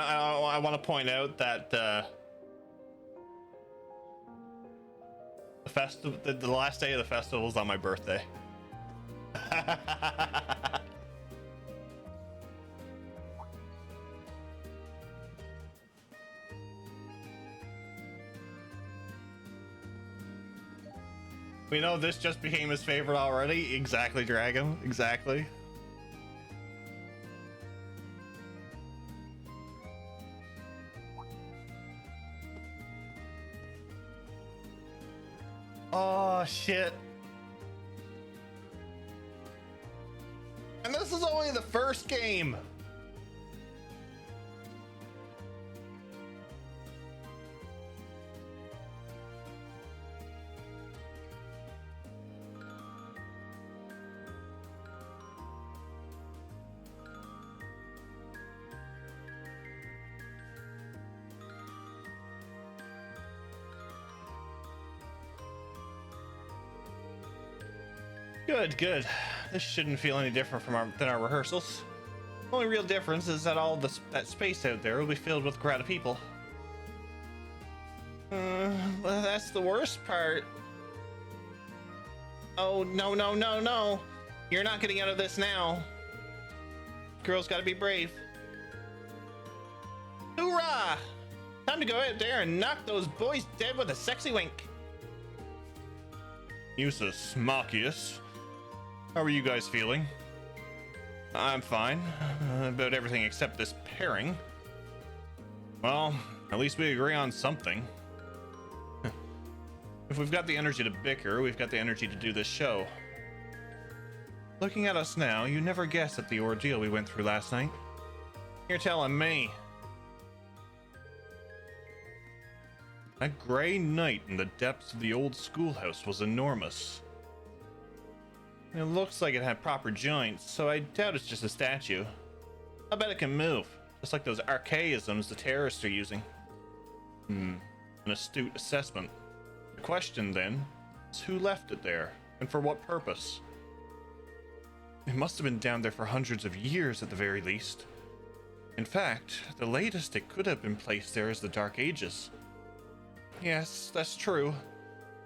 I want to point out that the festival, the last day of the festival is on my birthday. We know this just became his favorite already. Exactly, Dragon. Exactly. Oh, shit. And this is only the first game. Good, good. This shouldn't feel any different than our rehearsals. Only real difference is that that space out there will be filled with a crowd of people. Well, that's the worst part. Oh, no, no, no, no. You're not getting out of this now. Girls gotta be brave. Hoorah! Time to go out there and knock those boys dead with a sexy wink. Eustace, Marcius. How are you guys feeling? I'm fine. About everything except this pairing. Well, at least we agree on something. If we've got the energy to bicker, we've got the energy to do this show. Looking at us now, you never guessed at the ordeal we went through last night. You're telling me. That gray night in the depths of the old schoolhouse was enormous. It looks like it had proper joints, so I doubt it's just a statue. I bet it can move, just like those archaisms the terrorists are using. An astute assessment. The question, then, is who left it there, and for what purpose? It must have been down there for hundreds of years at the very least. In fact, the latest it could have been placed there is the Dark Ages. Yes, that's true.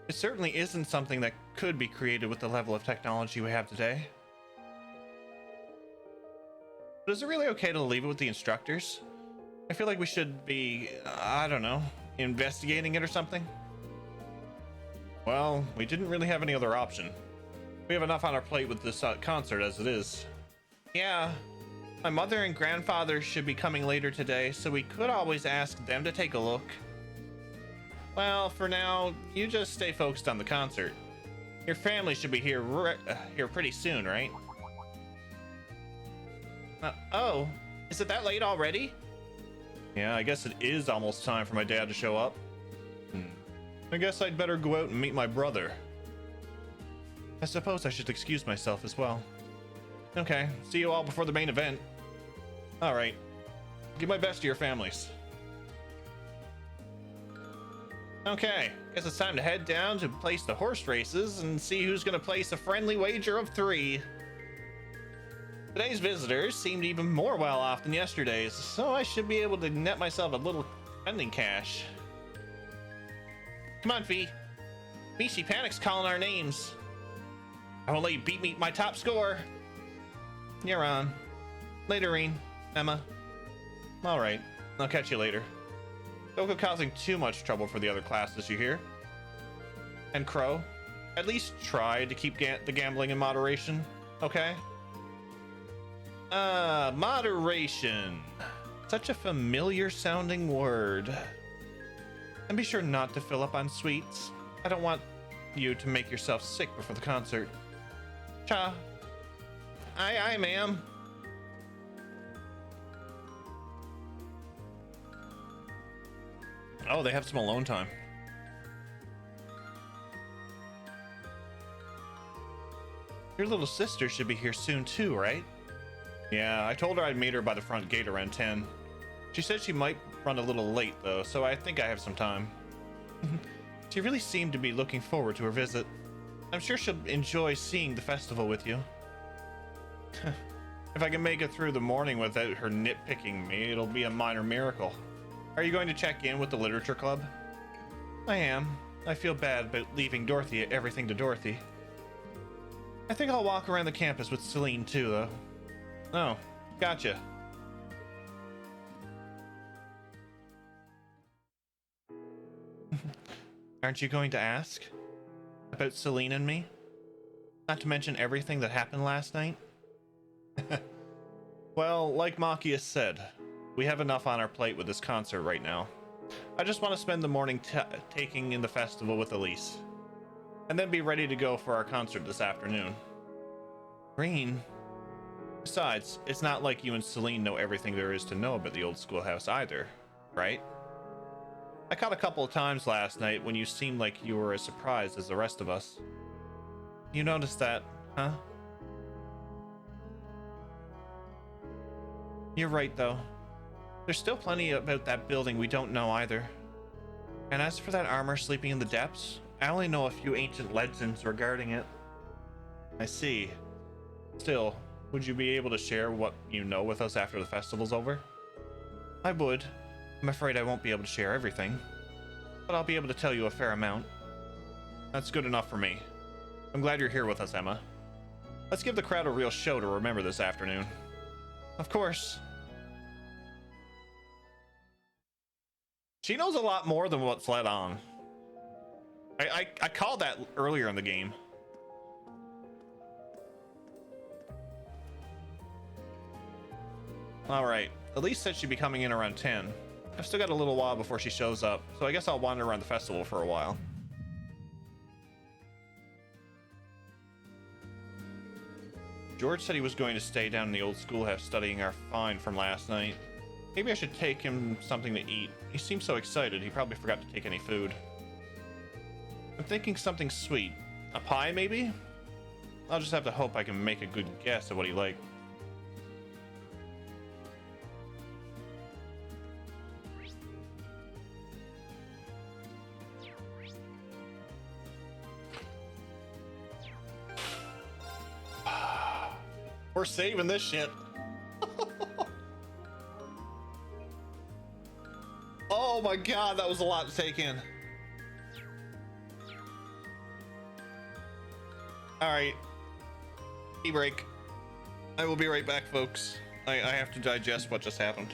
It certainly isn't something that could be created with the level of technology we have today. But is it really okay to leave it with the instructors? I feel like we should be, I don't know, investigating it or something. Well, we didn't really have any other option. We have enough on our plate with this concert as it is. Yeah, my mother and grandfather should be coming later today, so we could always ask them to take a look. Well, for now, you just stay focused on the concert. Your family should be here pretty soon, right? Oh, is it that late already? Yeah, I guess it is almost time for my dad to show up. I guess I'd better go out and meet my brother. I suppose I should excuse myself as well. Okay, see you all before the main event. Alright, give my best to your families. Okay, guess it's time to head down to place the horse races and see who's gonna place a friendly wager of 3. Today's visitors seemed even more well off than yesterday's, so I should be able to net myself a little spending cash. Come on, Fee. She panics calling our names. I won't let you beat me my top score. You're on. Later, Reen. Emma. Alright, I'll catch you later. Don't go causing too much trouble for the other classes, you hear? And Crow, at least try to keep the gambling in moderation, okay? Moderation. Such a familiar sounding word. And be sure not to fill up on sweets. I don't want you to make yourself sick before the concert. Cha. Aye, ma'am. Oh, they have some alone time. Your little sister should be here soon too, right? Yeah, I told her I'd meet her by the front gate around 10. She said she might run a little late though, so I think I have some time. She really seemed to be looking forward to her visit. I'm sure she'll enjoy seeing the festival with you. If I can make it through the morning without her nitpicking me, it'll be a minor miracle. Are you going to check in with the literature club? I am. I feel bad about leaving everything to Dorothy. I think I'll walk around the campus with Celine too, though. Oh, gotcha. Aren't you going to ask? About Celine and me? Not to mention everything that happened last night? Well, like Machias said, we have enough on our plate with this concert right now. I just want to spend the morning taking in the festival with Elise, and then be ready to go for our concert this afternoon. Green? Besides, it's not like you and Celine know everything there is to know about the old schoolhouse either, right? I caught a couple of times last night when you seemed like you were as surprised as the rest of us. You noticed that, huh? You're right, though. There's still plenty about that building we don't know either. And as for that armor sleeping in the depths, I only know a few ancient legends regarding it. I see. Still, would you be able to share what you know with us after the festival's over? I would. I'm afraid I won't be able to share everything, but I'll be able to tell you a fair amount. That's good enough for me. I'm glad you're here with us, Emma. Let's give the crowd a real show to remember this afternoon. Of course. She knows a lot more than what's let on. I called that earlier in the game. Alright, Elise said she'd be coming in around 10. I've still got a little while before she shows up, so I guess I'll wander around the festival for a while. George said he was going to stay down in the old schoolhouse studying our find from last night. Maybe I should take him something to eat. He seemed so excited, he probably forgot to take any food. I'm thinking something sweet. A pie, maybe? I'll just have to hope I can make a good guess at what he liked. We're saving this shit. Oh my god, that was a lot to take in. Alright. Tea break. I will be right back, folks. I have to digest what just happened.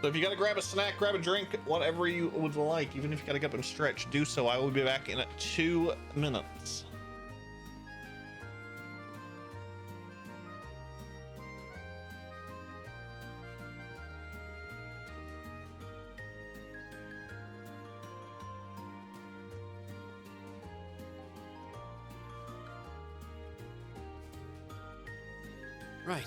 So if you gotta grab a snack, grab a drink, whatever you would like, even if you gotta get up and stretch, do so. I will be back in 2 minutes. Right.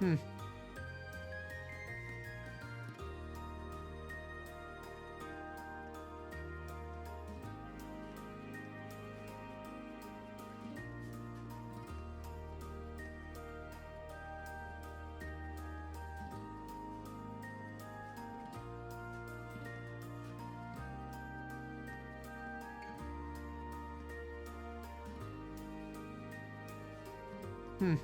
Hmm. Hmm.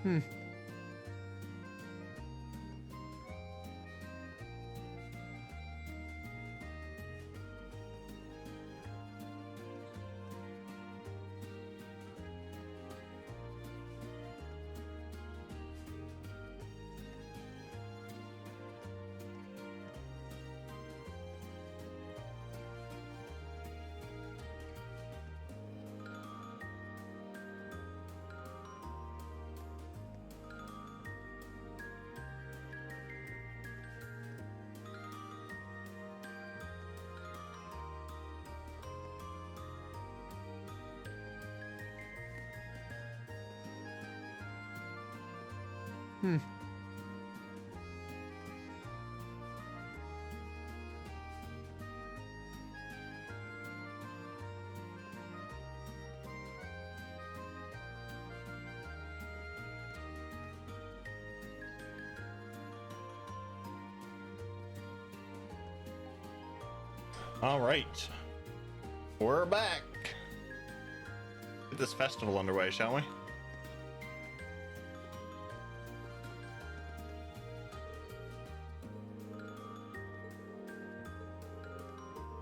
Hmm. Hmm. All right, we're back. Get this festival underway, shall we?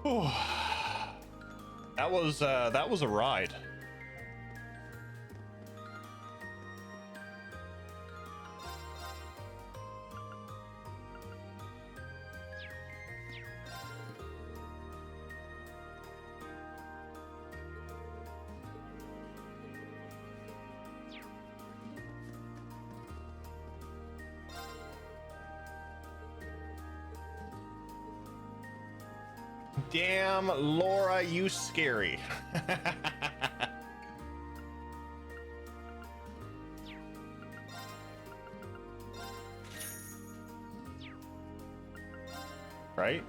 Whew. That was a ride. Damn, Laura, you scary. Right?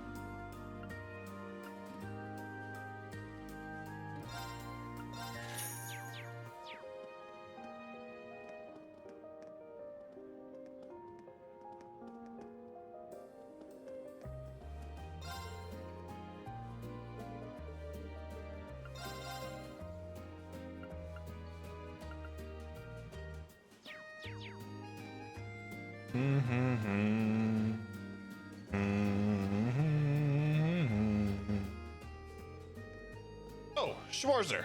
Oh, Schwarzer.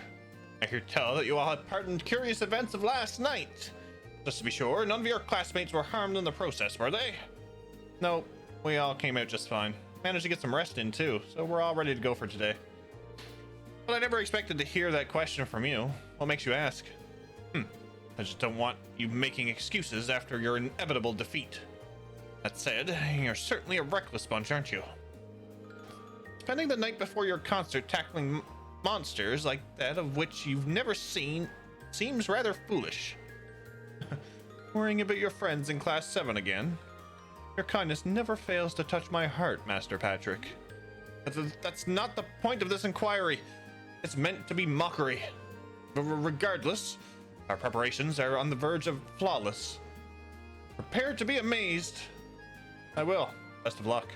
I hear tell that you all had part in the curious events of last night. Just to be sure, none of your classmates were harmed in the process, were they? No, we all came out just fine. Managed to get some rest in too, so we're all ready to go for today. But I never expected to hear that question from you. What makes you ask? I just don't want you making excuses after your inevitable defeat. That said, you're certainly a reckless bunch, aren't you? Spending the night before your concert tackling monsters like that of which you've never seen seems rather foolish. Worrying about your friends in Class 7 again? Your kindness never fails to touch my heart, Master Patrick. That's not the point of this inquiry. It's meant to be mockery. But regardless, our preparations are on the verge of flawless. Prepare to be amazed. I will. Best of luck.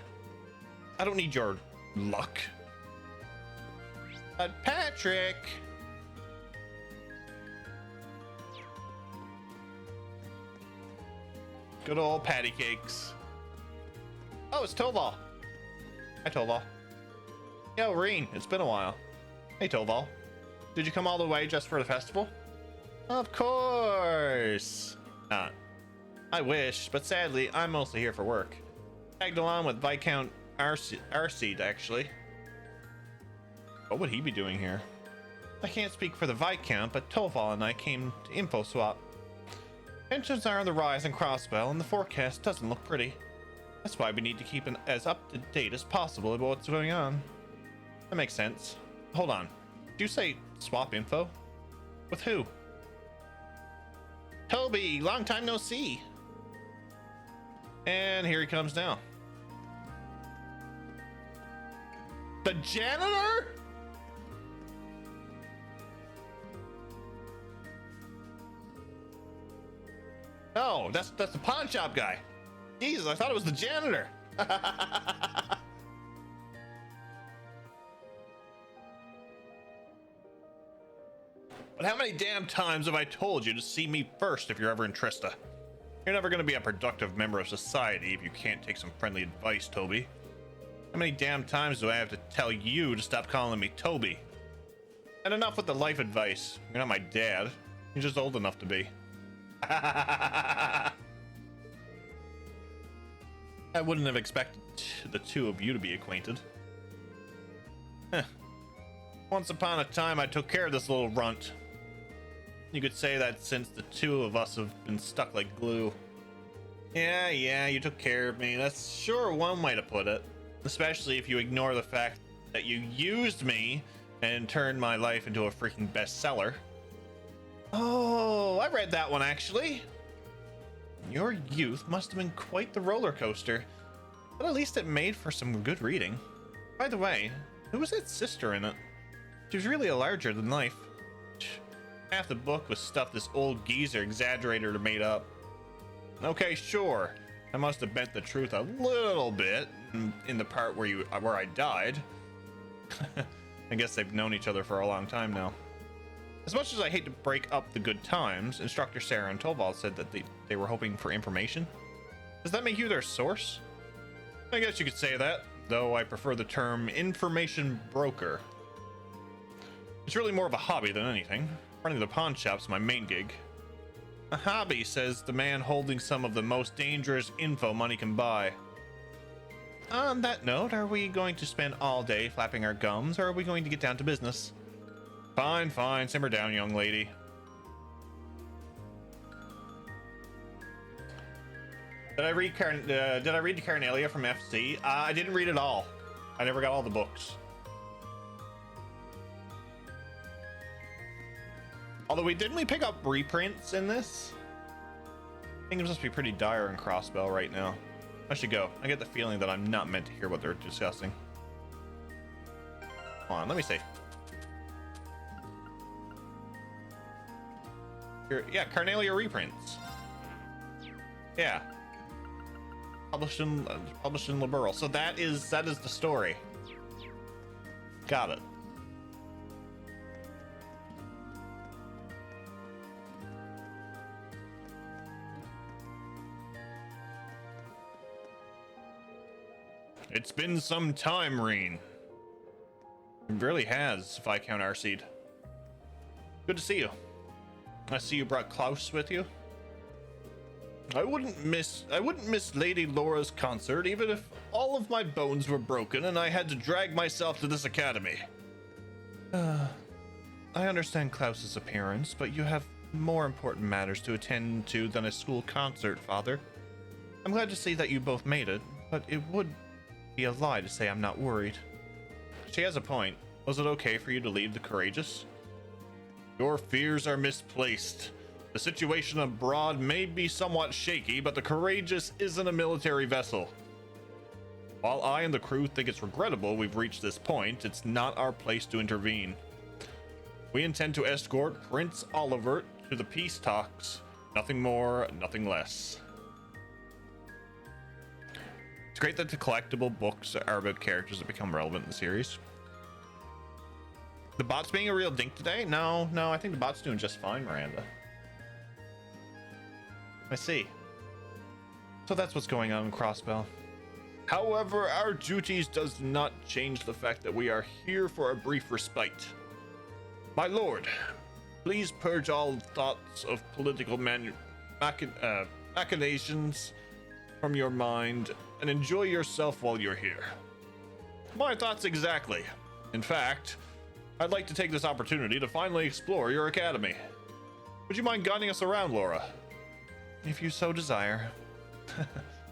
I don't need your luck. But Patrick! Good old patty cakes. Oh, it's Toval. Hi, Toval. Yo, Reen, it's been a while. Hey, Toval. Did you come all the way just for the festival? Of course. Not. I wish, but sadly, I'm mostly here for work. Tagged along with Viscount Arseed, actually. What would he be doing here? I can't speak for the Viscount, but Toval and I came to info swap. Tensions are on the rise in Crossbell, and the forecast doesn't look pretty. That's why we need to keep as up to date as possible about what's going on. That makes sense. Hold on. Did you say swap info? With who? Toby, long time no see. And here he comes now. The janitor? Oh, that's the pawn shop guy. Jesus, I thought it was the janitor. But how many damn times have I told you to see me first if you're ever in Trista? You're never going to be a productive member of society if you can't take some friendly advice, Toby. How many damn times do I have to tell you to stop calling me Toby? And enough with the life advice. You're not my dad. You're just old enough to be. I wouldn't have expected the two of you to be acquainted. Once upon a time, I took care of this little runt. You could say that since the two of us have been stuck like glue. Yeah, you took care of me. That's sure one way to put it. Especially if you ignore the fact that you used me and turned my life into a freaking bestseller. Oh, I read that one actually. Your youth must have been quite the roller coaster, but at least it made for some good reading. By the way, who was that sister in it? She was really a larger than life. Half the book was stuff this old geezer exaggerated or made up. Okay, sure. I must have bent the truth a little bit in the part where I died. I guess they've known each other for a long time now. As much as I hate to break up the good times, Instructor Sarah and Torvald said that they were hoping for information. Does that make you their source? I guess you could say that, though I prefer the term information broker. It's really more of a hobby than anything. Running the pawn shop's my main gig. A hobby, says the man holding some of the most dangerous info money can buy. On that note, are we going to spend all day flapping our gums, or are we going to get down to business? Fine, fine. Simmer down, young lady. Did I read the Carnelia from FC? I didn't read it all. I never got all the books. Although didn't we pick up reprints in this? I think it must be pretty dire in Crossbell right now. I should go. I get the feeling that I'm not meant to hear what they're discussing. Hold on, let me see. Yeah, Carnelia reprints. Yeah. Published in Liberal. So that is the story. Got it. It's been some time, Reen. It really has, Viscount Arseed. Good to see you. I see you brought Klaus with you. I wouldn't miss Lady Laura's concert even if all of my bones were broken and I had to drag myself to this academy. I understand Klaus's appearance, but you have more important matters to attend to than a school concert, Father. I'm glad to see that you both made it, but it would be a lie to say I'm not worried. She has a point. Was it okay for you to leave the Courageous? Your fears are misplaced. The situation abroad may be somewhat shaky, but the Courageous isn't a military vessel. While I and the crew think it's regrettable we've reached this point, it's not our place to intervene. We intend to escort Prince Oliver to the peace talks. Nothing more, nothing less. It's great that the collectible books are about characters that become relevant in the series. The bot's being a real dink today? No, I think the bot's doing just fine, Miranda. I see. So that's what's going on in Crossbell. However, our duties does not change the fact that we are here for a brief respite. My lord, please purge all thoughts of political machinations from your mind and enjoy yourself while you're here. My thoughts exactly. In fact, I'd like to take this opportunity to finally explore your academy. Would you mind guiding us around, Laura? If you so desire.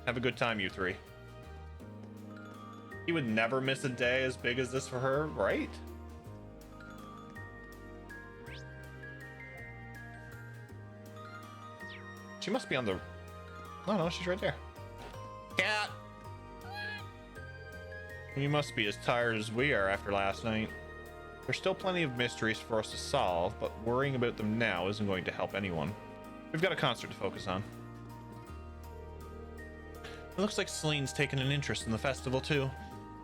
Have a good time, you three. He would never miss a day as big as this for her, right? She must be on the... Oh no, she's right there. Cat! You must be as tired as we are after last night. There's still plenty of mysteries for us to solve, but worrying about them now isn't going to help anyone. We've got a concert to focus on. It looks like Celine's taken an interest in the festival too.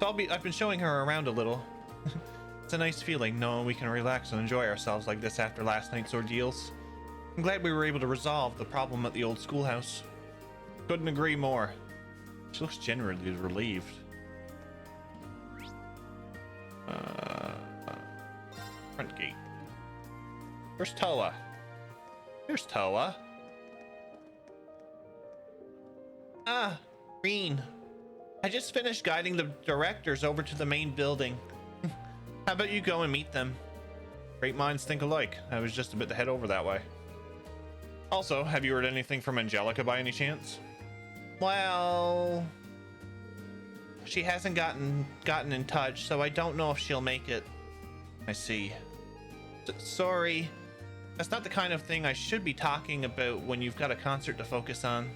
So I've been showing her around a little. It's a nice feeling knowing we can relax and enjoy ourselves like this after last night's ordeals. I'm glad we were able to resolve the problem at the old schoolhouse. Couldn't agree more. She looks genuinely relieved. Front gate. Where's Toa? Here's Toa. Ah, Reen. I just finished guiding the directors over to the main building. How about you go and meet them? Great minds think alike. I was just about to head over that way. Also, have you heard anything from Angelica by any chance? Well, she hasn't gotten in touch, so I don't know if she'll make it. I see. Sorry. That's not the kind of thing I should be talking about when you've got a concert to focus on.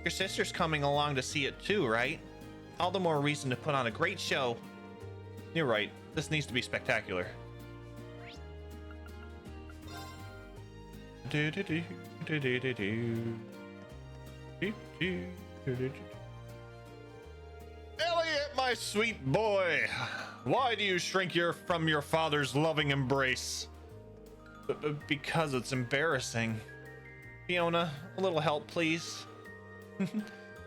Your sister's coming along to see it too, right? All the more reason to put on a great show. You're right. This needs to be spectacular. Elliot, my sweet boy, why do you shrink from your father's loving embrace? Because it's embarrassing. Fiona, a little help, please.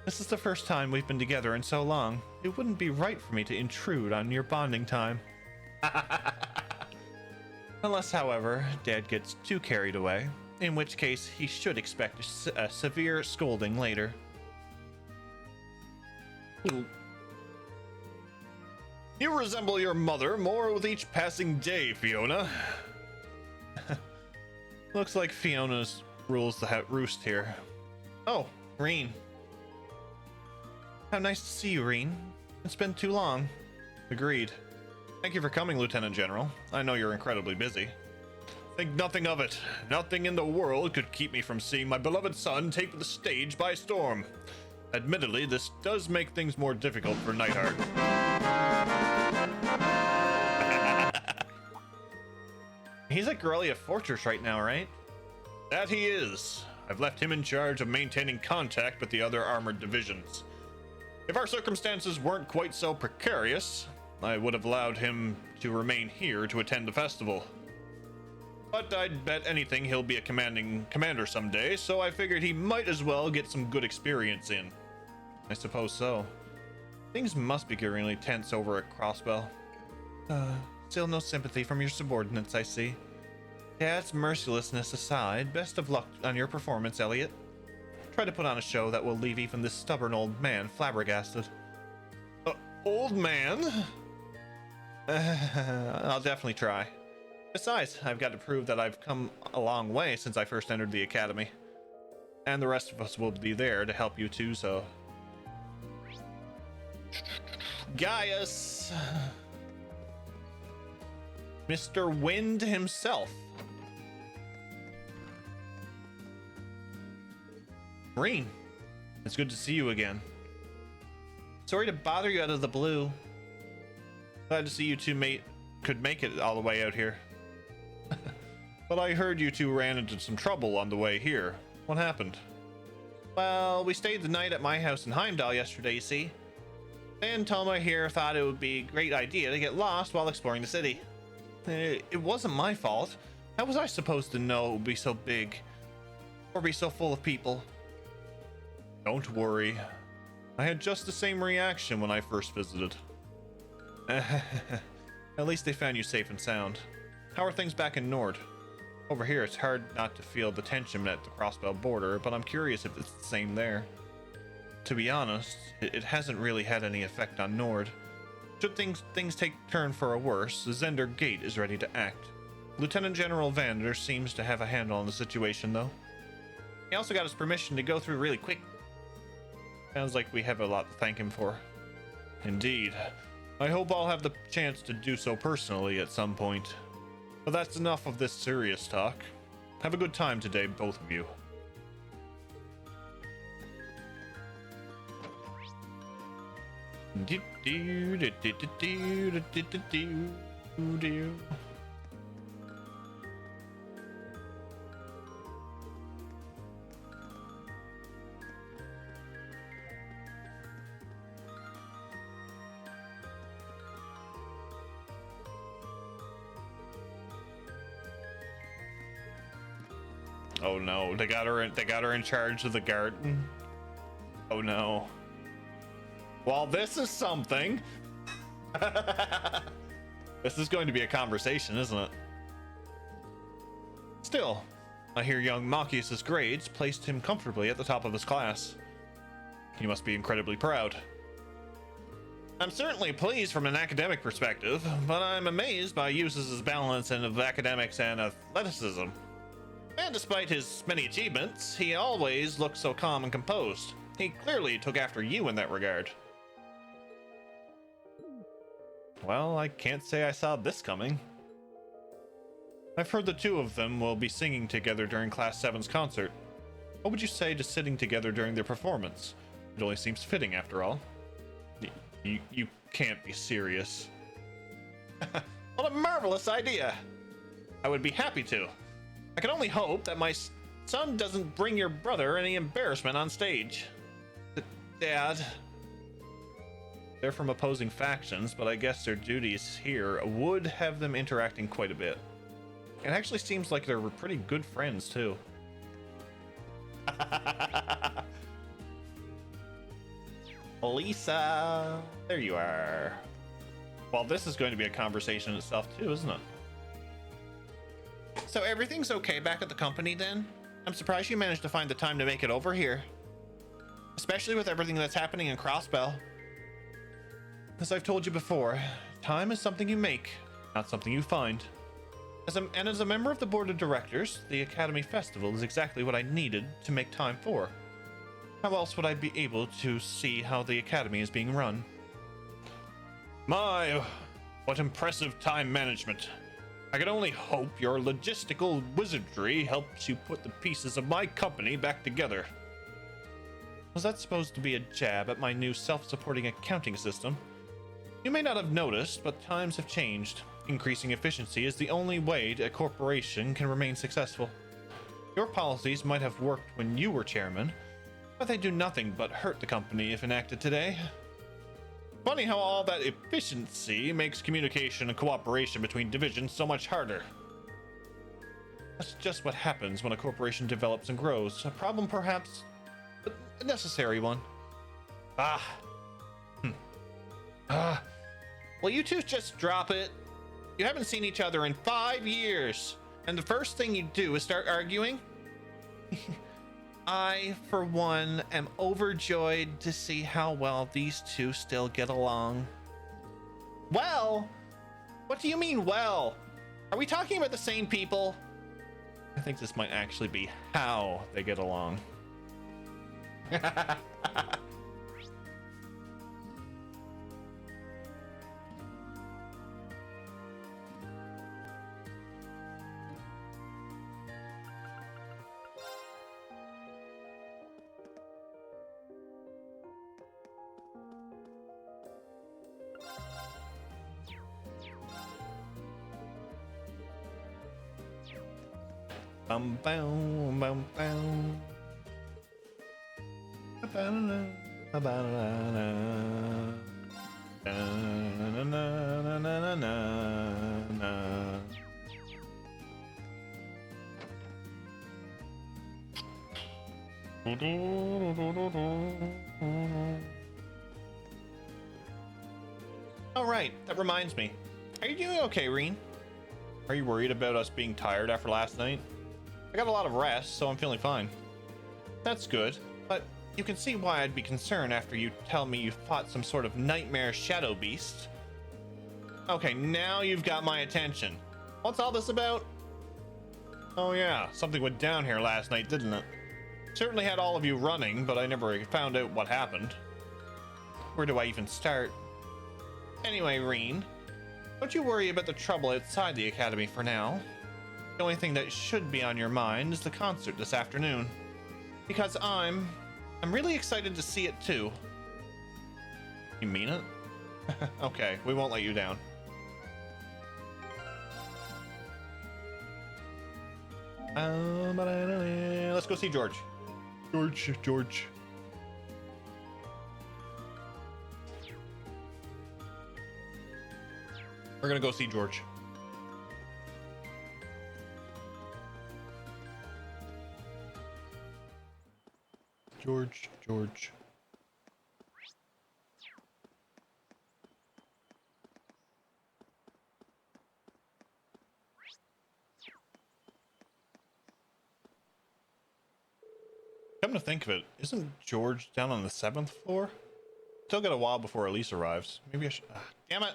This is the first time we've been together in so long. It wouldn't be right for me to intrude on your bonding time. Unless, however, Dad gets too carried away, in which case he should expect a severe scolding later. You resemble your mother more with each passing day, Fiona. Looks like Fiona's rules the roost here. Oh, Reen. How nice to see you, Reen. It's been too long. Agreed. Thank you for coming, Lieutenant General. I know you're incredibly busy. Think nothing of it. Nothing in the world could keep me from seeing my beloved son take the stage by storm. Admittedly, this does make things more difficult for Nightheart. He's at Corellia Fortress right now, right? That he is. I've left him in charge of maintaining contact with the other armored divisions. If our circumstances weren't quite so precarious, I would have allowed him to remain here to attend the festival. But I'd bet anything he'll be a commander someday, so I figured he might as well get some good experience in. I suppose so. Things must be getting really tense over at Crossbell. Still no sympathy from your subordinates, I see. Dad's mercilessness aside, best of luck on your performance, Elliot. Try to put on a show that will leave even this stubborn old man flabbergasted. Old man? I'll definitely try. Besides, I've got to prove that I've come a long way since I first entered the academy. And the rest of us will be there to help you too, so... Gaius! Mr. Wind himself. Reen, it's good to see you again. Sorry to bother you out of the blue. Glad to see you two could make it all the way out here. But I heard you two ran into some trouble on the way here. What happened? Well, we stayed the night at my house in Heimdall yesterday, you see. And Toma here thought it would be a great idea to get lost while exploring the city. It wasn't my fault. How was I supposed to know it would be so big? Or be so full of people? Don't worry. I had just the same reaction when I first visited. At least they found you safe and sound. How are things back in Nord? Over here, it's hard not to feel the tension at the Crossbell border, but I'm curious if it's the same there. To be honest, it hasn't really had any effect on Nord. Should things take turn for a worse, the Zender Gate is ready to act. Lieutenant General Vander seems to have a handle on the situation, though. He also got his permission to go through really quick. Sounds like we have a lot to thank him for. Indeed. I hope I'll have the chance to do so personally at some point. But that's enough of this serious talk. Have a good time today, both of you. Oh no, they got her in charge of the garden. Oh no. Well, this is something. This is going to be a conversation, isn't it? Still, I hear young Machius's grades placed him comfortably at the top of his class. He must be incredibly proud. I'm certainly pleased from an academic perspective, but I'm amazed by Eustace's balance of academics and athleticism. And despite his many achievements, he always looks so calm and composed. He clearly took after you in that regard. Well, I can't say I saw this coming. I've heard the two of them will be singing together during Class 7's concert. What would you say to sitting together during their performance? It only seems fitting after all. You can't be serious. What a marvelous idea! I would be happy to. I can only hope that my son doesn't bring your brother any embarrassment on stage. Dad. They're from opposing factions, but I guess their duties here would have them interacting quite a bit. It actually seems like they're pretty good friends, too. Lisa, there you are. Well, this is going to be a conversation itself, too, isn't it? So everything's okay back at the company, then? I'm surprised you managed to find the time to make it over here. Especially with everything that's happening in Crossbell. As I've told you before, time is something you make, not something you find. As a member of the board of directors, the Academy Festival is exactly what I needed to make time for. How else would I be able to see how the Academy is being run? My, what impressive time management. I can only hope your logistical wizardry helps you put the pieces of my company back together. Was that supposed to be a jab at my new self-supporting accounting system? You may not have noticed, but times have changed. Increasing efficiency is the only way a corporation can remain successful. Your policies might have worked when you were chairman, but they do nothing but hurt the company if enacted today. Funny how all that efficiency makes communication and cooperation between divisions so much harder. That's just what happens when a corporation develops and grows. A problem perhaps, but a necessary one. Well, you two just drop it. You haven't seen each other in 5 years, and the first thing you do is start arguing? I, for one, am overjoyed to see how well these two still get along. Well? What do you mean, well? Are we talking about the same people? I think this might actually be how they get along. Bum bum bum bum. All right, that reminds me. Are you doing okay, Reen? Are you worried about us being tired after last night? I got a lot of rest, so I'm feeling fine. That's good, but you can see why I'd be concerned after you tell me you fought some sort of nightmare shadow beast. Okay, now you've got my attention. What's all this about? Oh yeah, something went down here last night, didn't it? Certainly had all of you running, but I never found out what happened. Where do I even start? Anyway, Reen, don't you worry about the trouble outside the Academy for now. The only thing that should be on your mind is the concert this afternoon. Because I'm really excited to see it too. You mean it? Okay, we won't let you down. Let's go see George. George. We're gonna go see George. George. Come to think of it, isn't George down on the 7th floor? Still got a while before Elise arrives. Maybe I should... damn it!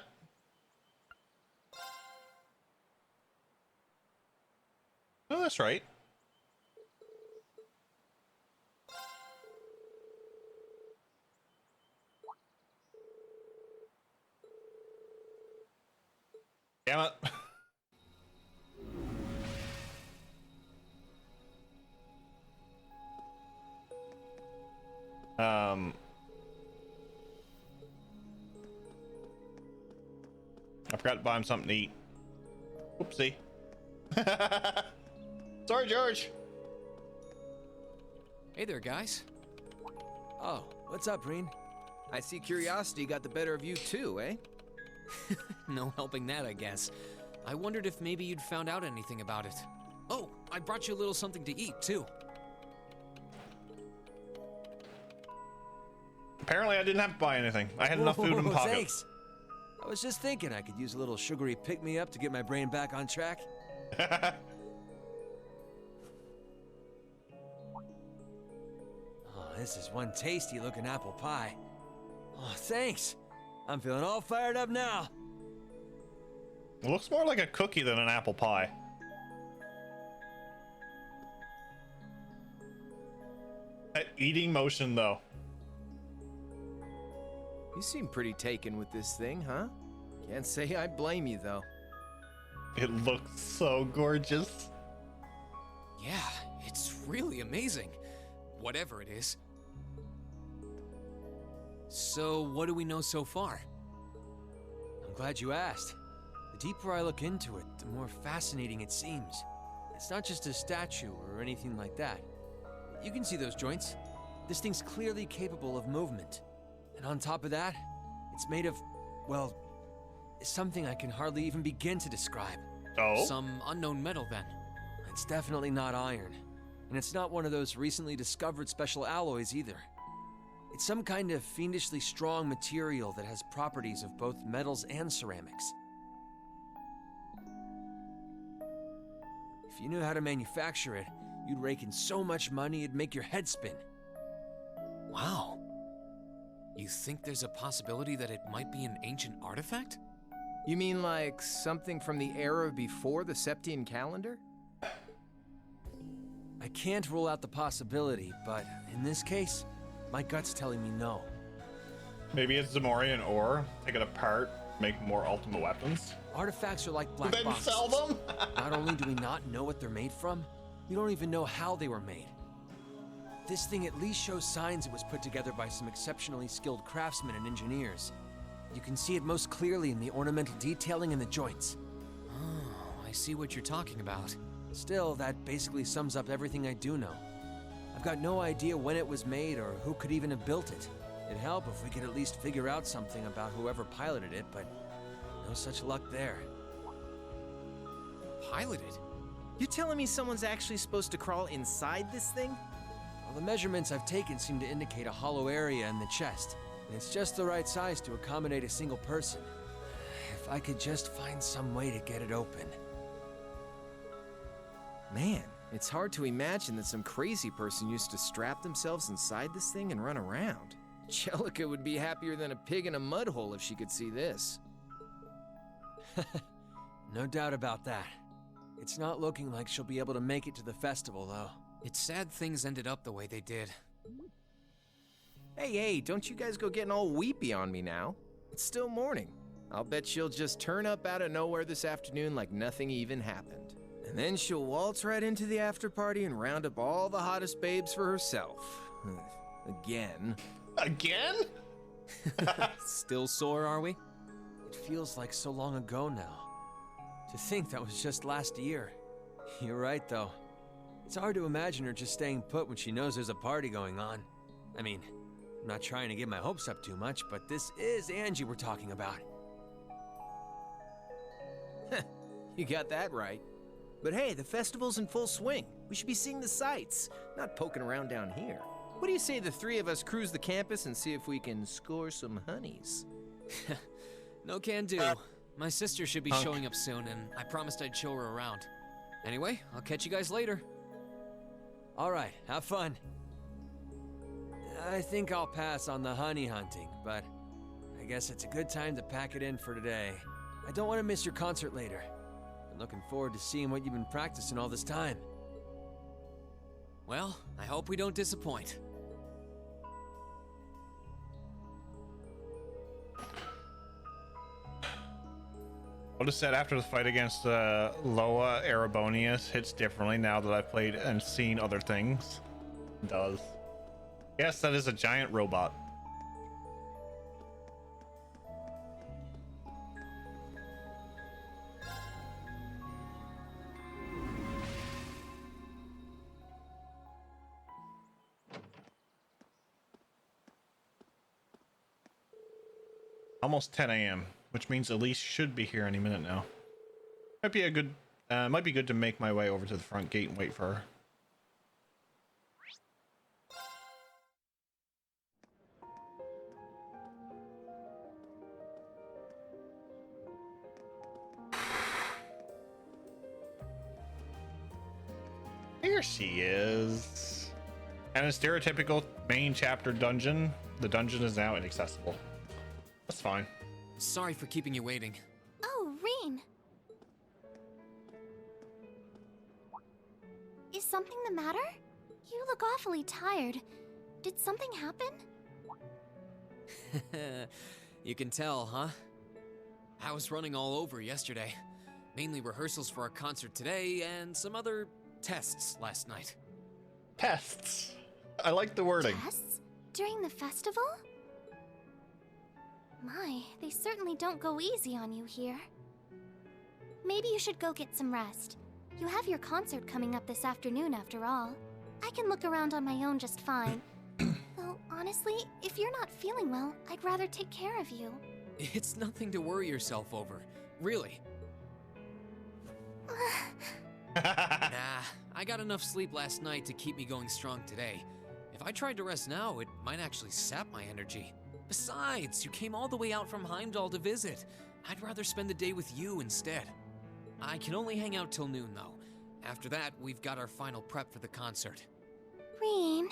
Oh, that's right. Damn it. I forgot to buy him something to eat. Whoopsie. Sorry, George. Hey there, guys. Oh, what's up, Reen? I see curiosity got the better of you too, eh? No helping that, I guess. I wondered if maybe you'd found out anything about it. Oh, I brought you a little something to eat, too. Apparently, I didn't have to buy anything. I had enough food in my pocket. Thanks. I was just thinking I could use a little sugary pick-me-up to get my brain back on track. Oh, this is one tasty-looking apple pie. Oh, thanks. I'm feeling all fired up now. It looks more like a cookie than an apple pie. That eating motion, though. You seem pretty taken with this thing, huh? Can't say I blame you, though. It looks so gorgeous. Yeah, it's really amazing. Whatever it is. So, what do we know so far? I'm glad you asked. The deeper I look into it, the more fascinating it seems. It's not just a statue or anything like that. You can see those joints. This thing's clearly capable of movement. And on top of that, it's made of, well, something I can hardly even begin to describe. Oh? Some unknown metal, then. It's definitely not iron. And it's not one of those recently discovered special alloys either. It's some kind of fiendishly strong material that has properties of both metals and ceramics. If you knew how to manufacture it, you'd rake in so much money it'd make your head spin. Wow. You think there's a possibility that it might be an ancient artifact? You mean like something from the era before the Septian calendar? I can't rule out the possibility, but in this case, my gut's telling me no. Maybe it's Zamorian ore. Take it apart, make more ultimate weapons. Artifacts are like black Then boxes. sell them? Not only do we not know what they're made from, we don't even know how they were made. This thing at least shows signs it was put together by some exceptionally skilled craftsmen and engineers. You can see it most clearly in the ornamental detailing in the joints. Oh, I see what you're talking about. Still, that basically sums up everything I do know. I've got no idea when it was made or who could even have built it. It'd help if we could at least figure out something about whoever piloted it, but no such luck there. Piloted? You telling me someone's actually supposed to crawl inside this thing? Well, the measurements I've taken seem to indicate a hollow area in the chest, and it's just the right size to accommodate a single person. If I could just find some way to get it open. Man, it's hard to imagine that some crazy person used to strap themselves inside this thing and run around. Jellica would be happier than a pig in a mud hole if she could see this. No doubt about that. It's not looking like she'll be able to make it to the festival, though. It's sad things ended up the way they did. Hey, don't you guys go getting all weepy on me now. It's still morning. I'll bet she'll just turn up out of nowhere this afternoon like nothing even happened. And then she'll waltz right into the after party and round up all the hottest babes for herself. Again. Again? Still sore, are we? It feels like so long ago now. To think that was just last year. You're right, though. It's hard to imagine her just staying put when she knows there's a party going on. I mean, I'm not trying to get my hopes up too much, but this is Angie we're talking about. You got that right. But hey, the festival's in full swing. We should be seeing the sights, not poking around down here. What do you say the three of us cruise the campus and see if we can score some honeys? No can do. My sister should be showing up soon, and I promised I'd show her around. Anyway, I'll catch you guys later. All right, have fun. I think I'll pass on the honey hunting, but I guess it's a good time to pack it in for today. I don't want to miss your concert later. Been looking forward to seeing what you've been practicing all this time. Well, I hope we don't disappoint. I'll just said after the fight against Loa Erebonius hits differently now that I've played and seen other things. It does. Yes, that is a giant robot. Almost 10 a.m., which means Elise should be here any minute now. Might be good to make my way over to the front gate and wait for her. Here she is. And a stereotypical main chapter dungeon. The dungeon is now inaccessible. That's fine. Sorry for keeping you waiting. Oh, Reen. Is something the matter? You look awfully tired. Did something happen? You can tell, huh? I was running all over yesterday. Mainly rehearsals for our concert today and some other tests last night. Tests. I like the wording. Tests? During the festival? My, they certainly don't go easy on you here. Maybe you should go get some rest. You have your concert coming up this afternoon after all. I can look around on my own just fine. Though, honestly, if you're not feeling well, I'd rather take care of you. It's nothing to worry yourself over. Really. Nah, I got enough sleep last night to keep me going strong today. If I tried to rest now, it might actually sap my energy. Besides, you came all the way out from Heimdall to visit. I'd rather spend the day with you instead. I can only hang out till noon, though. After that, we've got our final prep for the concert. Reen.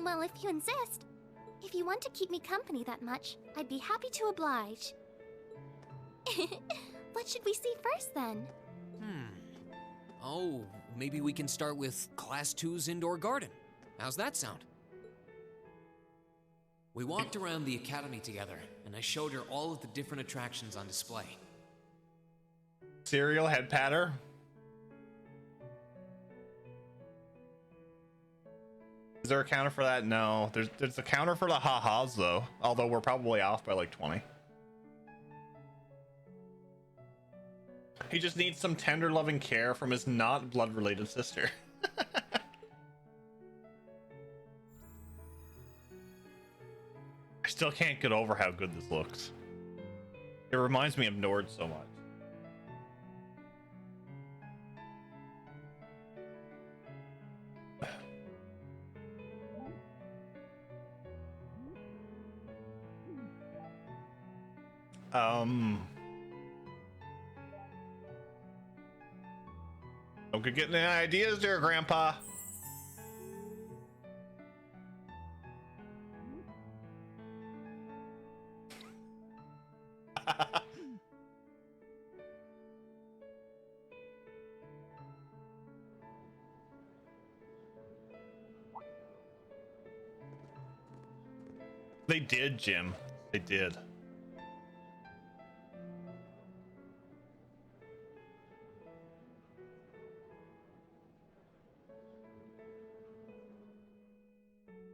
Well, if you insist. If you want to keep me company that much, I'd be happy to oblige. What should we see first, then? Oh, maybe we can start with Class 2's indoor garden. How's that sound? We walked around the academy together, and I showed her all of the different attractions on display. Cereal head patter. Is there a counter for that? No. There's a counter for the ha-has, though. Although we're probably off by like 20. He just needs some tender loving care from his not blood-related sister. I still can't get over how good this looks. It reminds me of Nord so much. Don't get any ideas there, Grandpa. They did, Jim. They did.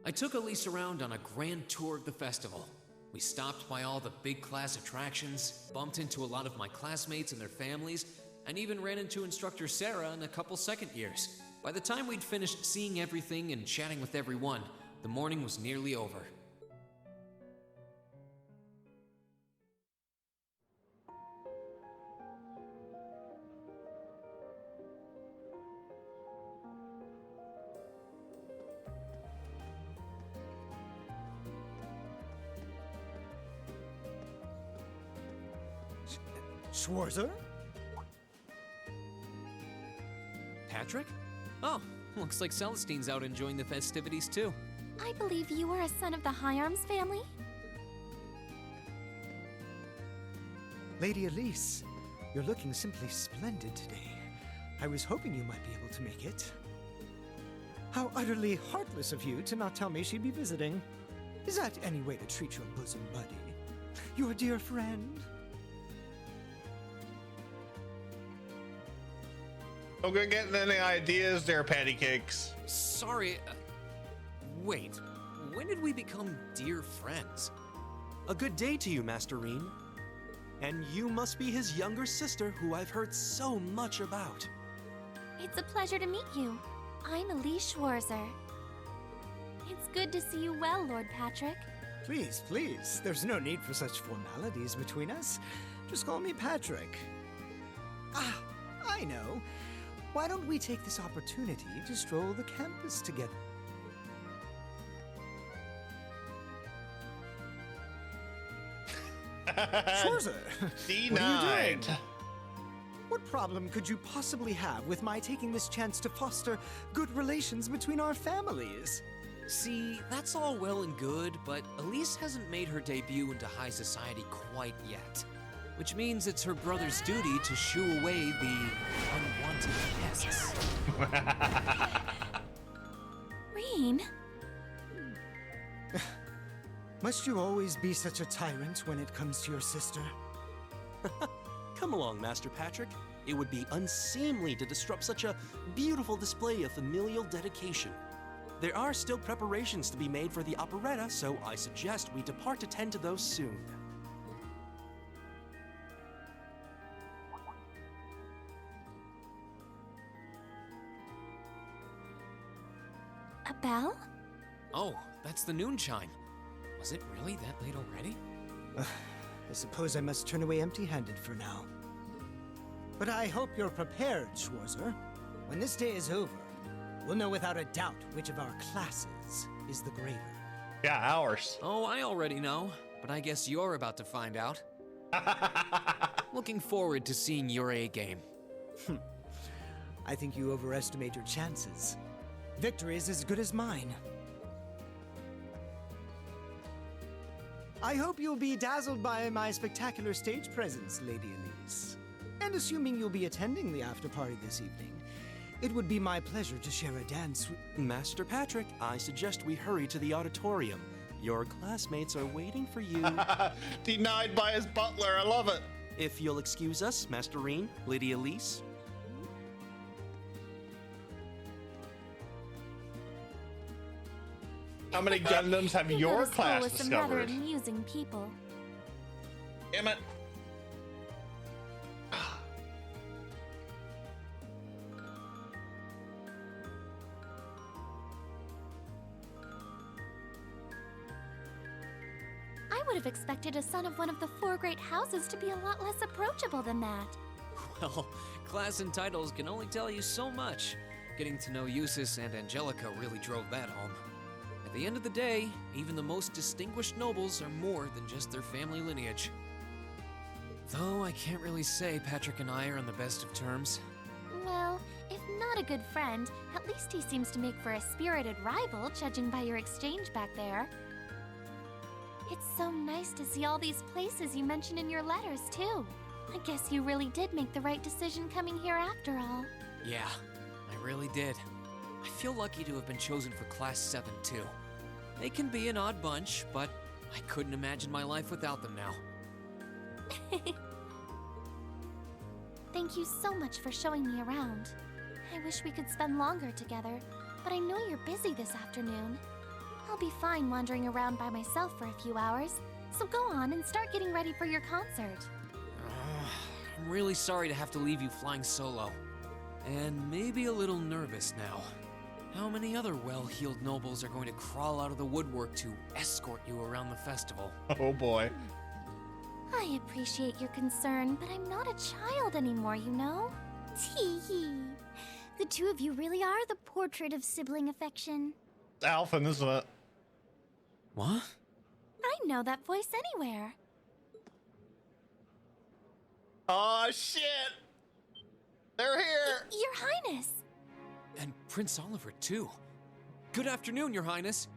I took Elise around on a grand tour of the festival. We stopped by all the big class attractions, bumped into a lot of my classmates and their families, and even ran into instructor Sarah and a couple second years. By the time we'd finished seeing everything and chatting with everyone, the morning was nearly over. Schwarzer? Patrick? Oh, looks like Celestine's out enjoying the festivities too. I believe you are a son of the High Arms family? Lady Elise, you're looking simply splendid today. I was hoping you might be able to make it. How utterly heartless of you to not tell me she'd be visiting. Is that any way to treat your bosom buddy? Your dear friend? Don't get any ideas there, patty cakes. Sorry, Wait, when did we become dear friends? A good day to you, Master Reen. And you must be his younger sister who I've heard so much about. It's a pleasure to meet you. I'm Elise Schwarzer. It's good to see you well, Lord Patrick. Please, please, there's no need for such formalities between us. Just call me Patrick. Ah, I know. Why don't we take this opportunity to stroll the campus together? Schwarzer, what are you doing? What problem could you possibly have with my taking this chance to foster good relations between our families? See, that's all well and good, but Elise hasn't made her debut into high society quite yet. Which means it's her brother's duty to shoo away the unwanted pests. Reen? Must you always be such a tyrant when it comes to your sister? Come along, Master Patrick. It would be unseemly to disrupt such a beautiful display of familial dedication. There are still preparations to be made for the operetta, so I suggest we depart to tend to those soon. A bell? Oh, that's the noon chime. Was it really that late already? I suppose I must turn away empty-handed for now. But I hope you're prepared, Schwarzer. When this day is over, we'll know without a doubt which of our classes is the greater. Yeah, ours. Oh, I already know, but I guess you're about to find out. Looking forward to seeing your A game. I think you overestimate your chances. Victory is as good as mine. I hope you'll be dazzled by my spectacular stage presence, Lady Elise. And assuming you'll be attending the after-party this evening, it would be my pleasure to share a dance with... Master Patrick, I suggest we hurry to the auditorium. Your classmates are waiting for you. Denied by his butler. I love it. If you'll excuse us, Master Reen, Lady Elise. How many Gundams have You your go to school class with some rather discovered? amusing people. Damn it. I would have expected a son of one of the four great houses to be a lot less approachable than that. Well, class and titles can only tell you so much. Getting to know Eustace and Angelica really drove that home. At the end of the day, even the most distinguished nobles are more than just their family lineage. Though I can't really say Patrick and I are on the best of terms. Well, if not a good friend, at least he seems to make for a spirited rival, judging by your exchange back there. It's so nice to see all these places you mentioned in your letters, too. I guess you really did make the right decision coming here after all. Yeah, I really did. I feel lucky to have been chosen for Class 7, too. They can be an odd bunch, but I couldn't imagine my life without them now. Thank you so much for showing me around. I wish we could spend longer together, but I know you're busy this afternoon. I'll be fine wandering around by myself for a few hours, so go on and start getting ready for your concert. I'm really sorry to have to leave you flying solo. And maybe a little nervous now. How many other well-heeled nobles are going to crawl out of the woodwork to escort you around the festival? Oh boy. I appreciate your concern, but I'm not a child anymore, you know? Tee-hee. The two of you really are the portrait of sibling affection. Alphen, isn't it? What? I know that voice anywhere. Oh shit! They're here! Your Highness! And Prince Oliver, too. Good afternoon, Your Highness.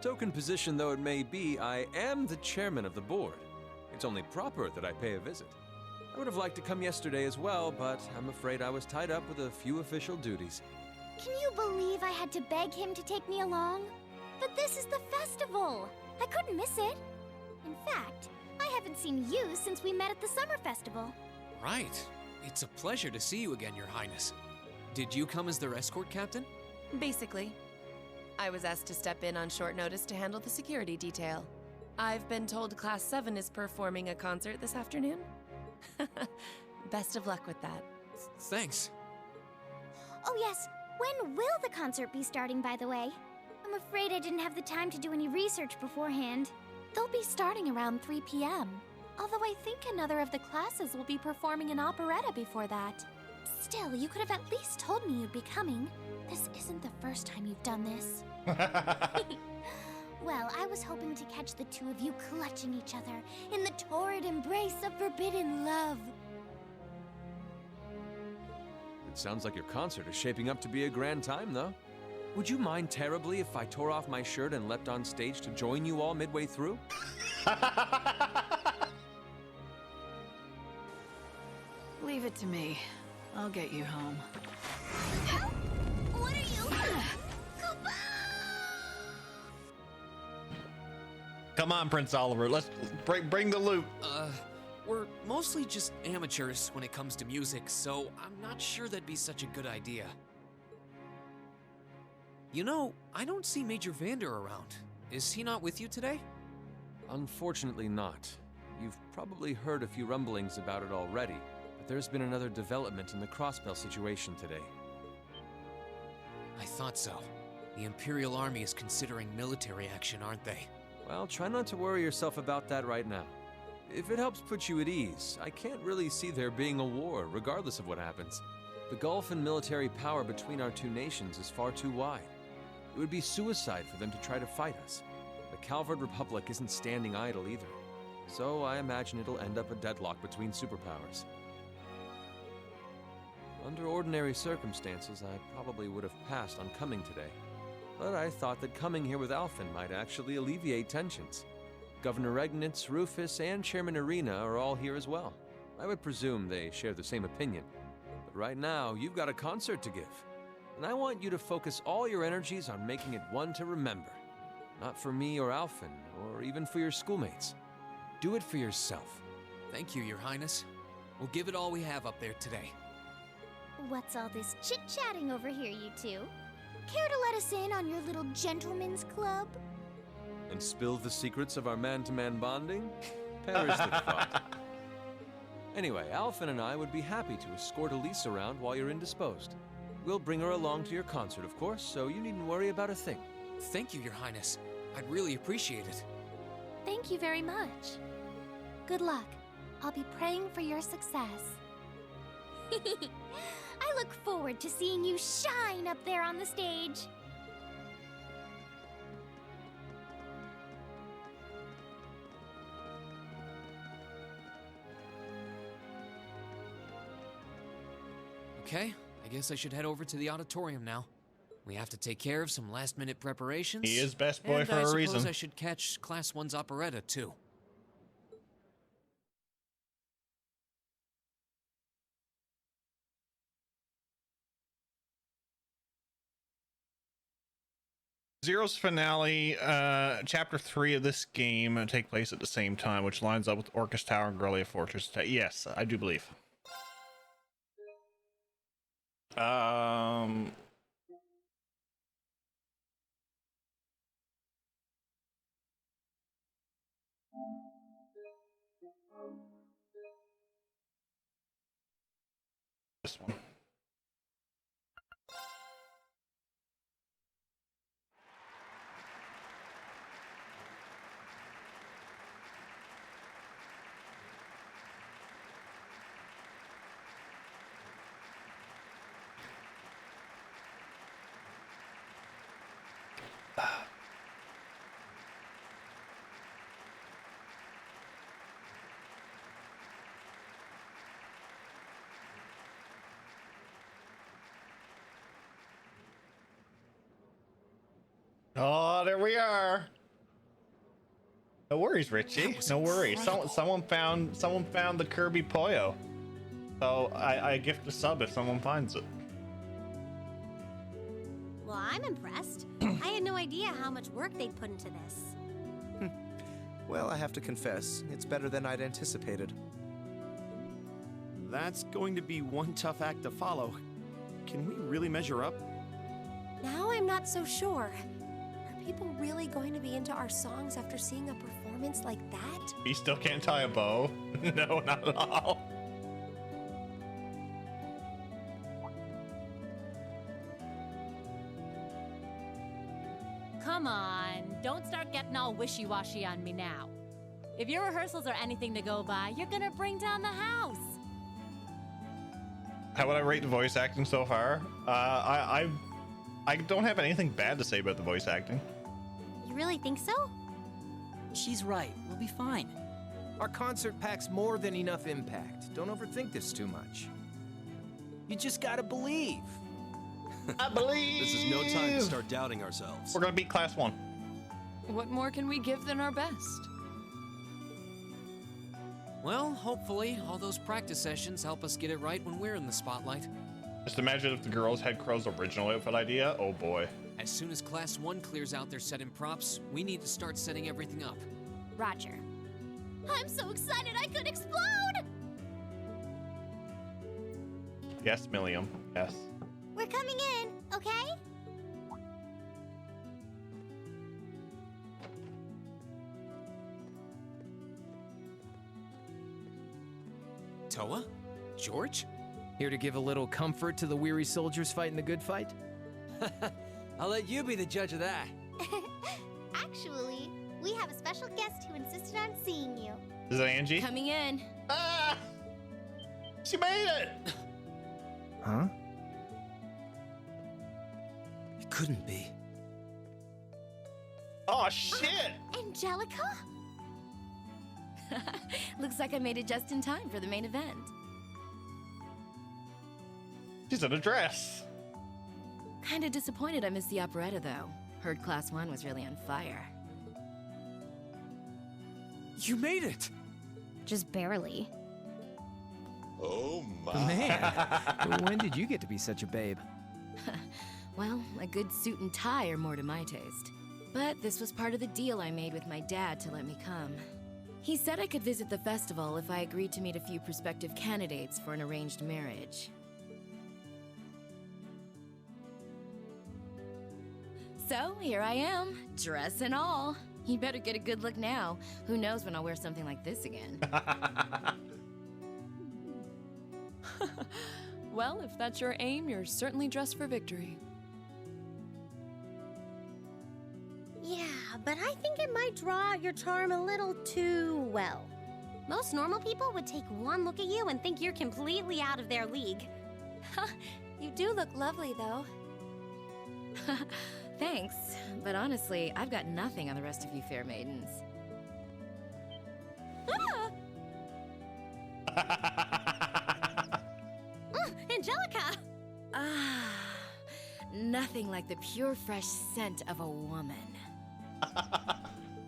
Token position though it may be, I am the chairman of the board. It's only proper that I pay a visit. I would have liked to come yesterday as well, but I'm afraid I was tied up with a few official duties. Can you believe I had to beg him to take me along? But this is the festival. I couldn't miss it. In fact, I haven't seen you since we met at the summer festival. Right. It's a pleasure to see you again, Your Highness. Did you come as their escort captain? Basically. I was asked to step in on short notice to handle the security detail. I've been told Class 7 is performing a concert this afternoon. Best of luck with that. Thanks. Oh yes, when will the concert be starting, by the way? I'm afraid I didn't have the time to do any research beforehand. They'll be starting around 3 p.m. Although I think another of the classes will be performing an operetta before that. Still, you could have at least told me you'd be coming. This isn't the first time you've done this. Well, I was hoping to catch the two of you clutching each other in the torrid embrace of forbidden love. It sounds like your concert is shaping up to be a grand time, though. Would you mind terribly if I tore off my shirt and leapt on stage to join you all midway through? Leave it to me. I'll get you home. What are you? Come on, Prince Oliver. Let's bring the loot. We're mostly just amateurs when it comes to music, so I'm not sure that'd be such a good idea. You know, I don't see Major Vander around. Is he not with you today? Unfortunately not. You've probably heard a few rumblings about it already, but there's been another development in the Crossbell situation today. I thought so. The Imperial Army is considering military action, aren't they? Well, try not to worry yourself about that right now. If it helps put you at ease, I can't really see there being a war, regardless of what happens. The gulf in military power between our two nations is far too wide. It would be suicide for them to try to fight us. The Calvard Republic isn't standing idle either. So I imagine it'll end up a deadlock between superpowers. Under ordinary circumstances, I probably would have passed on coming today. But I thought that coming here with Alphen might actually alleviate tensions. Governor Regnitz, Rufus, and Chairman Arena are all here as well. I would presume they share the same opinion. But right now, you've got a concert to give. And I want you to focus all your energies on making it one to remember. Not for me or Alphen, or even for your schoolmates. Do it for yourself. Thank you, Your Highness. We'll give it all we have up there today. What's all this chit-chatting over here, you two? Care to let us in on your little gentleman's club? And spill the secrets of our man-to-man bonding? Perish the thought. Anyway, Alphen and I would be happy to escort Elise around while you're indisposed. We'll bring her along to your concert, of course, so you needn't worry about a thing. Thank you, Your Highness. I'd really appreciate it. Thank you very much. Good luck. I'll be praying for your success. I look forward to seeing you shine up there on the stage. Okay, I guess I should head over to the auditorium now. We have to take care of some last-minute preparations. He is best boy and for I a reason. suppose I should catch Class 1's operetta, too. Zero's finale, chapter 3 of this game take place at the same time, which lines up with Orcus Tower and Grellia Fortress. Yes, I do believe. This one. Oh, there we are. No worries, Richie. No worries. Someone found the Kirby Poyo. So I gift a sub if someone finds it. I'm impressed. I had no idea how much work they'd put into this. Well, I have to confess, it's better than I'd anticipated. That's going to be one tough act to follow. Can we really measure up? Now I'm not so sure. Are people really going to be into our songs after seeing a performance like that? He still can't tie a bow. No, not at all. Come on, don't start getting all wishy-washy on me now. If your rehearsals are anything to go by, you're gonna bring down the house. How would I rate the voice acting so far? I don't have anything bad to say about the voice acting. You really think so? She's right. We'll be fine. Our concert packs more than enough impact. Don't overthink this too much. You just gotta believe. I believe. This is no time to start doubting ourselves. We're gonna beat Class 1. What more can we give than our best? Well, hopefully, all those practice sessions help us get it right when we're in the spotlight. Just imagine if the girls had Crow's original outfit idea. Oh boy. As soon as Class 1 clears out their set and props, we need to start setting everything up. Roger. I'm so excited I could explode! Yes, Milliam. Yes. We're coming in, okay? Toa? George? Here to give a little comfort to the weary soldiers fighting the good fight? I'll let you be the judge of that. Actually, we have a special guest who insisted on seeing you. Is it Angie? Coming in. Ah! She made it! Huh? It couldn't be. Oh, shit! Angelica? Looks like I made it just in time for the main event. She's in a dress. Kinda disappointed I missed the operetta, though. Heard Class 1 was really on fire. You made it! Just barely. Oh my. Man, when did you get to be such a babe? Well, a good suit and tie are more to my taste. But this was part of the deal I made with my dad to let me come. He said I could visit the festival if I agreed to meet a few prospective candidates for an arranged marriage. So, here I am, dress and all. You better get a good look now. Who knows when I'll wear something like this again. Well, if that's your aim, you're certainly dressed for victory. Yeah, but I think it might draw out your charm a little too well. Most normal people would take one look at you and think you're completely out of their league. You do look lovely, though. Thanks, but honestly, I've got nothing on the rest of you fair maidens. Angelica! Ah, nothing like the pure, fresh scent of a woman.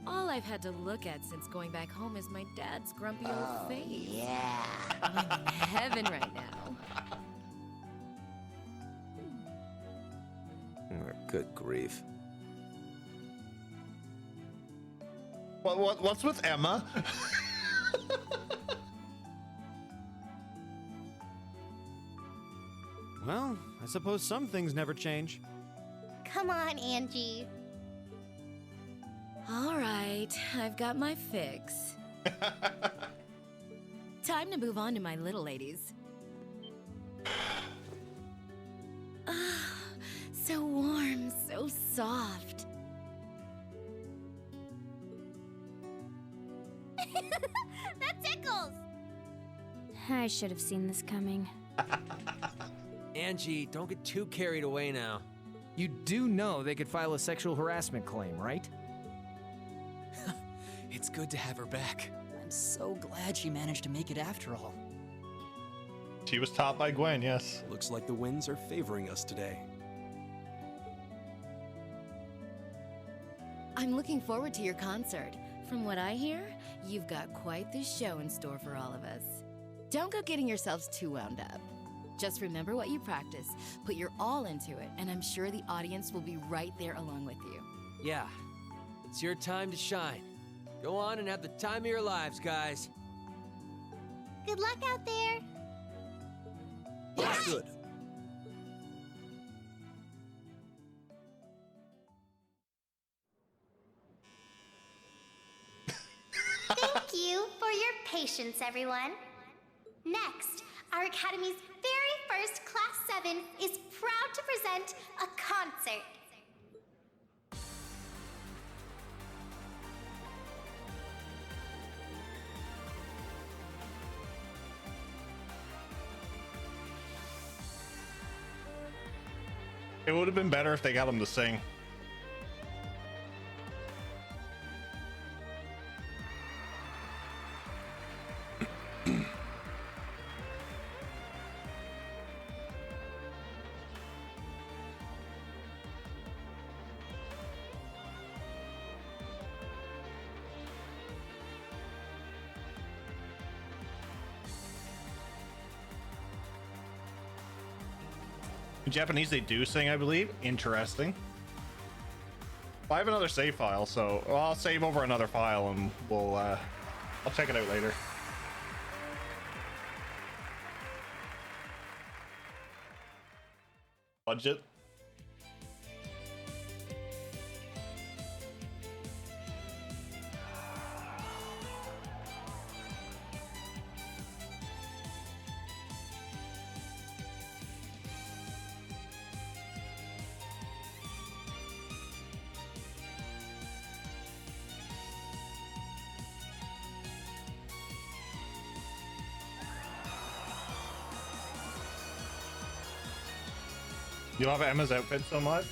All I've had to look at since going back home is my dad's grumpy old face. Yeah. I'm in heaven right now. Good grief. What's with Emma? Well, I suppose some things never change. Come on, Angie. All right, I've got my fix. Time to move on to my little ladies. Ah, so warm, so soft. That tickles! I should have seen this coming. Angie, don't get too carried away now. You do know they could file a sexual harassment claim, right? It's good to have her back. I'm so glad she managed to make it after all. She was taught by Gwen, yes. Looks like the winds are favoring us today. I'm looking forward to your concert. From what I hear, you've got quite the show in store for all of us. Don't go getting yourselves too wound up. Just remember what you practice, put your all into it, and I'm sure the audience will be right there along with you. Yeah, it's your time to shine. Go on and have the time of your lives, guys. Good luck out there. That's good. Thank you for your patience, everyone. Next, our Academy's very first Class 7 is proud to present a concert. It would have been better if they got him to sing. In Japanese, they do sing, I believe. Interesting. I have another save file, so I'll save over another file and I'll check it out later. Budget. You love Emma's outfit so much?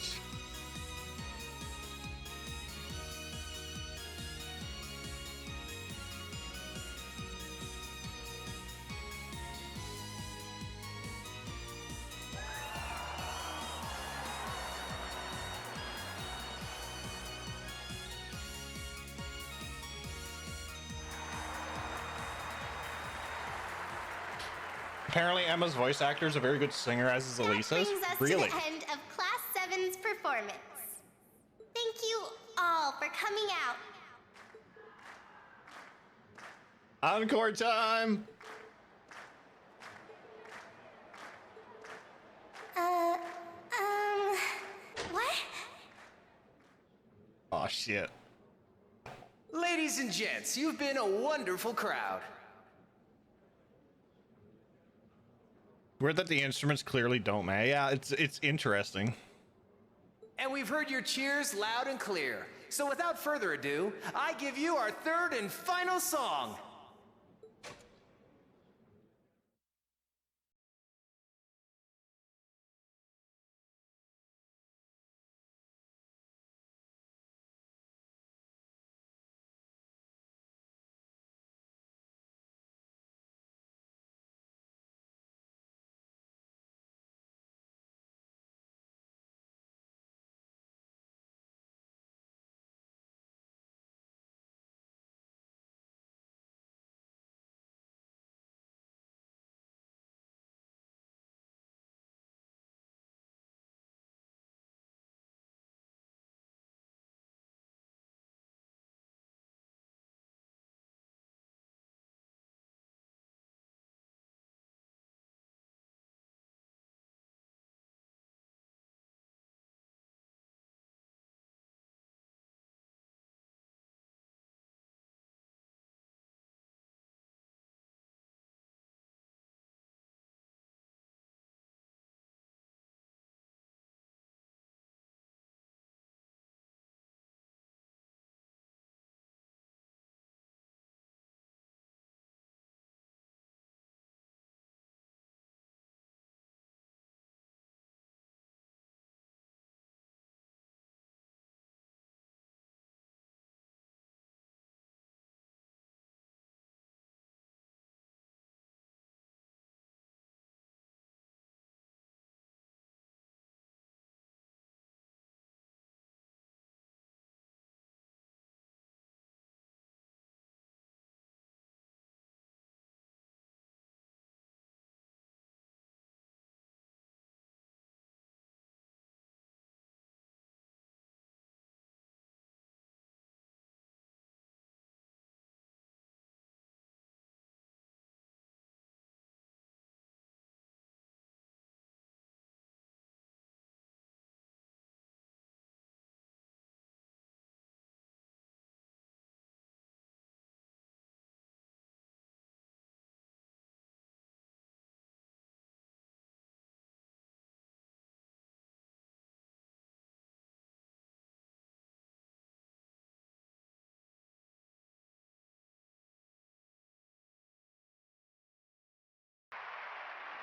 Apparently Emma's voice actor is a very good singer, as is Elisa's. That brings us Really? to the end of Class 7's performance. Thank you all for coming out. Encore time! What? Oh shit. Ladies and gents, you've been a wonderful crowd. Weird that the instruments clearly don't match. Yeah, it's interesting. And we've heard your cheers loud and clear. So without further ado, I give you our third and final song.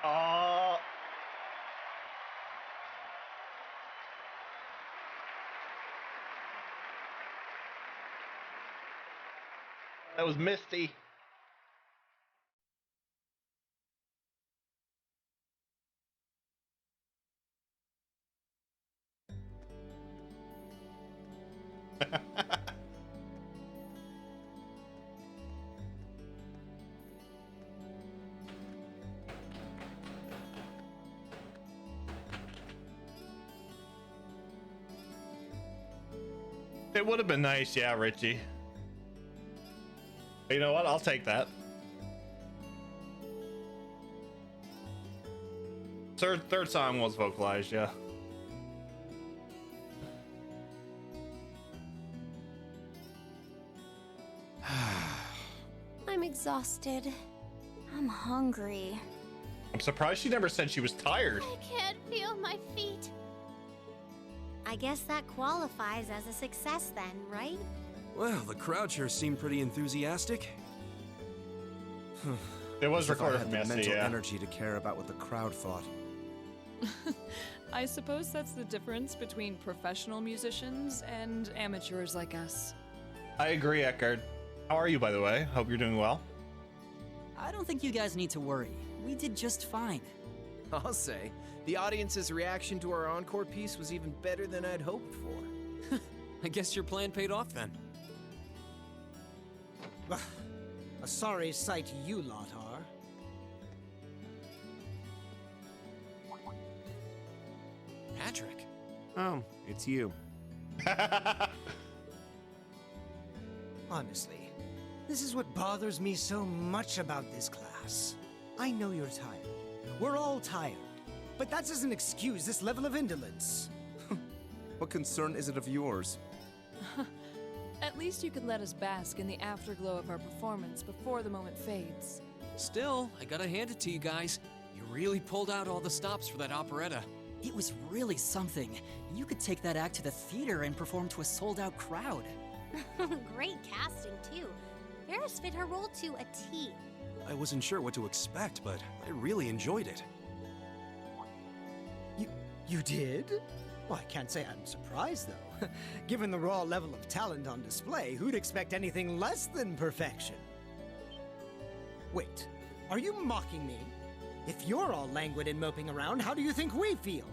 Oh. That was Misty. It would have been nice, yeah, Richie. You know what? I'll take that. Third song was vocalized, yeah. I'm exhausted. I'm hungry. I'm surprised she never said she was tired. I can't feel my feet. I guess that qualifies as a success then, right? Well, the crowd sure seemed pretty enthusiastic. It was As if I recorded had from the yesterday, mental yeah. energy to care about what the crowd thought. I suppose that's the difference between professional musicians and amateurs like us. I agree, Eckhart. How are you, by the way? Hope you're doing well. I don't think you guys need to worry. We did just fine. I'll say, the audience's reaction to our encore piece was even better than I'd hoped for. I guess your plan paid off then. A sorry sight you lot are. Patrick. Oh, it's you. Honestly, this is what bothers me so much about this class. I know you're tired. We're all tired. But that doesn't excuse this level of indolence. What concern is it of yours? At least you could let us bask in the afterglow of our performance before the moment fades. Still, I gotta hand it to you guys. You really pulled out all the stops for that operetta. It was really something. You could take that act to the theater and perform to a sold-out crowd. Great casting, too. Ferris fit her role to a T. I wasn't sure what to expect, but I really enjoyed it. You did? Well, I can't say I'm surprised, though. Given the raw level of talent on display, who'd expect anything less than perfection? Wait, are you mocking me? If you're all languid and moping around, how do you think we feel?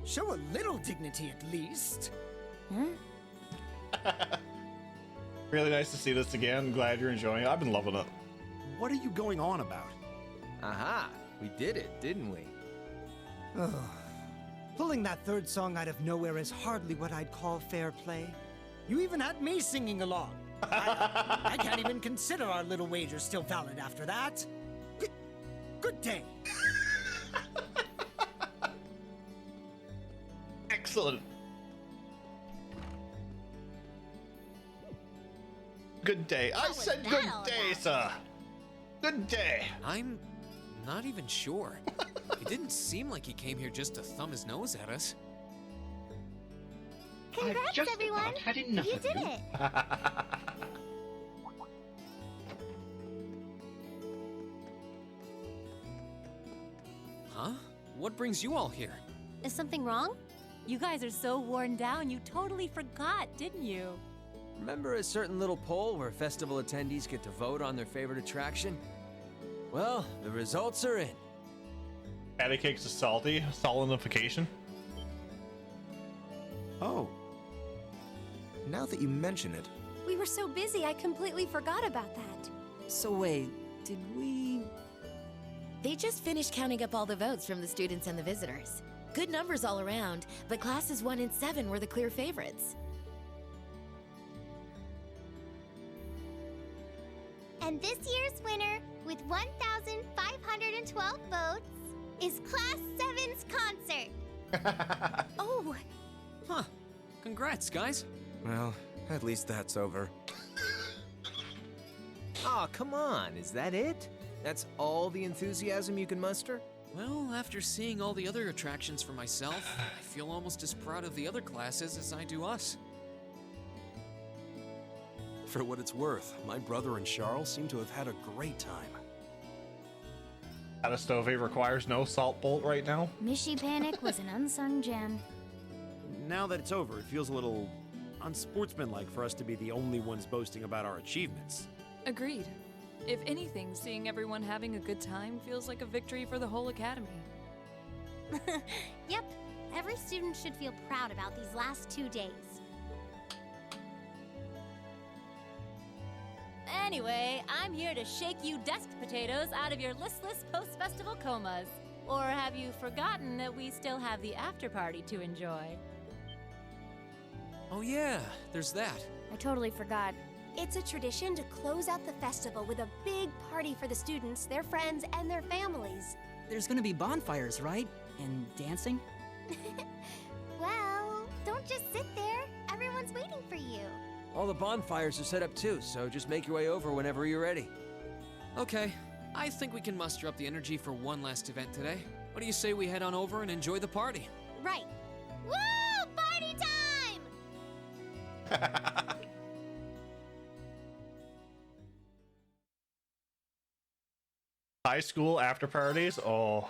Show a little dignity at least. Really nice to see this again. I'm glad you're enjoying it. I've been loving it. What are you going on about? Aha! We did it, didn't we? Pulling that third song out of nowhere is hardly what I'd call fair play. You even had me singing along. I can't even consider our little wager still valid after that. Good day. Excellent. Good day. I said good day, sir. Good day. I'm not even sure. It didn't seem like he came here just to thumb his nose at us. Congrats, everyone! You did it! Huh? What brings you all here? Is something wrong? You guys are so worn down, you totally forgot, didn't you? Remember a certain little poll where festival attendees get to vote on their favorite attraction? Well, the results are in. Patty cakes is salty. Salinification. Oh. Now that you mention it, We were so busy, I completely forgot about that. So wait, did we... They just finished counting up all the votes from the students and the visitors. Good numbers all around, but classes 1 and 7 were the clear favorites. And this year's winner, with 1,512 votes, is Class 7's concert. Oh! Huh. Congrats, guys. well, at least that's over. Aw, come on, is that it? That's all the enthusiasm you can muster? Well, after seeing all the other attractions for myself, I feel almost as proud of the other classes as I do us. For what it's worth, my brother and Charles seem to have had a great time. At a stove requires no salt bolt right now. Mishy Panic was an unsung gem. Now that it's over, it feels a little unsportsmanlike for us to be the only ones boasting about our achievements. Agreed. If anything, seeing everyone having a good time feels like a victory for the whole academy. Yep, every student should feel proud about these last 2 days. Anyway, I'm here to shake you desk potatoes out of your listless post-festival comas. Or have you forgotten that we still have the after party to enjoy? Oh yeah, there's that. I totally forgot. It's a tradition to close out the festival with a big party for the students, their friends, and their families. There's gonna be bonfires, right? And dancing? Well, don't just sit there. Everyone's waiting for you. All the bonfires are set up too, so just make your way over whenever you're ready. Okay, I think we can muster up the energy for one last event today. What do you say we head on over and enjoy the party? Right. Woo! Party time! High school after parties? Oh,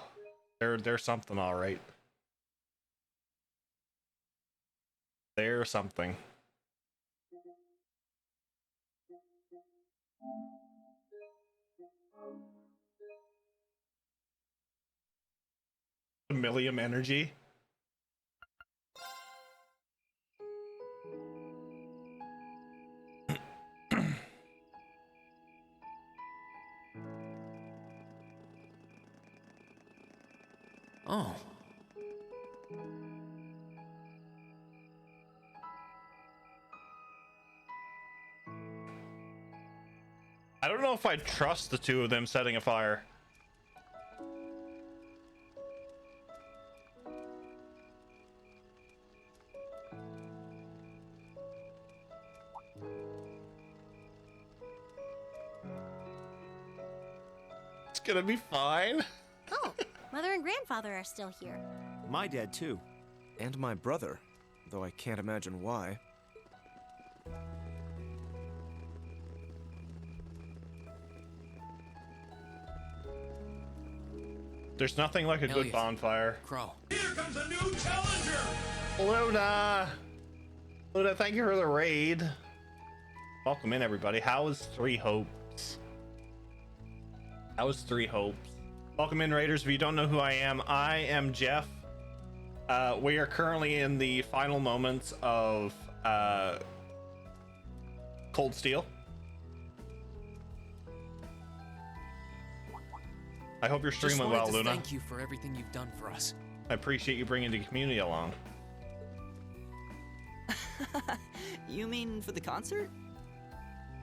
they're something, all right. They're something. Millium energy. Oh. I don't know if I trust the two of them setting a fire. It's gonna be fine. Oh, Mother and Grandfather are still here. My dad, too. And my brother, though I can't imagine why. There's nothing like a good Elliot. bonfire. Crow. Here comes a new challenger! Luna! Luna, thank you for the raid. Welcome in, everybody. How is Three Hopes? How is Three Hopes? Welcome in, Raiders. If you don't know who I am Jeff. We are currently in the final moments of Cold Steel. I hope you're streaming well, Just wanted to Luna. thank you for everything you've done for us. I appreciate you bringing the community along. You mean for the concert?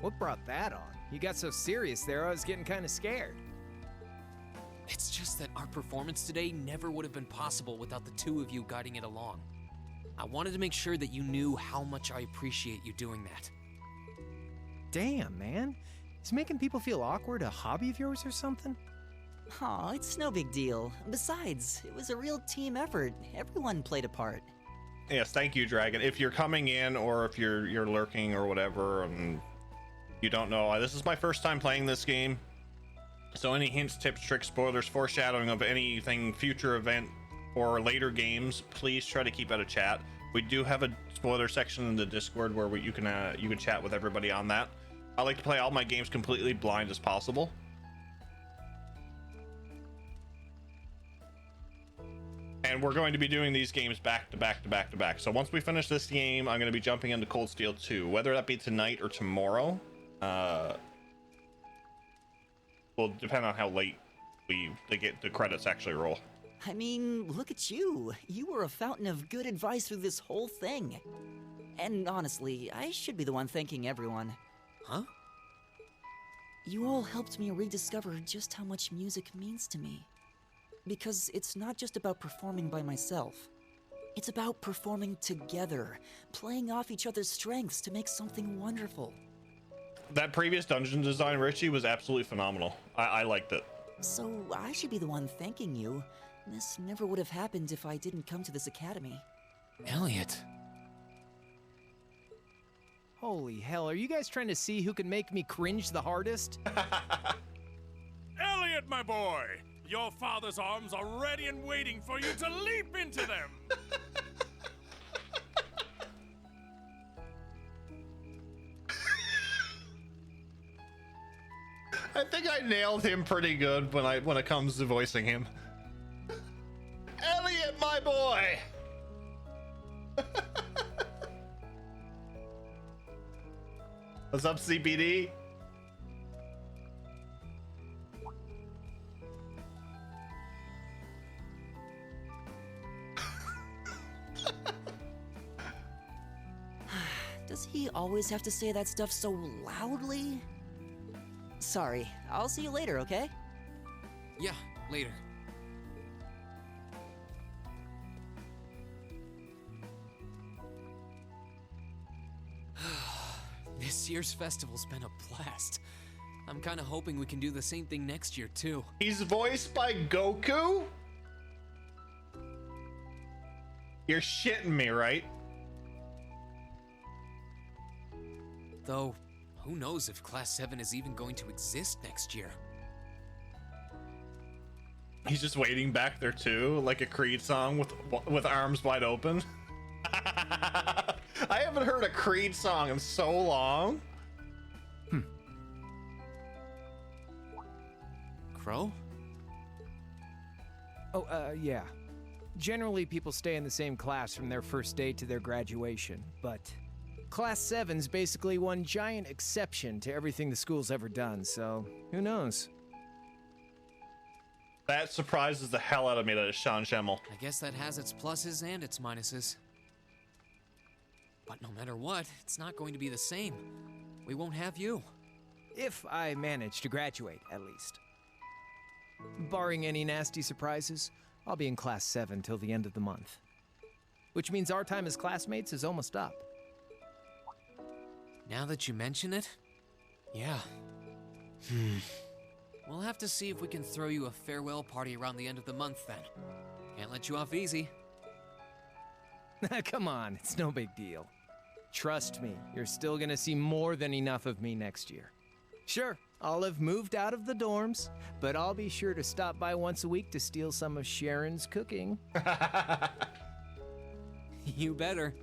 What brought that on? You got so serious there, I was getting kind of scared. It's just that our performance today never would have been possible without the two of you guiding it along. I wanted to make sure that you knew how much I appreciate you doing that. Damn, man. Is making people feel awkward a hobby of yours or something? Aw, it's no big deal. Besides, it was a real team effort. Everyone played a part. Yes, thank you, Dragon. If you're coming in or if you're lurking or whatever, and you don't know, this is my first time playing this game. So any hints, tips, tricks, spoilers, foreshadowing of anything future event or later games, please try to keep out of chat. We do have a spoiler section in the Discord where you can chat with everybody on that. I like to play all my games completely blind as possible. And we're going to be doing these games back to back to back to back. So once we finish this game, I'm going to be jumping into Cold Steel 2, whether that be tonight or tomorrow. Will depend on how late the credits actually roll. I mean, look at you. You were a fountain of good advice through this whole thing. And honestly, I should be the one thanking everyone. Huh? You all helped me rediscover just how much music means to me. Because it's not just about performing by myself. It's about performing together, playing off each other's strengths to make something wonderful. That previous dungeon design, Richie, was absolutely phenomenal. I liked it. So I should be the one thanking you. This never would have happened if I didn't come to this academy. Elliot. Holy hell, are you guys trying to see who can make me cringe the hardest? Elliot, my boy! Your father's arms are ready and waiting for you to leap into them! I think I nailed him pretty good when it comes to voicing him. Elliot, my boy! What's up, CPD? Does he always have to say that stuff so loudly? Sorry, I'll see you later, okay? Yeah, later. This year's festival's been a blast. I'm kind of hoping we can do the same thing next year, too. He's voiced by Goku? You're shitting me, right? Though, who knows if Class 7 is even going to exist next year? He's just waiting back there too, like a Creed song with arms wide open. I haven't heard a Creed song in so long. Crow? Oh, yeah. Generally, people stay in the same class from their first day to their graduation, but Class 7's basically one giant exception to everything the school's ever done, so who knows? That surprises the hell out of me that it's Sean Schemmel. I guess that has its pluses and its minuses. But no matter what, it's not going to be the same. We won't have you. If I manage to graduate, at least. Barring any nasty surprises, I'll be in Class 7 till the end of the month. Which means our time as classmates is almost up. Now that you mention it, yeah. We'll have to see if we can throw you a farewell party around the end of the month then. Can't let you off easy. Come on, it's no big deal. Trust me, you're still gonna see more than enough of me next year. Sure, I'll have moved out of the dorms, but I'll be sure to stop by once a week to steal some of Sharon's cooking. You better.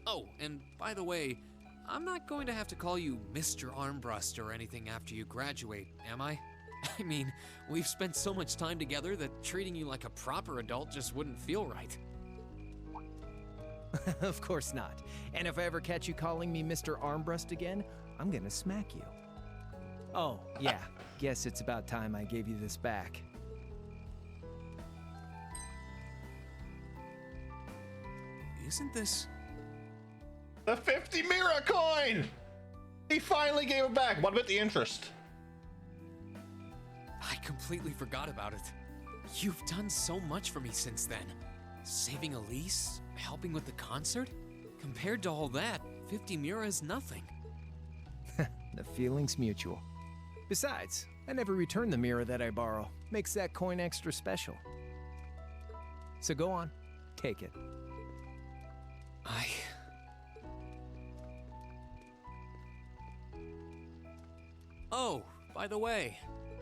Oh, and by the way, I'm not going to have to call you Mr. Armbrust or anything after you graduate, am I? I mean, we've spent so much time together that treating you like a proper adult just wouldn't feel right. Of course not. And if I ever catch you calling me Mr. Armbrust again, I'm gonna smack you. Oh, yeah. Guess it's about time I gave you this back. Isn't this... The 50 Mira coin! He finally gave it back. What about the interest? I completely forgot about it. You've done so much for me since then. Saving Elise, helping with the concert. Compared to all that, 50 Mira is nothing. The feeling's mutual. Besides, I never return the mirror that I borrow. Makes that coin extra special. So go on, take it. Oh, by the way,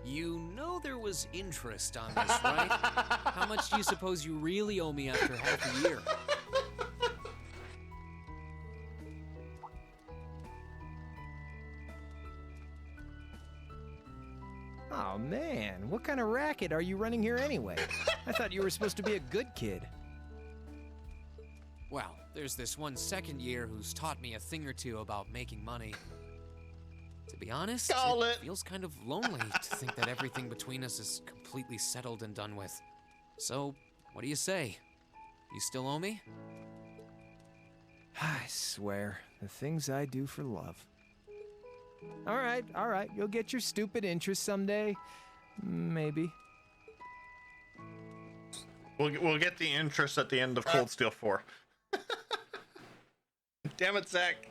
you know there was interest on this, right? How much do you suppose you really owe me after half a year? Oh man, what kind of racket are you running here anyway? I thought you were supposed to be a good kid. Well, there's this one second year who's taught me a thing or two about making money. To be honest, it feels kind of lonely to think that everything between us is completely settled and done with. So, what do you say? You still owe me? I swear, the things I do for love. All right, you'll get your stupid interest someday. Maybe. We'll get the interest at the end of Cold Steel 4. Damn it, Zach.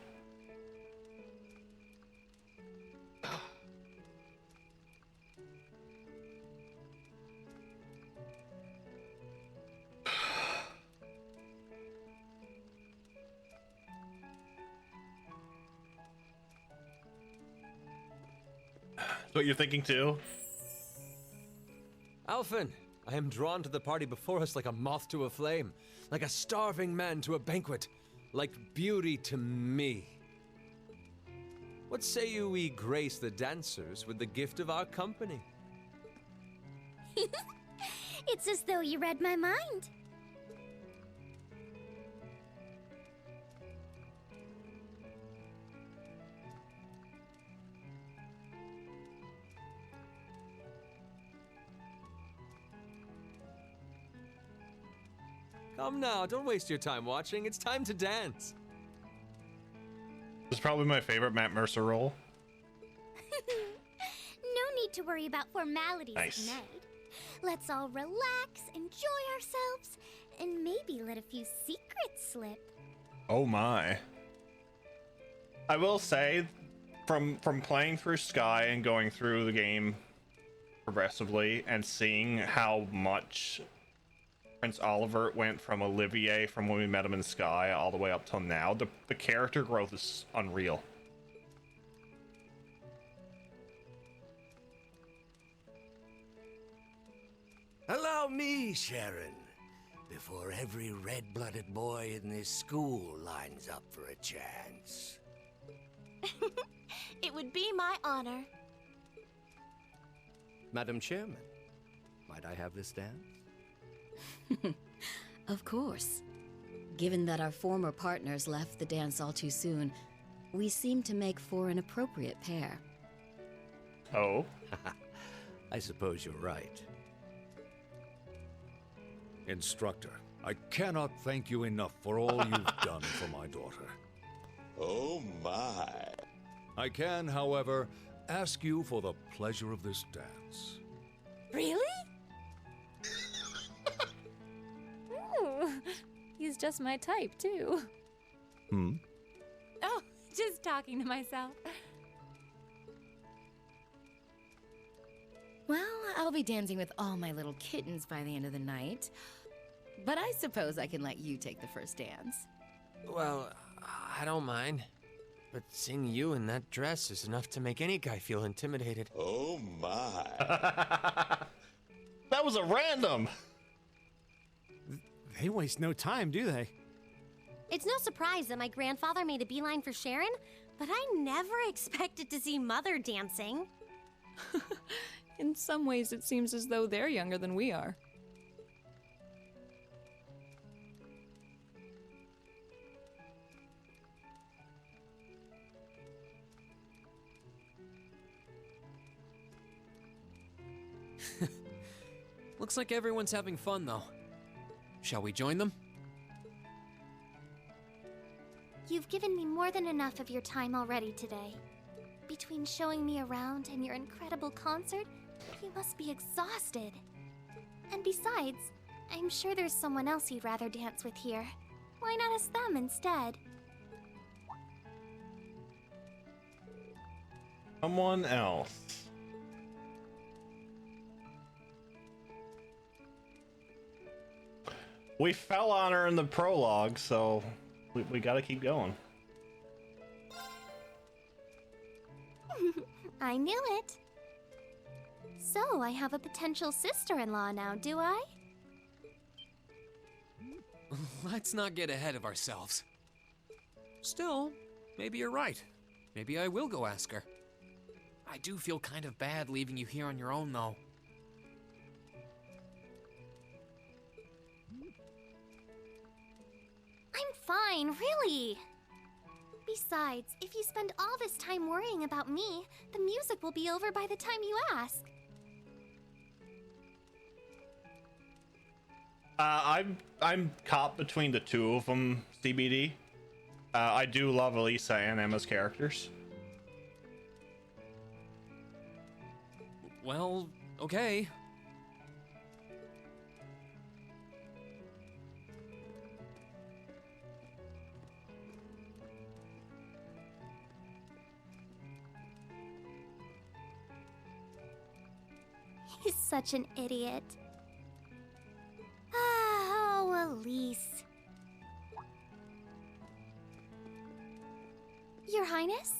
What you're thinking too? Alphen, I am drawn to the party before us like a moth to a flame, like a starving man to a banquet, like beauty to me. What say you we grace the dancers with the gift of our company? It's as though you read my mind. Come now, don't waste your time watching. It's time to dance. This is probably my favorite Matt Mercer role. No need to worry about formalities Nice. tonight. Let's all relax, enjoy ourselves, and maybe let a few secrets slip. Oh my. I will say, from playing through Sky and going through the game progressively and seeing how much Prince Oliver went from Olivier from when we met him in Sky all the way up till now, the character growth is unreal. Allow me, Sharon, before every red-blooded boy in this school lines up for a chance. It would be my honor. Madam Chairman, might I have this dance? Of course. Given that our former partners left the dance all too soon, we seem to make for an appropriate pair. Oh? I suppose you're right. Instructor, I cannot thank you enough for all you've done for my daughter. Oh my. I can, however, ask you for the pleasure of this dance. Really? Ooh, he's just my type, too. Hmm? Oh, just talking to myself. Well, I'll be dancing with all my little kittens by the end of the night. But I suppose I can let you take the first dance. Well, I don't mind. But seeing you in that dress is enough to make any guy feel intimidated. Oh my. That was a random! They waste no time, do they? It's no surprise that my grandfather made a beeline for Sharon, but I never expected to see Mother dancing. In some ways, it seems as though they're younger than we are. Looks like everyone's having fun, though. Shall we join them? You've given me more than enough of your time already today. Between showing me around and your incredible concert, you must be exhausted. And besides, I'm sure there's someone else you'd rather dance with here. Why not ask them instead? Someone else. We fell on her in the prologue, so we gotta keep going. I knew it. So, I have a potential sister-in-law now, do I? Let's not get ahead of ourselves. Still, maybe you're right. Maybe I will go ask her. I do feel kind of bad leaving you here on your own, though. I'm fine, really. Besides, if you spend all this time worrying about me, the music will be over by the time you ask. I'm caught between the two of them, CBD. I do love Elisa and Emma's characters. Well, okay. He's such an idiot. Oh, Elise. Your Highness?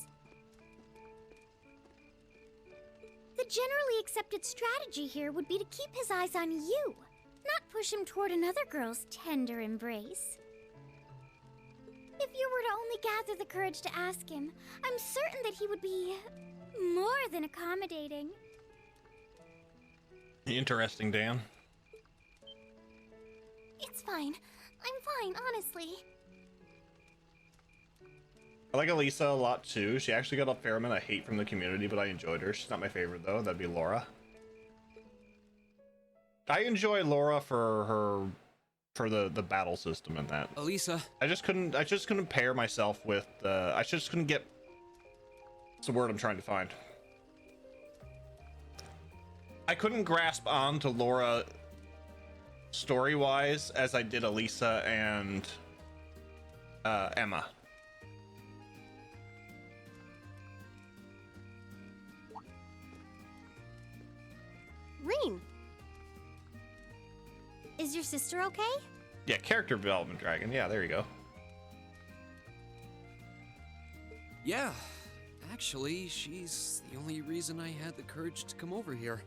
The generally accepted strategy here would be to keep his eyes on you, not push him toward another girl's tender embrace. If you were to only gather the courage to ask him, I'm certain that he would be more than accommodating. Interesting, Dan. It's fine. I'm fine, honestly. I like Elisa a lot too. She actually got a fair amount of hate from the community, but I enjoyed her. She's not my favorite though. That'd be Laura. I enjoy Laura for the battle system and that. Elisa. I just couldn't pair myself with I just couldn't get, what's the word I'm trying to find? I couldn't grasp on to Laura story-wise as I did Elisa and Emma. Rean! Is your sister okay? Yeah, character development dragon. Yeah, there you go. Yeah, actually, she's the only reason I had the courage to come over here.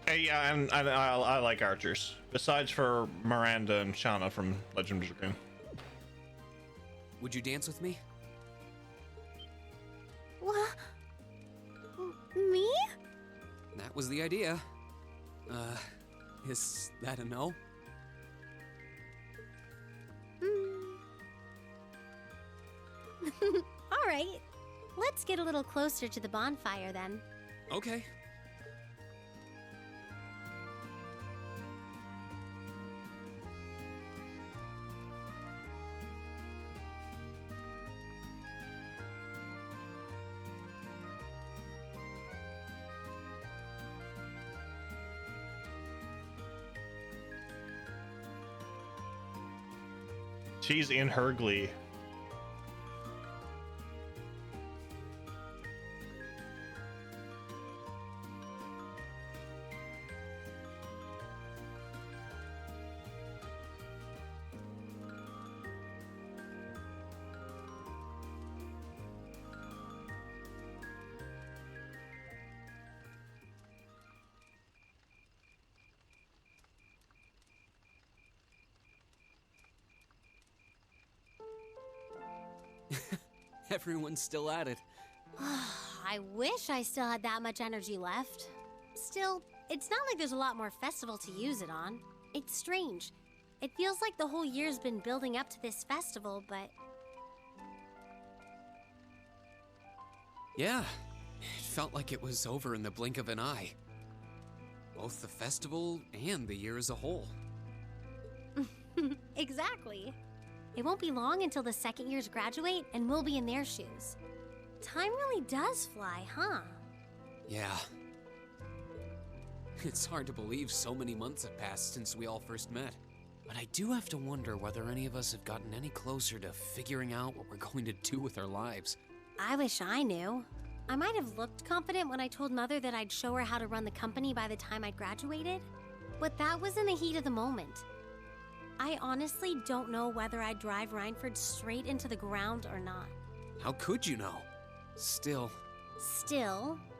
Hey, yeah, and I like archers. Besides for Miranda and Shauna from Legend of Dragoon. Would you dance with me? What? Me? That was the idea. Is that a no? All right. Let's get a little closer to the bonfire then. Okay. She's in her glee. Everyone's still at it. I wish I still had that much energy left. Still, it's not like there's a lot more festival to use it on. It's strange. It feels like the whole year's been building up to this festival, but... Yeah, it felt like it was over in the blink of an eye. Both the festival and the year as a whole. Exactly. It won't be long until the second years graduate and we'll be in their shoes. Time really does fly, huh? Yeah. It's hard to believe so many months have passed since we all first met. But I do have to wonder whether any of us have gotten any closer to figuring out what we're going to do with our lives. I wish I knew. I might have looked confident when I told Mother that I'd show her how to run the company by the time I'd graduated, but that was in the heat of the moment. I honestly don't know whether I'd drive Rhineford straight into the ground or not. How could you know? Still,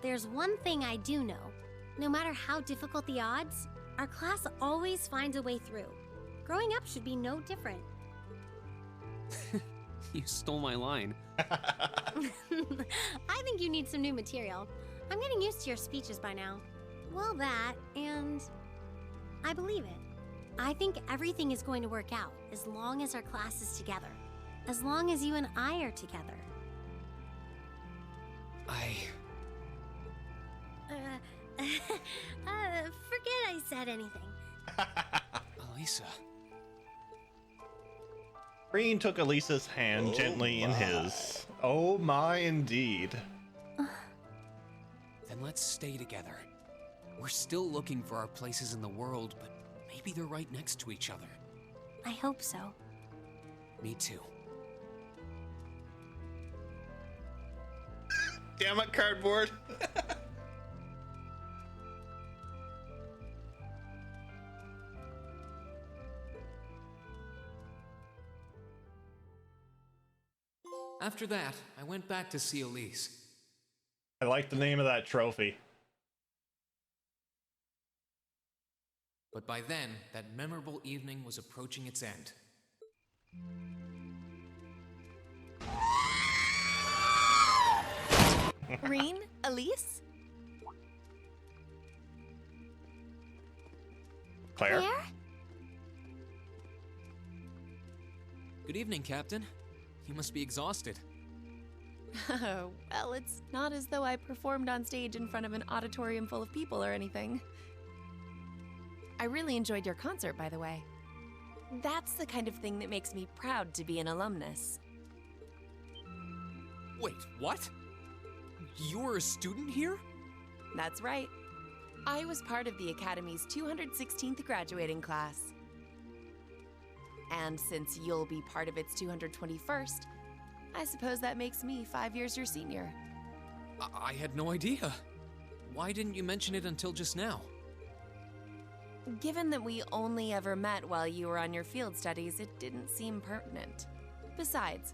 there's one thing I do know. No matter how difficult the odds, our class always finds a way through. Growing up should be no different. you stole my line. I think you need some new material. I'm getting used to your speeches by now. Well, that, and I believe it. I think everything is going to work out as long as our class is together. As long as you and I are together. Forget I said anything. Elisa. Green took Elisa's hand gently in his. Oh my, indeed. Then let's stay together. We're still looking for our places in the world, but maybe they're right next to each other. I hope so. Me too. Damn it, cardboard. After that, I went back to see Elise. I like the name of that trophy. But by then, that memorable evening was approaching its end. Reen? Elise? Claire? Good evening, Captain. You must be exhausted. Well, it's not as though I performed on stage in front of an auditorium full of people or anything. I really enjoyed your concert, by the way. That's the kind of thing that makes me proud to be an alumnus. Wait, what? You're a student here? That's right. I was part of the Academy's 216th graduating class. And since you'll be part of its 221st, I suppose that makes me 5 years your senior. I had no idea. Why didn't you mention it until just now? Given that we only ever met while you were on your field studies, it didn't seem pertinent. Besides,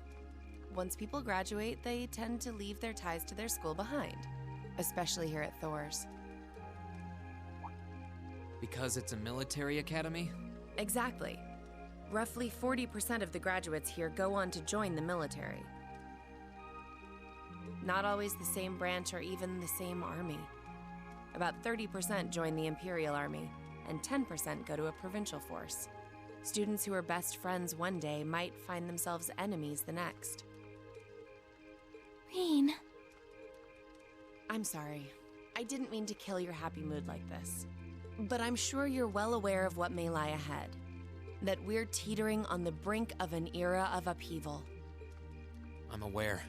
once people graduate, they tend to leave their ties to their school behind, especially here at Thor's. Because it's a military academy? Exactly. Roughly 40% of the graduates here go on to join the military. Not always the same branch or even the same army. About 30% join the Imperial Army, and 10% go to a provincial force. Students who are best friends one day might find themselves enemies the next. Reen. I'm sorry. I didn't mean to kill your happy mood like this. But I'm sure you're well aware of what may lie ahead. That we're teetering on the brink of an era of upheaval. I'm aware.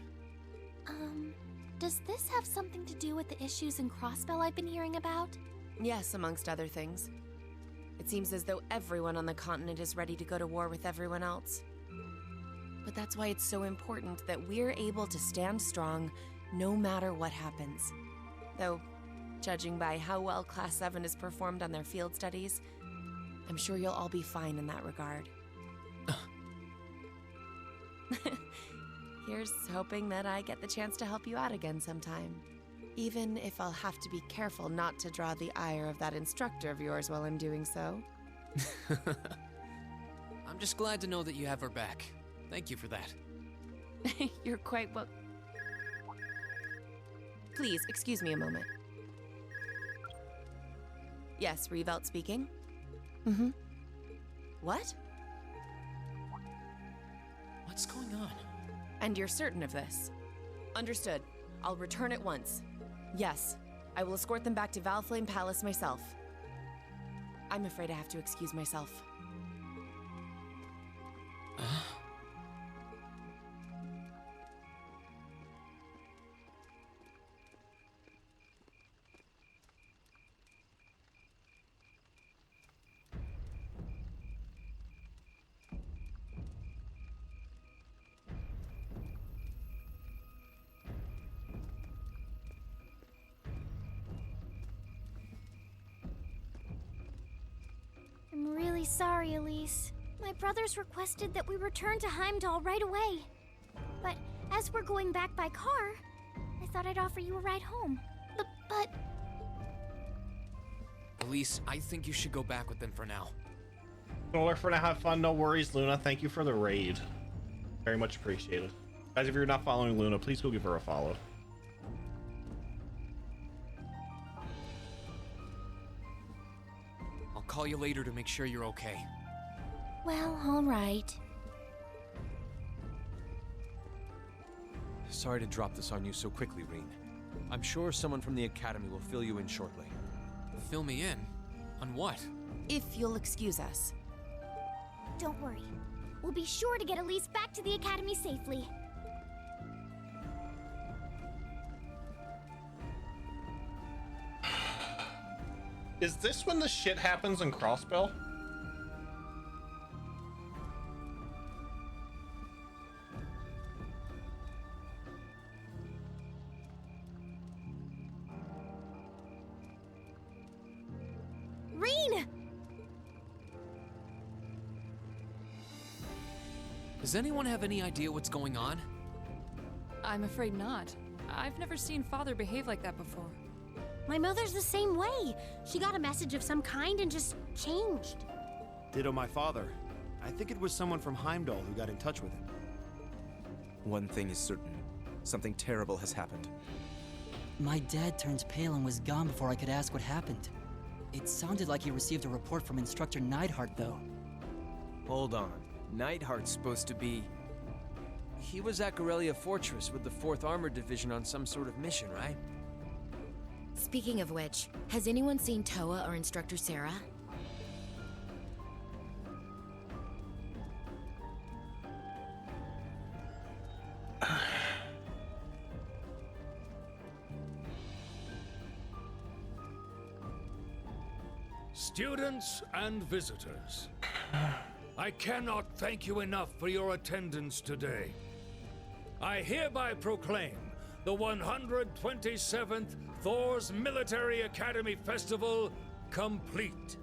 Does this have something to do with the issues in Crossbell I've been hearing about? Yes, amongst other things. It seems as though everyone on the continent is ready to go to war with everyone else. But that's why it's so important that we're able to stand strong no matter what happens. Though, judging by how well Class 7 has performed on their field studies, I'm sure you'll all be fine in that regard. Here's hoping that I get the chance to help you out again sometime. Even if I'll have to be careful not to draw the ire of that instructor of yours while I'm doing so. I'm just glad to know that you have her back. Thank you for that. You're quite well. Please, excuse me a moment. Yes, Revelt speaking. Mm-hmm. What? What's going on? And you're certain of this? Understood. I'll return at once. Yes, I will escort them back to Valflame Palace myself. I'm afraid I have to excuse myself. I'm really sorry, Elise. My brothers requested that we return to Heimdall right away. But as we're going back by car, I thought I'd offer you a ride home. But... Elise, I think you should go back with them for now. Well, for now, have fun. No worries, Luna. Thank you for the raid. Very much appreciated. Guys, if you're not following Luna, please go give her a follow. I'll call you later to make sure you're okay. Well, all right. Sorry to drop this on you so quickly, Reen. I'm sure someone from the Academy will fill you in shortly. Fill me in? On what? If you'll excuse us. Don't worry. We'll be sure to get Elise back to the Academy safely. Is this when the shit happens in Crossbell? Reen! Does anyone have any idea what's going on? I'm afraid not. I've never seen Father behave like that before. My mother's the same way. She got a message of some kind and just changed. Ditto my father. I think it was someone from Heimdall who got in touch with him. One thing is certain. Something terrible has happened. My dad turned pale and was gone before I could ask what happened. It sounded like he received a report from Instructor Neidhart, though. Hold on. Neidhart's supposed to be... He was at Gorelia Fortress with the 4th Armored Division on some sort of mission, right? Speaking of which, has anyone seen Toa or Instructor Sarah? Students and visitors, I cannot thank you enough for your attendance today. I hereby proclaim the 127th Thor's Military Academy Festival complete.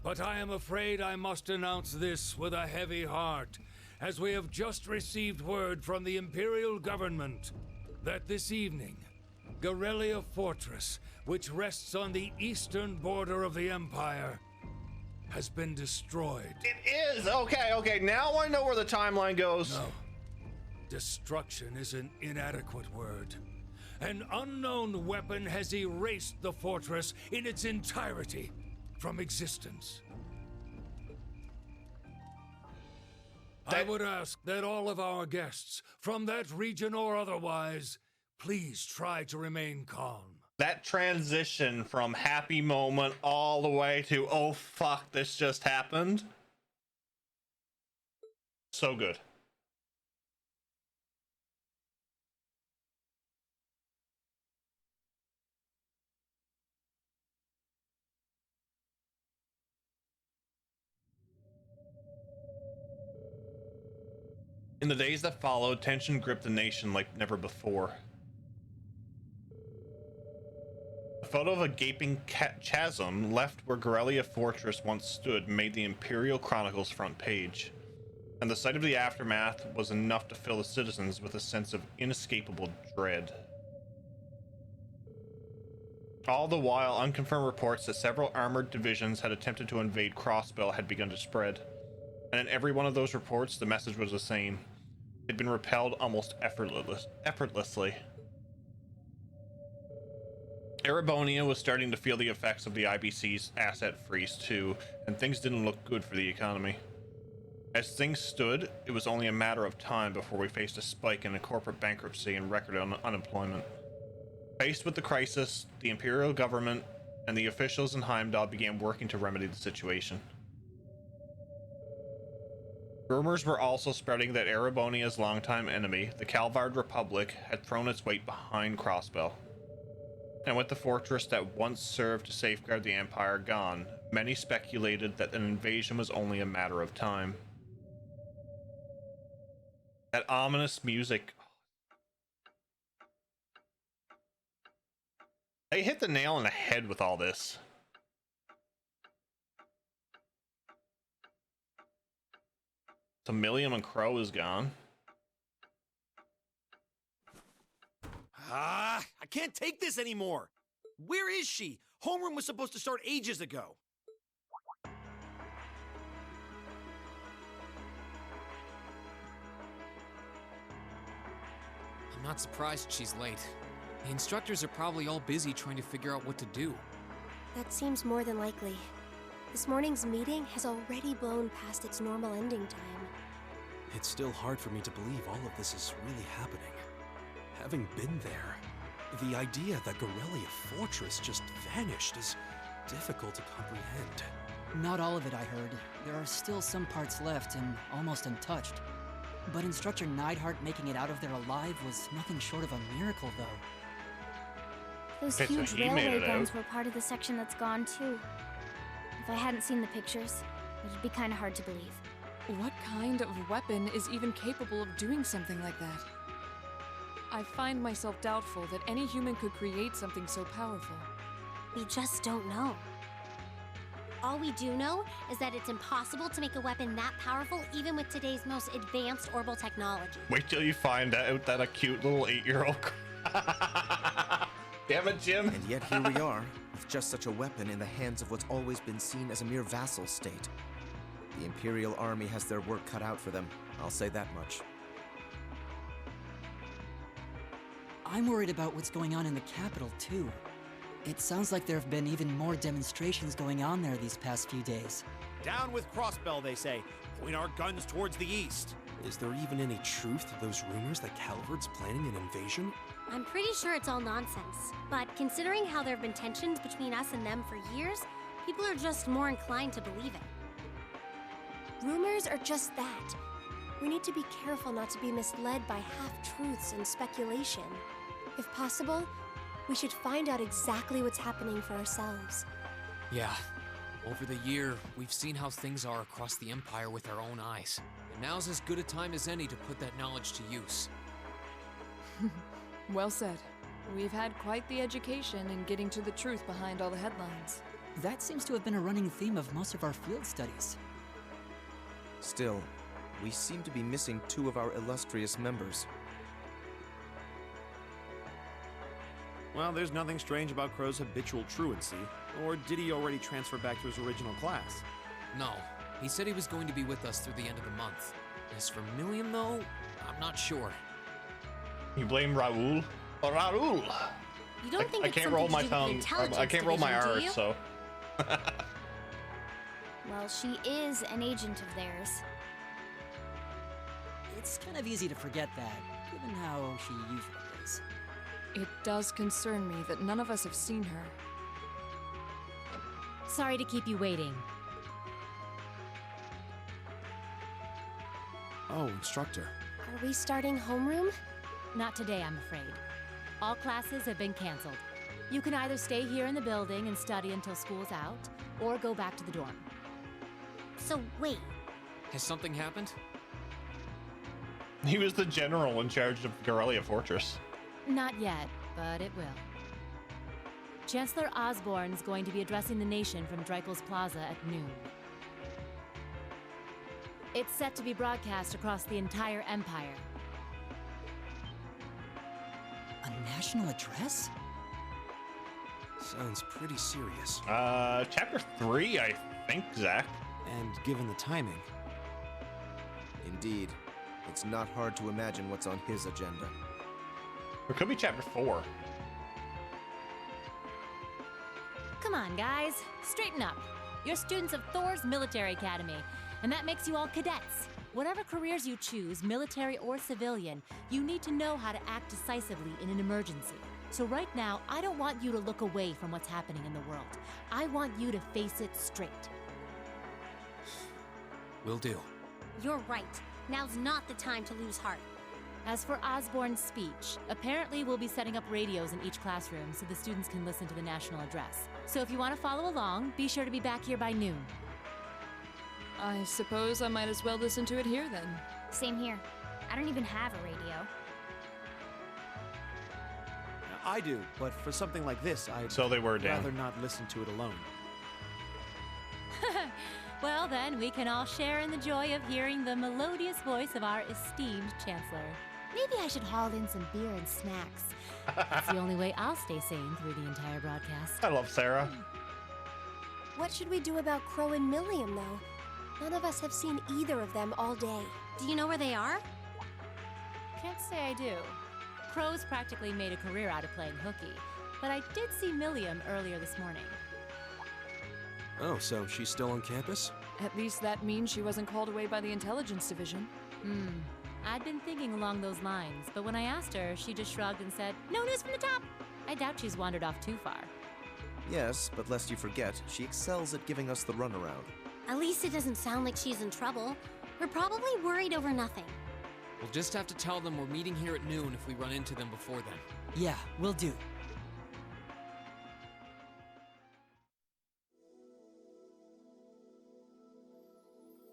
But I am afraid I must announce this with a heavy heart, as we have just received word from the Imperial government that this evening, Gorelia Fortress, which rests on the eastern border of the Empire, has been destroyed. It is! Okay, now I know where the timeline goes. No. Destruction is an inadequate word. An unknown weapon has erased the fortress in its entirety from existence. I would ask that all of our guests, from that region or otherwise, please try to remain calm. That transition from happy moment all the way to, oh fuck, this just happened. So good. In the days that followed, tension gripped the nation like never before. A photo of a gaping chasm left where Gorelia Fortress once stood made the Imperial Chronicles front page, and the sight of the aftermath was enough to fill the citizens with a sense of inescapable dread. All the while, unconfirmed reports that several armored divisions had attempted to invade Crossbell had begun to spread. And in every one of those reports, the message was the same. They'd been repelled almost effortlessly. Erebonia was starting to feel the effects of the IBC's asset freeze too, and things didn't look good for the economy. As things stood, it was only a matter of time before we faced a spike in corporate bankruptcy and record unemployment. Faced with the crisis, the Imperial government and the officials in Heimdall began working to remedy the situation. Rumors were also spreading that Erebonia's longtime enemy, the Calvard Republic, had thrown its weight behind Crossbell. And with the fortress that once served to safeguard the Empire gone, many speculated that an invasion was only a matter of time. That ominous music. They hit the nail on the head with all this. Millium and Crow is gone. I can't take this anymore. Where is she? Homeroom was supposed to start ages ago. I'm not surprised she's late. The instructors are probably all busy trying to figure out what to do. That seems more than likely. This morning's meeting has already blown past its normal ending time. It's still hard for me to believe all of this is really happening. Having been there, the idea that Gorelia Fortress just vanished is difficult to comprehend. Not all of it, I heard. There are still some parts left and almost untouched. But Instructor Neidhart making it out of there alive was nothing short of a miracle, though. Those huge railway guns were part of the section that's gone, too. If I hadn't seen the pictures, it'd be kind of hard to believe. What kind of weapon is even capable of doing something like that? I find myself doubtful that any human could create something so powerful. We just don't know. All we do know is that it's impossible to make a weapon that powerful even with today's most advanced orbital technology. Wait till you find out that a cute little 8-year-old. Damn it, Jim. And yet here we are, with just such a weapon in the hands of what's always been seen as a mere vassal state. The Imperial Army has their work cut out for them, I'll say that much. I'm worried about what's going on in the capital, too. It sounds like there have been even more demonstrations going on there these past few days. Down with Crossbell, they say. Point our guns towards the east. Is there even any truth to those rumors that Calvard's planning an invasion? I'm pretty sure it's all nonsense. But considering how there have been tensions between us and them for years, people are just more inclined to believe it. Rumors are just that. We need to be careful not to be misled by half-truths and speculation. If possible, we should find out exactly what's happening for ourselves. Yeah. Over the year, we've seen how things are across the Empire with our own eyes. And now's as good a time as any to put that knowledge to use. Well said. We've had quite the education in getting to the truth behind all the headlines. That seems to have been a running theme of most of our field studies. Still, we seem to be missing 2 of our illustrious members. Well, there's nothing strange about Crow's habitual truancy. Or did he already transfer back to his original class? No. He said he was going to be with us through the end of the month. As for Million, though, I'm not sure. You blame Raoul? Oh, Raoul! You don't think I it's can't something roll to my do with tongue. intelligence I can't roll my division, do R, you? so. Well, she is an agent of theirs. It's kind of easy to forget that, given how she usually is. It does concern me that none of us have seen her. Sorry to keep you waiting. Oh, instructor. Are we starting homeroom? Not today, I'm afraid. All classes have been canceled. You can either stay here in the building and study until school's out, or go back to the dorm. So wait, Has something happened? He was the general in charge of Gorelia Fortress. Not yet, but it will. Chancellor Osborne's going to be addressing the nation from Dreikel's Plaza at noon. It's set to be broadcast across the entire Empire. A national address? Sounds pretty serious. Chapter 3, I think, Zach. And given the timing. Indeed, it's not hard to imagine what's on his agenda. It could be chapter 4. Come on, guys. Straighten up. You're students of Thor's Military Academy, and that makes you all cadets. Whatever careers you choose, military or civilian, you need to know how to act decisively in an emergency. So right now, I don't want you to look away from what's happening in the world. I want you to face it straight. Will do. you're right. Now's not the time to lose heart. As for Osborne's speech, apparently we'll be setting up radios in each classroom so the students can listen to the national address. So if you want to follow along, be sure to be back here by noon. I suppose I might as well listen to it here then. Same here. I don't even have a radio. I do, but for something like this, I'd So they were down. rather not listen to it alone. Well then, we can all share in the joy of hearing the melodious voice of our esteemed Chancellor. Maybe I should haul in some beer and snacks. It's the only way I'll stay sane through the entire broadcast. I love Sarah. What should we do about Crow and Milliam, though? None of us have seen either of them all day. Do you know where they are? Can't say I do. Crow's practically made a career out of playing hooky, but I did see Milliam earlier this morning. Oh, so she's still on campus? At least that means she wasn't called away by the intelligence division. I'd been thinking along those lines, but when I asked her, she just shrugged and said, "No news from the top." I doubt she's wandered off too far. Yes, but lest you forget, she excels at giving us the runaround. At least it doesn't sound like she's in trouble. We're probably worried over nothing. We'll just have to tell them we're meeting here at noon if we run into them before then. Yeah, will do.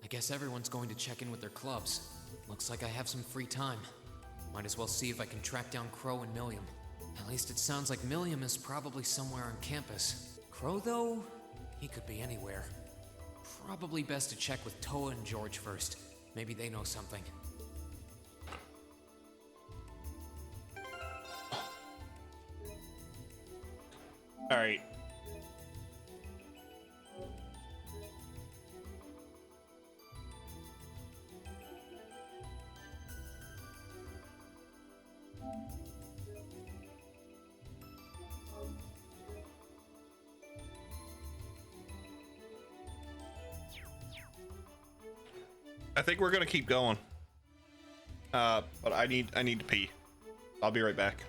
I guess everyone's going to check in with their clubs. Looks like I have some free time. Might as well see if I can track down Crow and Milliam. At least it sounds like Milliam is probably somewhere on campus. Crow, though? He could be anywhere. Probably best to check with Toa and George first. Maybe they know something. All right. I think we're gonna keep going. But I need to pee. I'll be right back.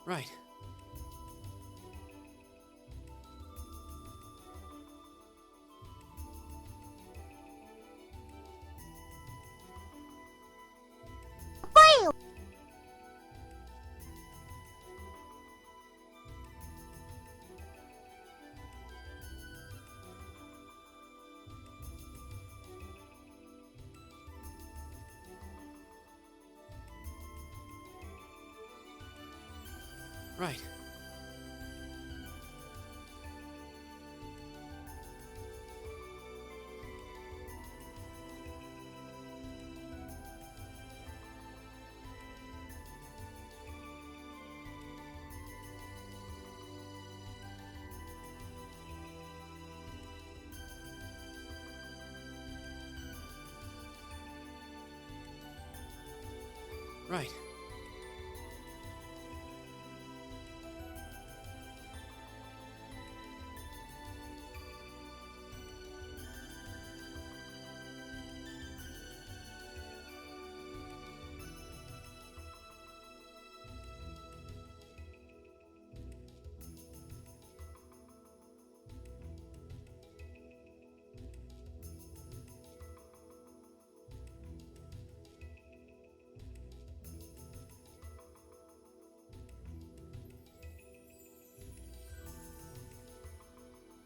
Right. Right. Right.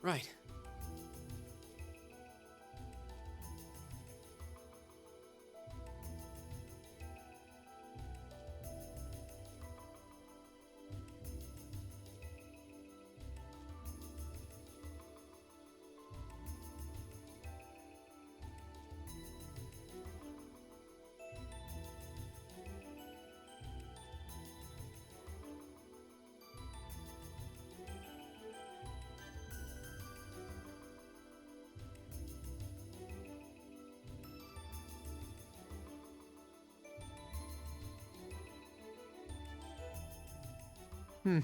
Right. Hmm.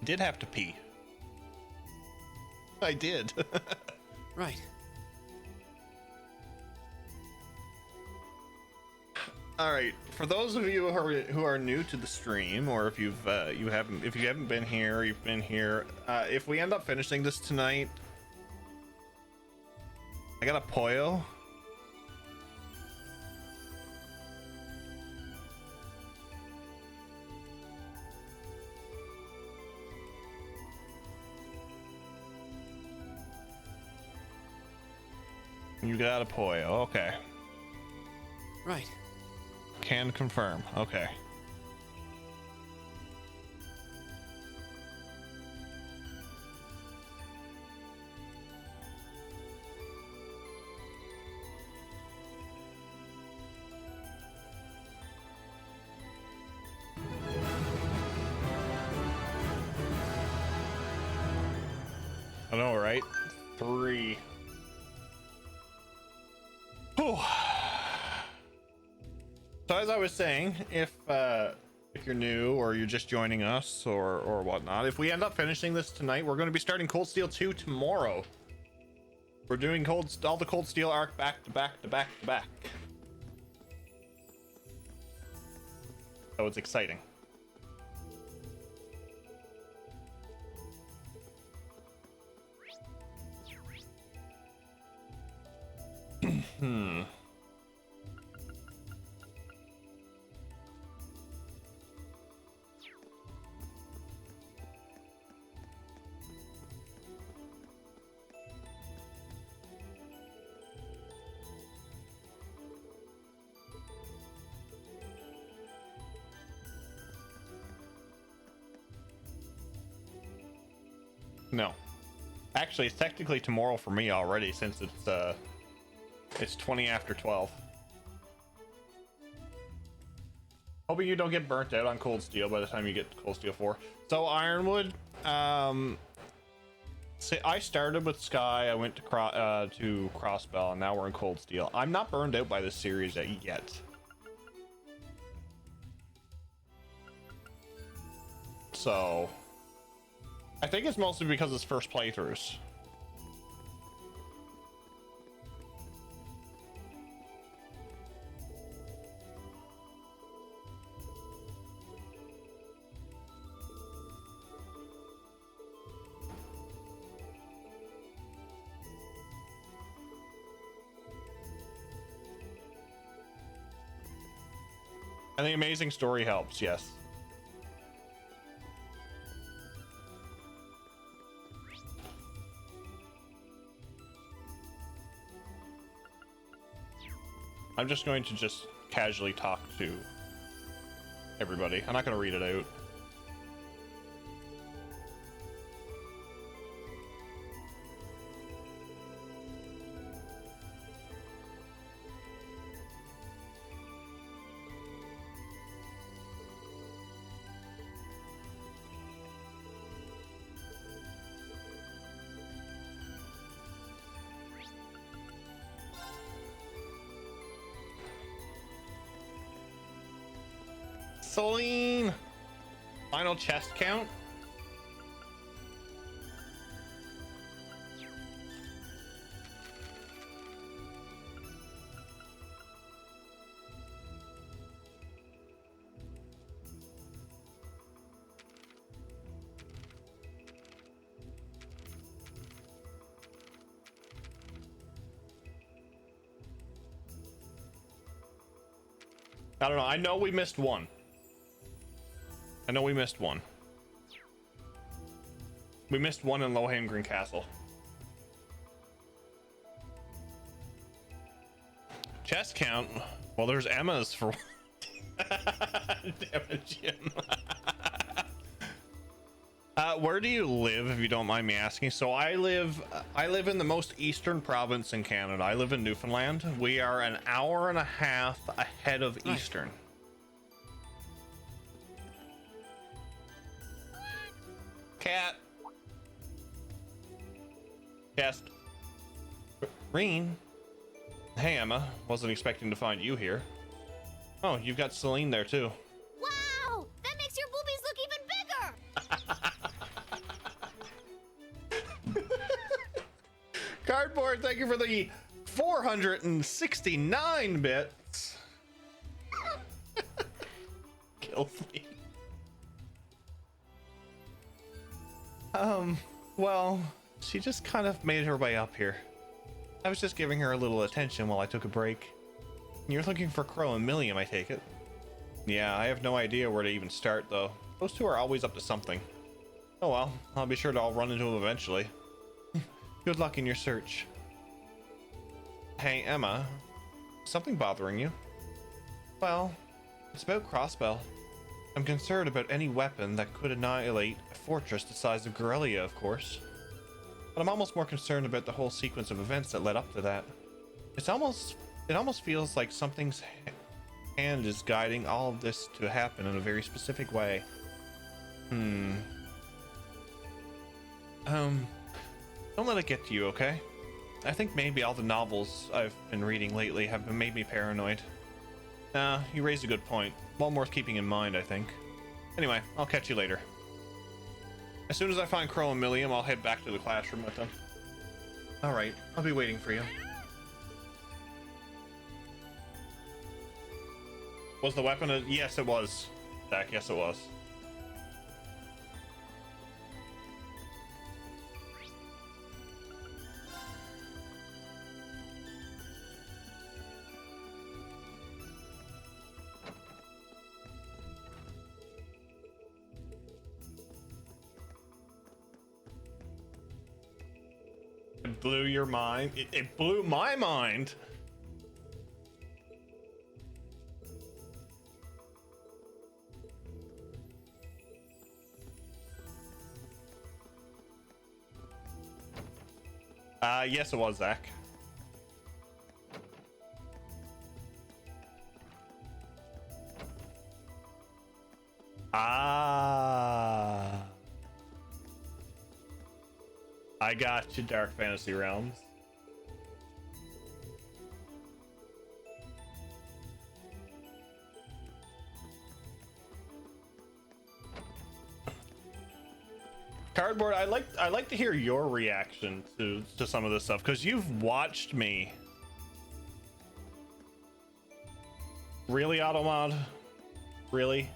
Did have to pee. I did. Right. All right. For those of you who are new to the stream, or if you haven't been here, or you've been here, if we end up finishing this tonight, I got a Poyo. You got a Poyo. Okay. Right. Can confirm. Okay. I know, right? 3. Whew. So as I was saying, if you're new or you're just joining us or whatnot, if we end up finishing this tonight, we're going to be starting Cold Steel 2 tomorrow. We're doing all the Cold Steel arc back to back to back to back. So it's exciting. No. Actually, it's technically tomorrow for me already, since it's 20 after 12. Hoping you don't get burnt out on Cold Steel by the time you get to Cold Steel 4. So Ironwood, say I started with Sky, I went to Crossbell, and now we're in Cold Steel. I'm not burned out by this series yet. So I think it's mostly because it's first playthroughs. And the amazing story helps, yes. I'm just going to casually talk to everybody. I'm not going to read it out. Celine! Final chest count? I don't know. I know we missed one. We missed one in Lohengrin Castle. Chest count? Well, there's Emma's for damn it, Jim. Where do you live, if you don't mind me asking? So I live in the most eastern province in Canada. I live in Newfoundland. We are an hour and a half ahead of Eastern. Cat. Chest. Reen. Hey, Emma. Wasn't expecting to find you here. Oh, you've got Celine there too. Wow! That makes your boobies look even bigger! Cardboard, thank you for the 469 bits. Kills me. Well, she just kind of made her way up here. I was just giving her a little attention while I took a break. You're looking for Crow and Milliam, I take it? Yeah, I have no idea where to even start, though. Those two are always up to something. Oh well, I'll be sure to all run into them eventually. Good luck in your search. Hey, Emma. Something bothering you? Well, it's about Crossbell. I'm concerned about any weapon that could annihilate a fortress the size of Gorelia, of course. But I'm almost more concerned about the whole sequence of events that led up to that. It almost feels like something's hand is guiding all of this to happen in a very specific way. Don't let it get to you, okay? I think maybe all the novels I've been reading lately have made me paranoid. You raised a good point. One worth keeping in mind, I think. Anyway, I'll catch you later. As soon as I find Crow and Milliam, I'll head back to the classroom with them. Alright, I'll be waiting for you. Was the weapon a... Yes, it was. Zach, yes, it was. It blew your mind. It blew my mind. Yes, it was, Zach. I got you, Dark Fantasy Realms. Cardboard, I like to hear your reaction to some of this stuff, because you've watched me. Really, Automod? Really?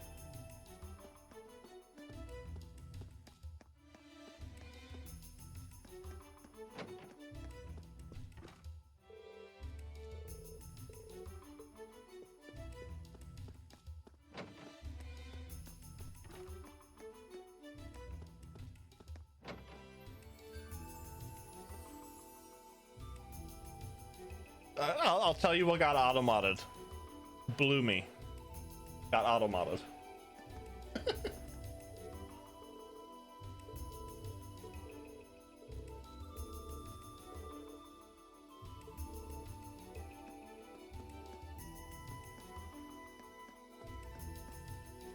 I'll tell you what got automodded. Blew me. Got automodded.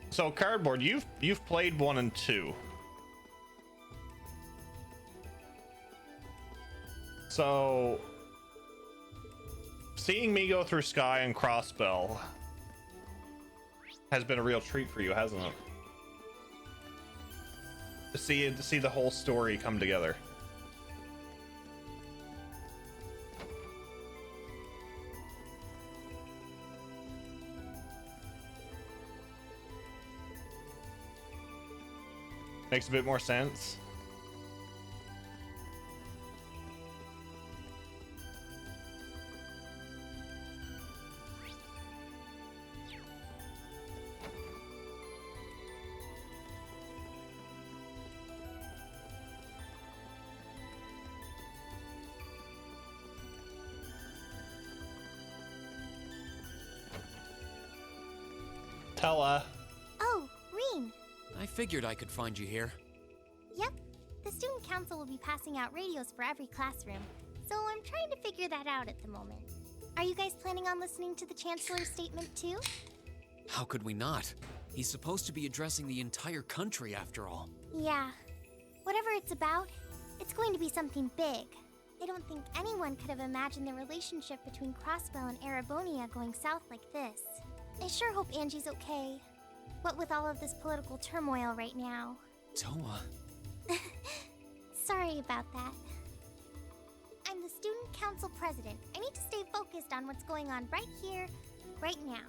So Cardboard, you've played 1 and 2. So seeing me go through Sky and Crossbell has been a real treat for you, hasn't it? To see the whole story come together. Makes a bit more sense. Tella. Oh, Reen. I figured I could find you here. Yep. The student council will be passing out radios for every classroom, so I'm trying to figure that out at the moment. Are you guys planning on listening to the Chancellor's statement too? How could we not? He's supposed to be addressing the entire country after all. Yeah. Whatever it's about, it's going to be something big. I don't think anyone could have imagined the relationship between Crossbell and Arabonia going south like this. I sure hope Angie's okay. What with all of this political turmoil right now. Toa. Sorry about that. I'm the student council president. I need to stay focused on what's going on right here, right now.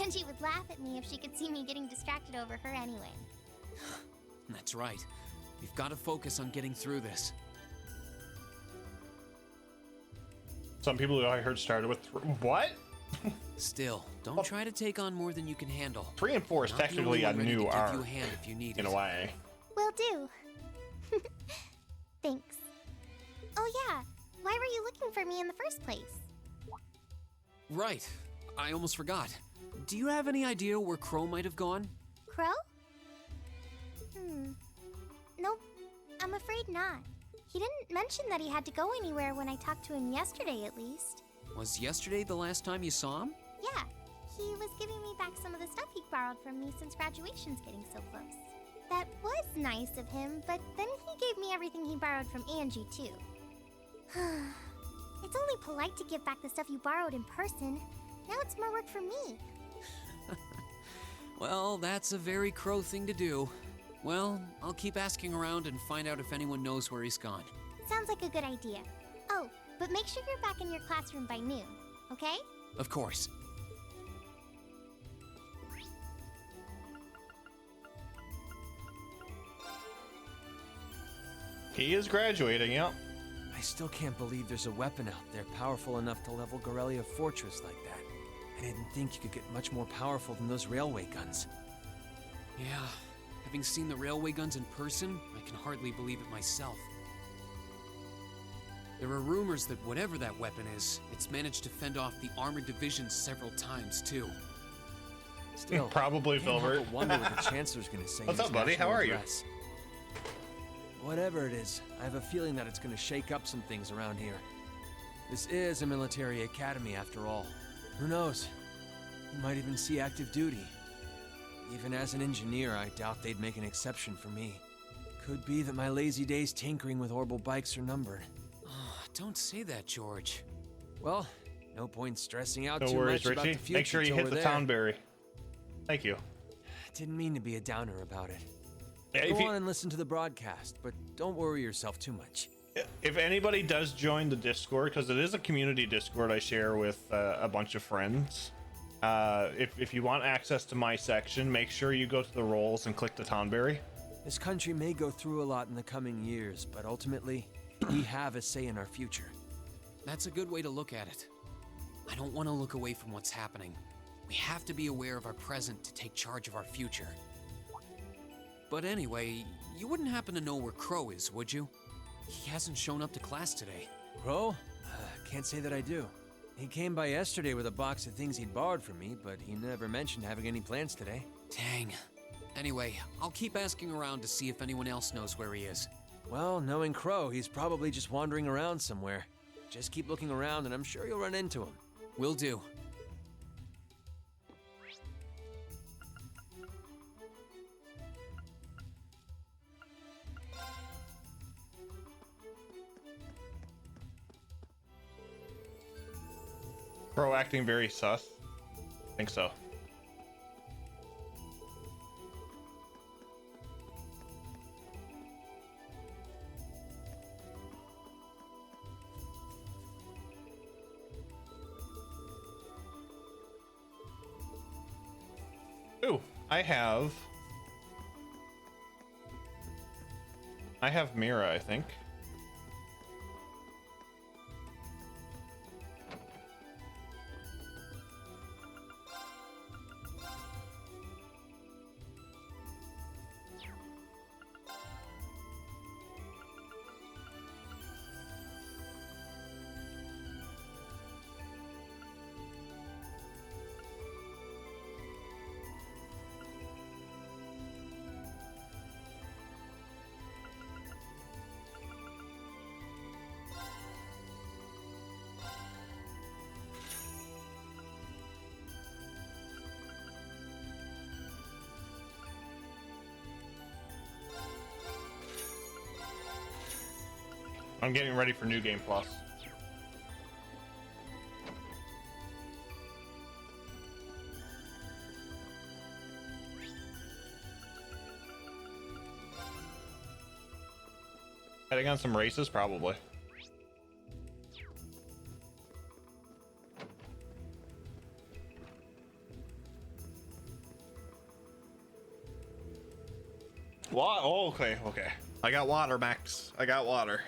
Angie would laugh at me if she could see me getting distracted over her anyway. That's right. We've got to focus on getting through this. Some people who I heard started with what? Still, don't try to take on more than you can handle. 3 and 4 is technically a new arc, in a way. Will do. Thanks. Oh yeah, why were you looking for me in the first place? Right. I almost forgot. Do you have any idea where Crow might have gone? Crow? Nope, I'm afraid not. He didn't mention that he had to go anywhere when I talked to him yesterday, at least. Was yesterday the last time you saw him? Yeah, he was giving me back some of the stuff he borrowed from me since graduation's getting so close. That was nice of him, but then he gave me everything he borrowed from Angie, too. It's only polite to give back the stuff you borrowed in person. Now it's more work for me. Well, that's a very Crow thing to do. Well, I'll keep asking around and find out if anyone knows where he's gone. Sounds like a good idea. Oh, but make sure you're back in your classroom by noon, okay? Of course. He is graduating, yep. I still can't believe there's a weapon out there powerful enough to level Gorelia Fortress like that. I didn't think you could get much more powerful than those railway guns. Yeah, having seen the railway guns in person, I can hardly believe it myself. There are rumors that whatever that weapon is, it's managed to fend off the armored divisions several times, too. Still, probably can't help Filbert. but wonder what the Chancellor's gonna say. What's in up, his buddy? How national are you? address. Whatever it is, I have a feeling that it's gonna shake up some things around here. This is a military academy, after all. Who knows? You might even see active duty. Even as an engineer, I doubt they'd make an exception for me. Could be that my lazy days tinkering with orbital bikes are numbered. Oh, don't say that, George. Well, no point stressing out No too worries, much about Richie. the future Make sure you till hit we're the there. Townberry. Thank you. Didn't mean to be a downer about it. Yeah, if Go you- on and listen to the broadcast, but don't worry yourself too much. If anybody does join the Discord, because it is a community Discord I share with a bunch of friends, if you want access to my section, make sure you go to the roles and click the Townberry. This country may go through a lot in the coming years, but ultimately, we have a say in our future. That's a good way to look at it. I don't want to look away from what's happening. We have to be aware of our present to take charge of our future. But anyway, you wouldn't happen to know where Crow is, would you? He hasn't shown up to class today. Crow? Can't say that I do. He came by yesterday with a box of things he'd borrowed from me, but he never mentioned having any plans today. Dang. Anyway, I'll keep asking around to see if anyone else knows where he is. Well, knowing Crow, he's probably just wandering around somewhere. Just keep looking around and I'm sure you'll run into him. Will do. Pro acting very sus. I think so. Ooh, I have Mira, I think. I'm getting ready for New Game Plus. Heading on some races, probably. What? Oh, okay, okay. I got water, Max. I got water.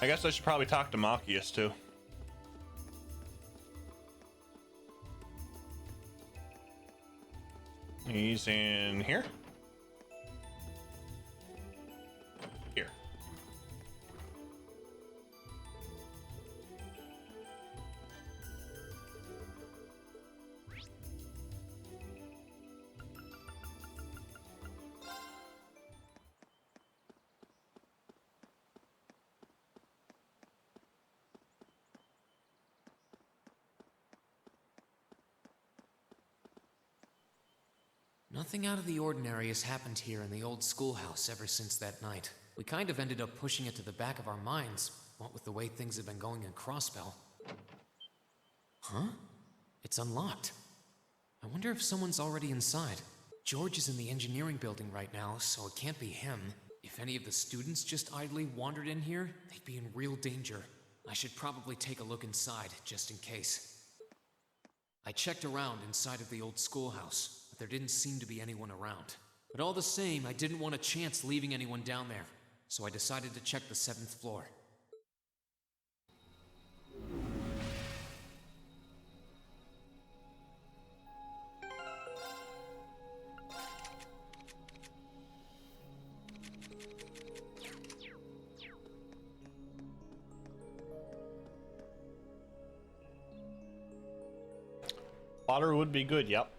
I guess I should probably talk to Machias too. He's in here. Here. Nothing out of the ordinary has happened here in the old schoolhouse ever since that night. We kind of ended up pushing it to the back of our minds, what with the way things have been going in Crossbell. Huh? It's unlocked. I wonder if someone's already inside. George is in the engineering building right now, so it can't be him. If any of the students just idly wandered in here, they'd be in real danger. I should probably take a look inside, just in case. I checked around inside of the old schoolhouse, but there didn't seem to be anyone around. But all the same, I didn't want a chance leaving anyone down there, so I decided to check the 7th floor. Water would be good, yep.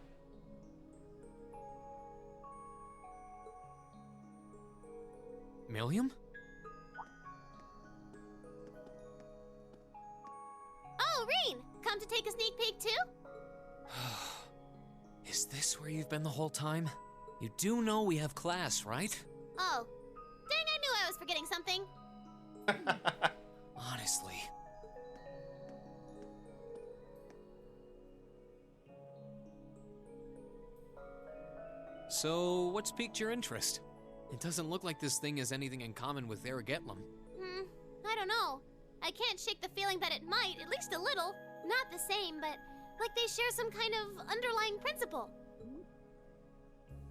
Milliam? Oh, Reen! Come to take a sneak peek too? Is this where you've been the whole time? You do know we have class, right? Oh. Dang, I knew I was forgetting something. Honestly. So, what's piqued your interest? It doesn't look like this thing has anything in common with Aragetlum. I don't know. I can't shake the feeling that it might, at least a little. Not the same, but like they share some kind of underlying principle.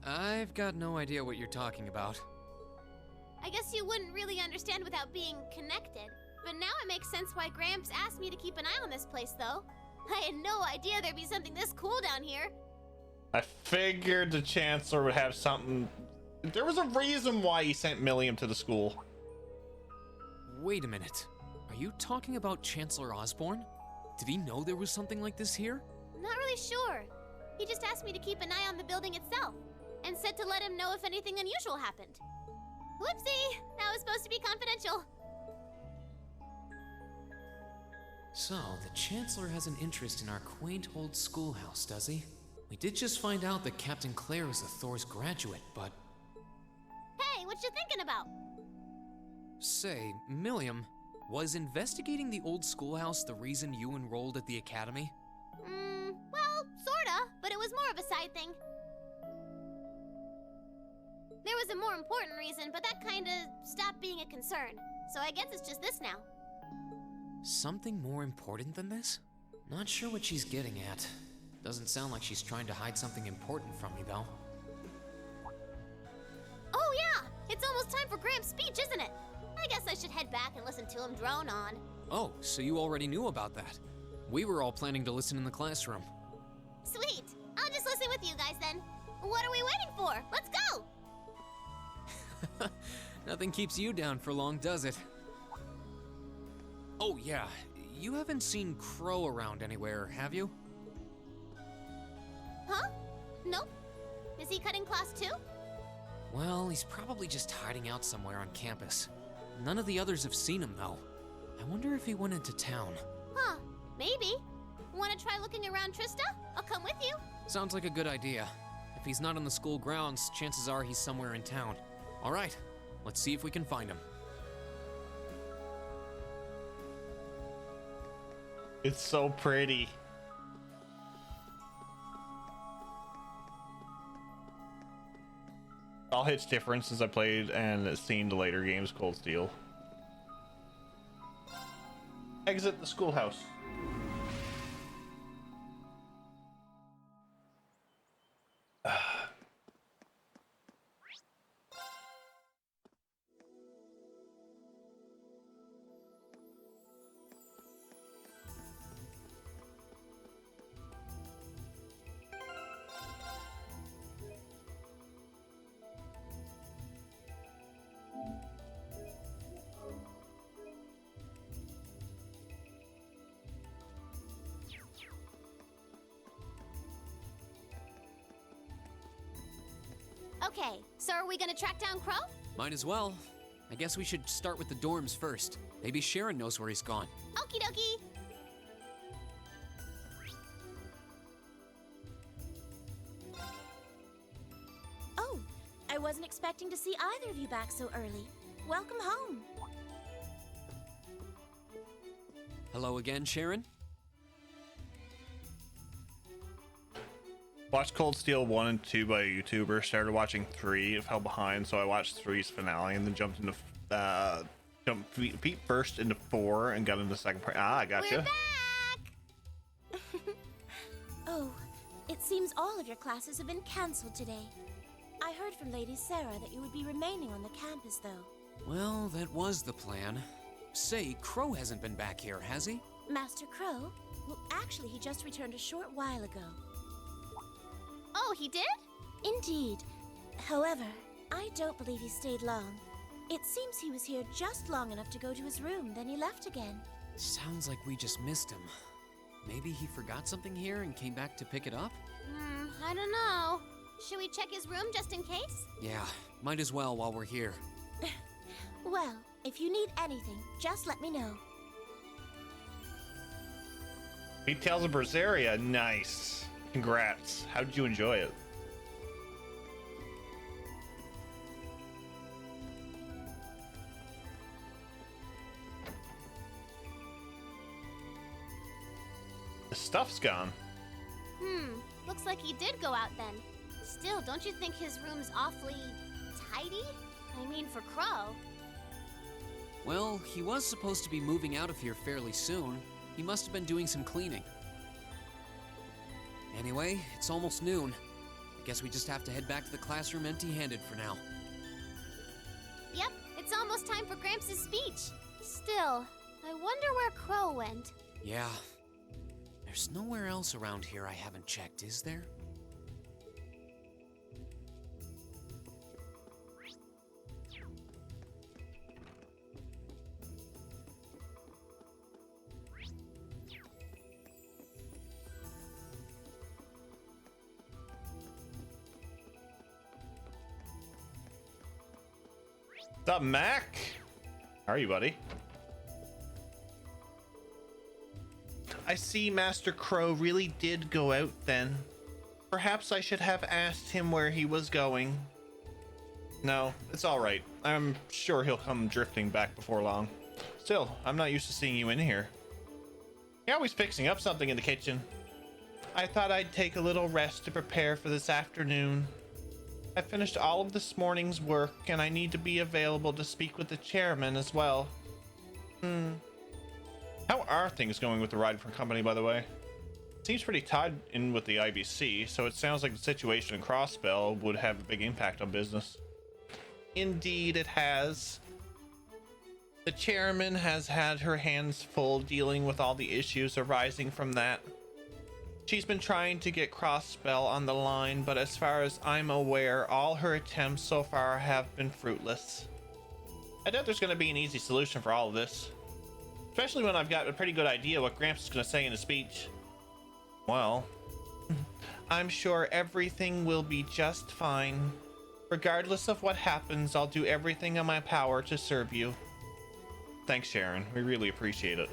I've got no idea what you're talking about. I guess you wouldn't really understand without being connected. But now it makes sense why Gramps asked me to keep an eye on this place, though. I had no idea there'd be something this cool down here. I figured the Chancellor would have something. There was a reason why he sent Milliam to the school. Wait a minute. Are you talking about Chancellor Osborne? Did he know there was something like this here? Not really sure. He just asked me to keep an eye on the building itself, and said to let him know if anything unusual happened. Whoopsie! That was supposed to be confidential. So, the Chancellor has an interest in our quaint old schoolhouse, does he? We did just find out that Captain Claire is a Thor's graduate, but... Hey, what you thinking about? Say, Milliam, was investigating the old schoolhouse the reason you enrolled at the academy? Well, sorta, but it was more of a side thing. There was a more important reason, but that kinda stopped being a concern. So I guess it's just this now. Something more important than this? Not sure what she's getting at. Doesn't sound like she's trying to hide something important from me, though. Oh yeah! It's almost time for Gramps' speech, isn't it? I guess I should head back and listen to him drone on. Oh, so you already knew about that. We were all planning to listen in the classroom. Sweet! I'll just listen with you guys then. What are we waiting for? Let's go! Nothing keeps you down for long, does it? Oh yeah, you haven't seen Crow around anywhere, have you? Huh? Nope. Is he cutting class too? Well, he's probably just hiding out somewhere on campus. None of the others have seen him, though. I wonder if he went into town. Huh. Maybe. Wanna try looking around, Trista? I'll come with you. Sounds like a good idea. If he's not on the school grounds, chances are he's somewhere in town. All right, let's see if we can find him. It's so pretty. All hits different since I played and seen the later games Cold Steel. Exit the schoolhouse. Okay, so are we gonna track down Crow? Might as well. I guess we should start with the dorms first. Maybe Sharon knows where he's gone. Okie dokie. wasn't expecting to see either of you back so early. Welcome home. Hello again, Sharon? Watched Cold Steel 1 and 2 by a YouTuber. Started watching 3, fell behind, so I watched 3's finale and then jumped into feet first into 4 and got into the second part. Ah, I gotcha. Oh, it seems all of your classes have been cancelled today. I heard from Lady Sarah that you would be remaining on the campus, though. Well, that was the plan. Say, Crow hasn't been back here, has he? Master Crow? Well, actually, he just returned a short while ago. Oh, he did? Indeed. However, I don't believe he stayed long. It seems he was here just long enough to go to his room, then he left again. Sounds like we just missed him. Maybe he forgot something here and came back to pick it up? I don't know. Should we check his room just in case? Yeah, might as well while we're here. Well, if you need anything, just let me know. Meet Tales of Berseria. Nice. Congrats. How did you enjoy it? The stuff's gone. Looks like he did go out then. Still, don't you think his room's awfully tidy? I mean, for Crow. Well, he was supposed to be moving out of here fairly soon. He must have been doing some cleaning. Anyway, it's almost noon. I guess we just have to head back to the classroom empty-handed for now. Yep, it's almost time for Gramps' speech. Still, I wonder where Crow went. Yeah. There's nowhere else around here I haven't checked, is there? What's up, Mac? How are you, buddy? I see Master Crow really did go out then. Perhaps I should have asked him where he was going. No, it's all right. I'm sure he'll come drifting back before long. Still, I'm not used to seeing you in here. You're always fixing up something in the kitchen. I thought I'd take a little rest to prepare for this afternoon. I finished all of this morning's work, and I need to be available to speak with the chairman as well. How are things going with the Ride-for Company, by the way? Seems pretty tied in with the IBC, so it sounds like the situation in Crossbell would have a big impact on business. Indeed, it has. The chairman has had her hands full dealing with all the issues arising from that. She's been trying to get Crossbell on the line, but as far as I'm aware, all her attempts so far have been fruitless. I doubt there's going to be an easy solution for all of this. Especially when I've got a pretty good idea what Gramps is going to say in his speech. Well, I'm sure everything will be just fine. Regardless of what happens, I'll do everything in my power to serve you. Thanks, Sharon. We really appreciate it.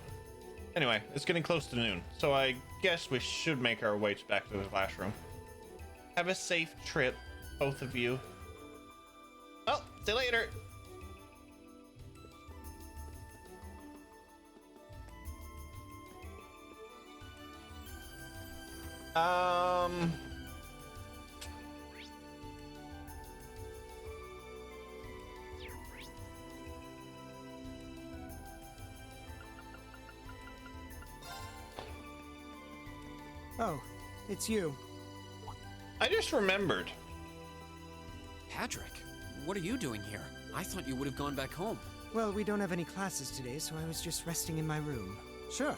Anyway, it's getting close to noon, so I guess we should make our way back to the classroom. Have a safe trip, both of you. Oh, see you later. Oh, it's you. I just remembered. Patrick, what are you doing here? I thought you would have gone back home. Well, we don't have any classes today, so I was just resting in my room. Sure,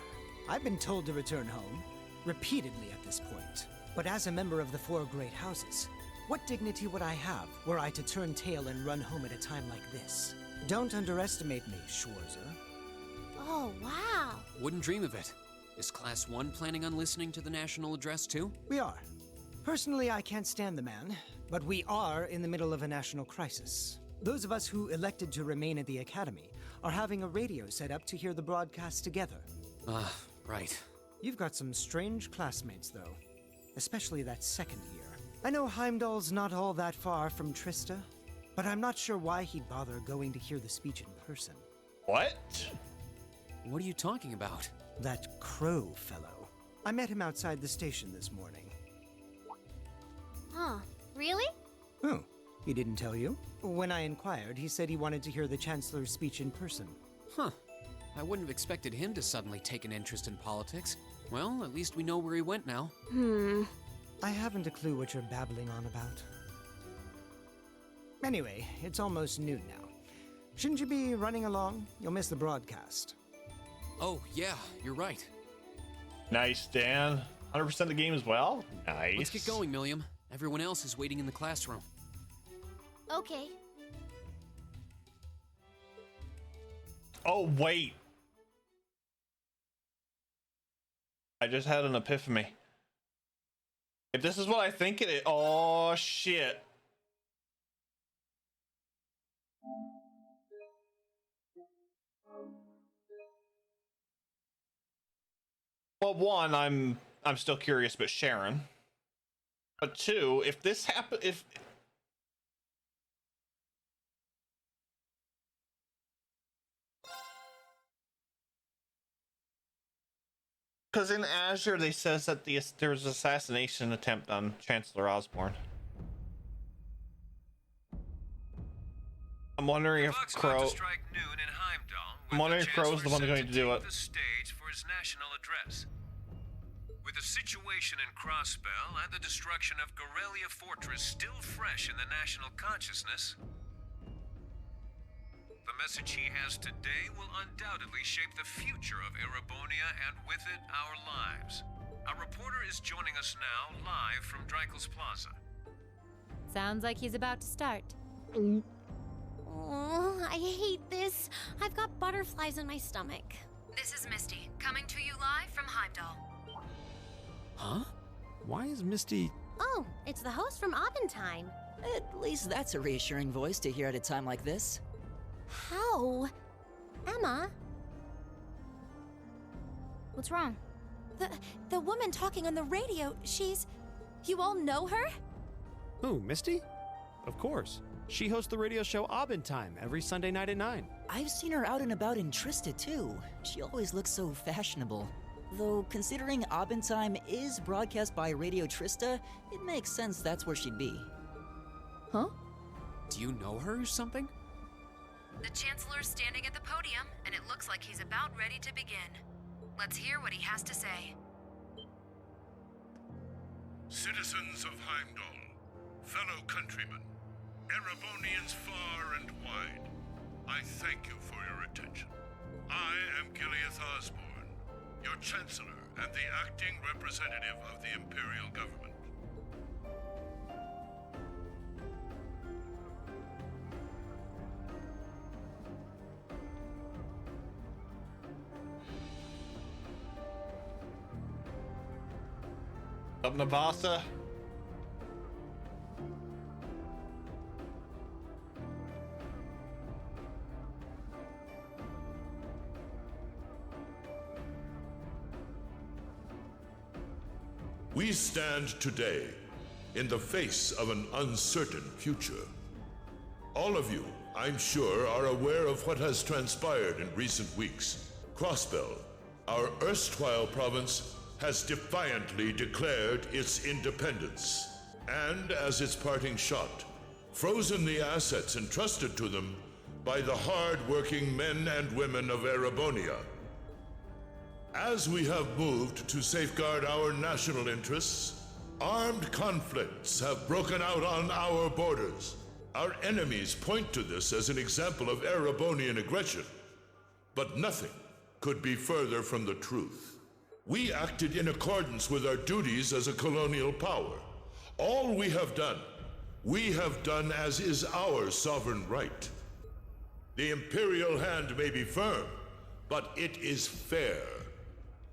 I've been told to return home, repeatedly at this point. But as a member of the Four Great Houses, what dignity would I have were I to turn tail and run home at a time like this? Don't underestimate me, Schwarzer. Oh, wow. Wouldn't dream of it. Is Class 1 planning on listening to the national address too? We are. Personally, I can't stand the man, but we are in the middle of a national crisis. Those of us who elected to remain at the Academy are having a radio set up to hear the broadcast together. Ah, right. You've got some strange classmates, though. Especially that second year. I know Heimdall's not all that far from Trista, but I'm not sure why he'd bother going to hear the speech in person. What? What are you talking about? That Crow fellow. I met him outside the station this morning. Huh. Really? Oh, he didn't tell you? When I inquired, he said he wanted to hear the Chancellor's speech in person. Huh. I wouldn't have expected him to suddenly take an interest in politics. Well, at least we know where he went now. I haven't a clue what you're babbling on about. Anyway, it's almost noon now. Shouldn't you be running along? You'll miss the broadcast. Oh, yeah, you're right. Nice, Dan. 100% of the game as well? Nice. Let's get going, Milliam. Everyone else is waiting in the classroom. Okay. Oh, wait. I just had an epiphany. If this is what I think it is, oh shit. Well, one, I'm still curious about Sharon. But two, if this happen, because in Azure they says that there was an assassination attempt on Chancellor Osborne. I'm wondering if Crow. I'm wondering if Crow's the one going to do it. The stage for his national address. With the situation in Crossbell and the destruction of Gorelia Fortress still fresh in the national consciousness, the message he has today will undoubtedly shape the future of Erebonia and with it our lives. Our reporter is joining us now live from Dreikel's Plaza. Sounds like he's about to start. Oh, I hate this. I've got butterflies in my stomach. This is Misty, coming to you live from Heimdall. Huh? Why is Misty... Oh, it's the host from Abendheim. At least that's a reassuring voice to hear at a time like this. How? Emma? What's wrong? The woman talking on the radio, she's... You all know her? Who, Misty? Of course. She hosts the radio show Abendheim every Sunday night at 9. I've seen her out and about in Trista, too. She always looks so fashionable. Though, considering Abendheim is broadcast by Radio Trista, it makes sense that's where she'd be. Huh? Do you know her or something? The Chancellor's standing at the podium, and it looks like he's about ready to begin. Let's hear what he has to say. Citizens of Heimdall, fellow countrymen, Erebonians far and wide, I thank you for your attention. I am Gileath Osborne, your Chancellor and the acting representative of the Imperial Government. Up Navasa. We stand today in the face of an uncertain future. All of you, I'm sure, are aware of what has transpired in recent weeks. Crossbell, our erstwhile province, has defiantly declared its independence, and as its parting shot, frozen the assets entrusted to them by the hard-working men and women of Erebonia. As we have moved to safeguard our national interests, armed conflicts have broken out on our borders. Our enemies point to this as an example of Erebonian aggression, but nothing could be further from the truth. We acted in accordance with our duties as a colonial power. All we have done as is our sovereign right. The Imperial hand may be firm, but it is fair.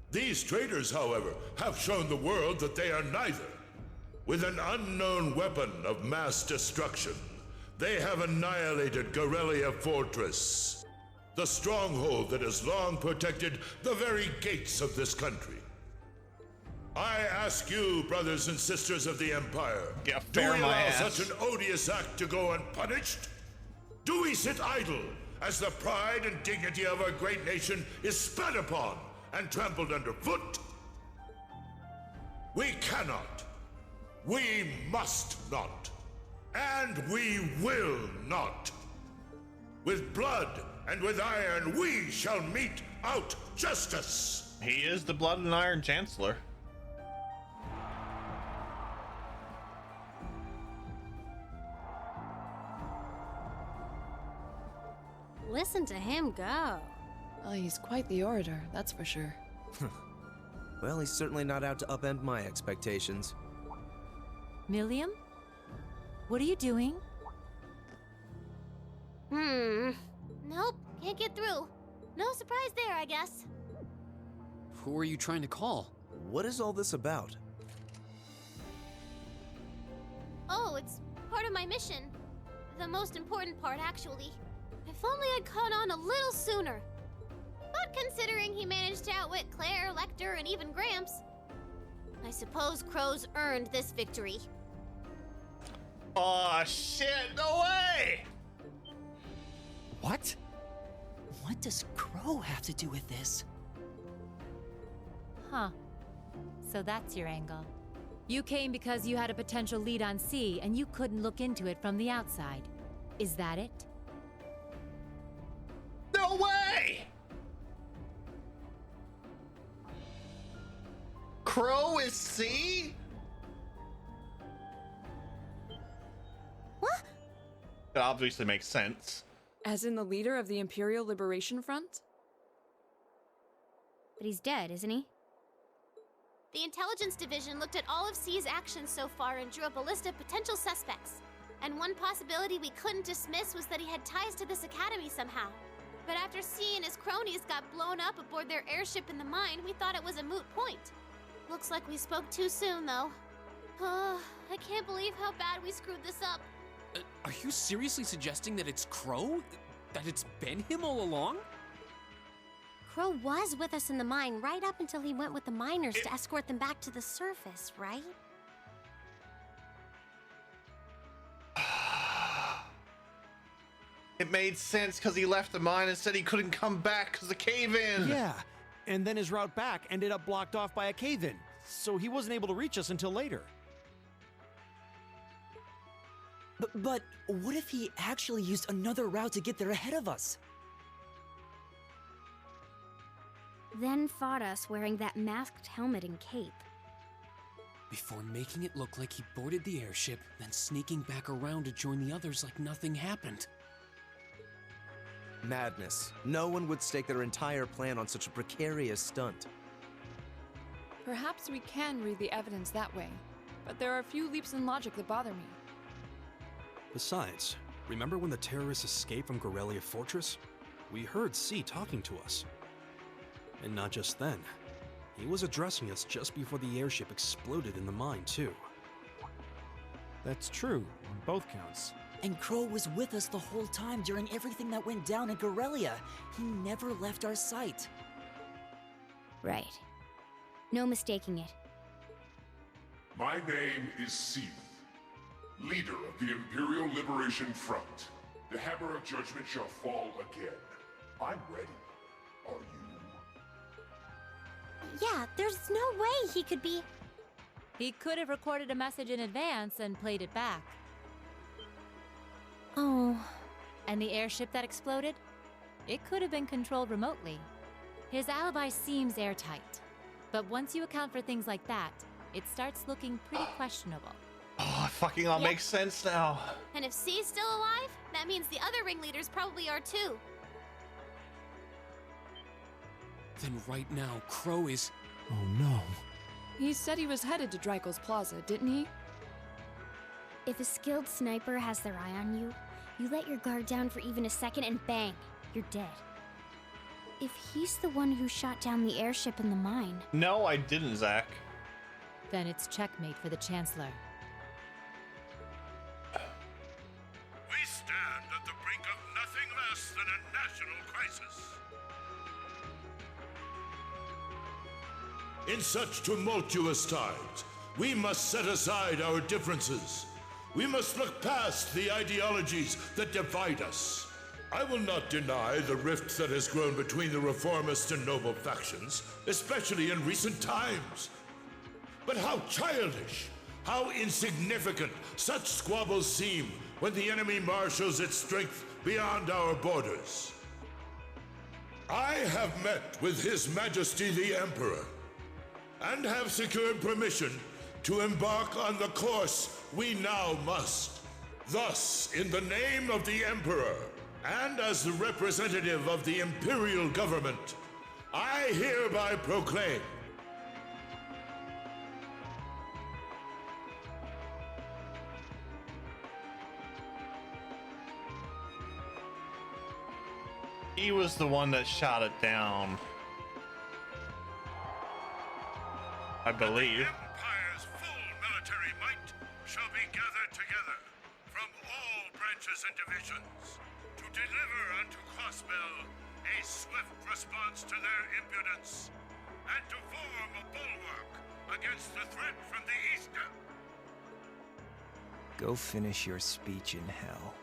These traitors, however, have shown the world that they are neither. With an unknown weapon of mass destruction, they have annihilated Gorelia Fortress, the stronghold that has long protected the very gates of this country. I ask you, brothers and sisters of the Empire, do we allow such an odious act to go unpunished? Do we sit idle as the pride and dignity of our great nation is spat upon and trampled underfoot? We cannot. We must not. And we will not. With blood and with iron, we shall mete out justice. He is the blood and iron Chancellor. Listen to him go. Oh, he's quite the orator, that's for sure. Well, he's certainly not out to upend my expectations. Milliam? What are you doing? Nope, can't get through. No surprise there, I guess. Who are you trying to call? What is all this about? Oh, it's part of my mission. The most important part, actually. If only I'd caught on a little sooner. But considering he managed to outwit Claire, Lecter, and even Gramps, I suppose Crow's earned this victory. Oh shit, no way! What? What does Crow have to do with this? Huh. So that's your angle. You came because you had a potential lead on C and you couldn't look into it from the outside. Is that it? No way! Crow is C? What? That obviously makes sense. As in the leader of the Imperial Liberation Front? But he's dead, isn't he? The Intelligence Division looked at all of C's actions so far and drew up a list of potential suspects. And one possibility we couldn't dismiss was that he had ties to this academy somehow. But after C and his cronies got blown up aboard their airship in the mine, we thought it was a moot point. Looks like we spoke too soon, though. Oh, I can't believe how bad we screwed this up. Are you seriously suggesting that it's Crow? That it's been him all along? Crow was with us in the mine right up until he went with the miners to escort them back to the surface, right? It made sense because he left the mine and said he couldn't come back because of cave-in. Yeah, and then his route back ended up blocked off by a cave-in, so he wasn't able to reach us until later. But what if he actually used another route to get there ahead of us? Then fought us wearing that masked helmet and cape. Before making it look like he boarded the airship, then sneaking back around to join the others like nothing happened. Madness. No one would stake their entire plan on such a precarious stunt. Perhaps we can read the evidence that way, but there are a few leaps in logic that bother me. Besides, remember when the terrorists escaped from Gorelia Fortress? We heard C talking to us. And not just then. He was addressing us just before the airship exploded in the mine, too. That's true, on both counts. And Crow was with us the whole time during everything that went down in Gorelia. He never left our sight. Right. No mistaking it. My name is Seath, leader of the Imperial Liberation Front. The hammer of judgment shall fall again. I'm ready. Are you? Yeah, there's no way he could be... He could have recorded a message in advance and played it back. Oh. And the airship that exploded? It could have been controlled remotely. His alibi seems airtight. But once you account for things like that, it starts looking pretty questionable. Oh, it fucking all makes sense now. And if C's still alive, that means the other ringleaders probably are too. Then right now, Crow is... Oh no. He said he was headed to Dreikel's Plaza, didn't he? If a skilled sniper has their eye on you, you let your guard down for even a second and bang, you're dead. If he's the one who shot down the airship in the mine... No, I didn't, Zach. Then it's checkmate for the Chancellor. We stand at the brink of nothing less than a national crisis. In such tumultuous times, we must set aside our differences. We must look past the ideologies that divide us. I will not deny the rift that has grown between the reformist and noble factions, especially in recent times. But how childish, how insignificant such squabbles seem when the enemy marshals its strength beyond our borders. I have met with His Majesty the Emperor, and have secured permission to embark on the course we now must. Thus, in the name of the Emperor, and as the representative of the Imperial Government, I hereby proclaim he was the one that shot it down, I believe. Empire's full military might shall be gathered together from all branches and divisions to deliver unto Crossbell a swift response to their impudence and to form a bulwark against the threat from the east. Go finish your speech in hell.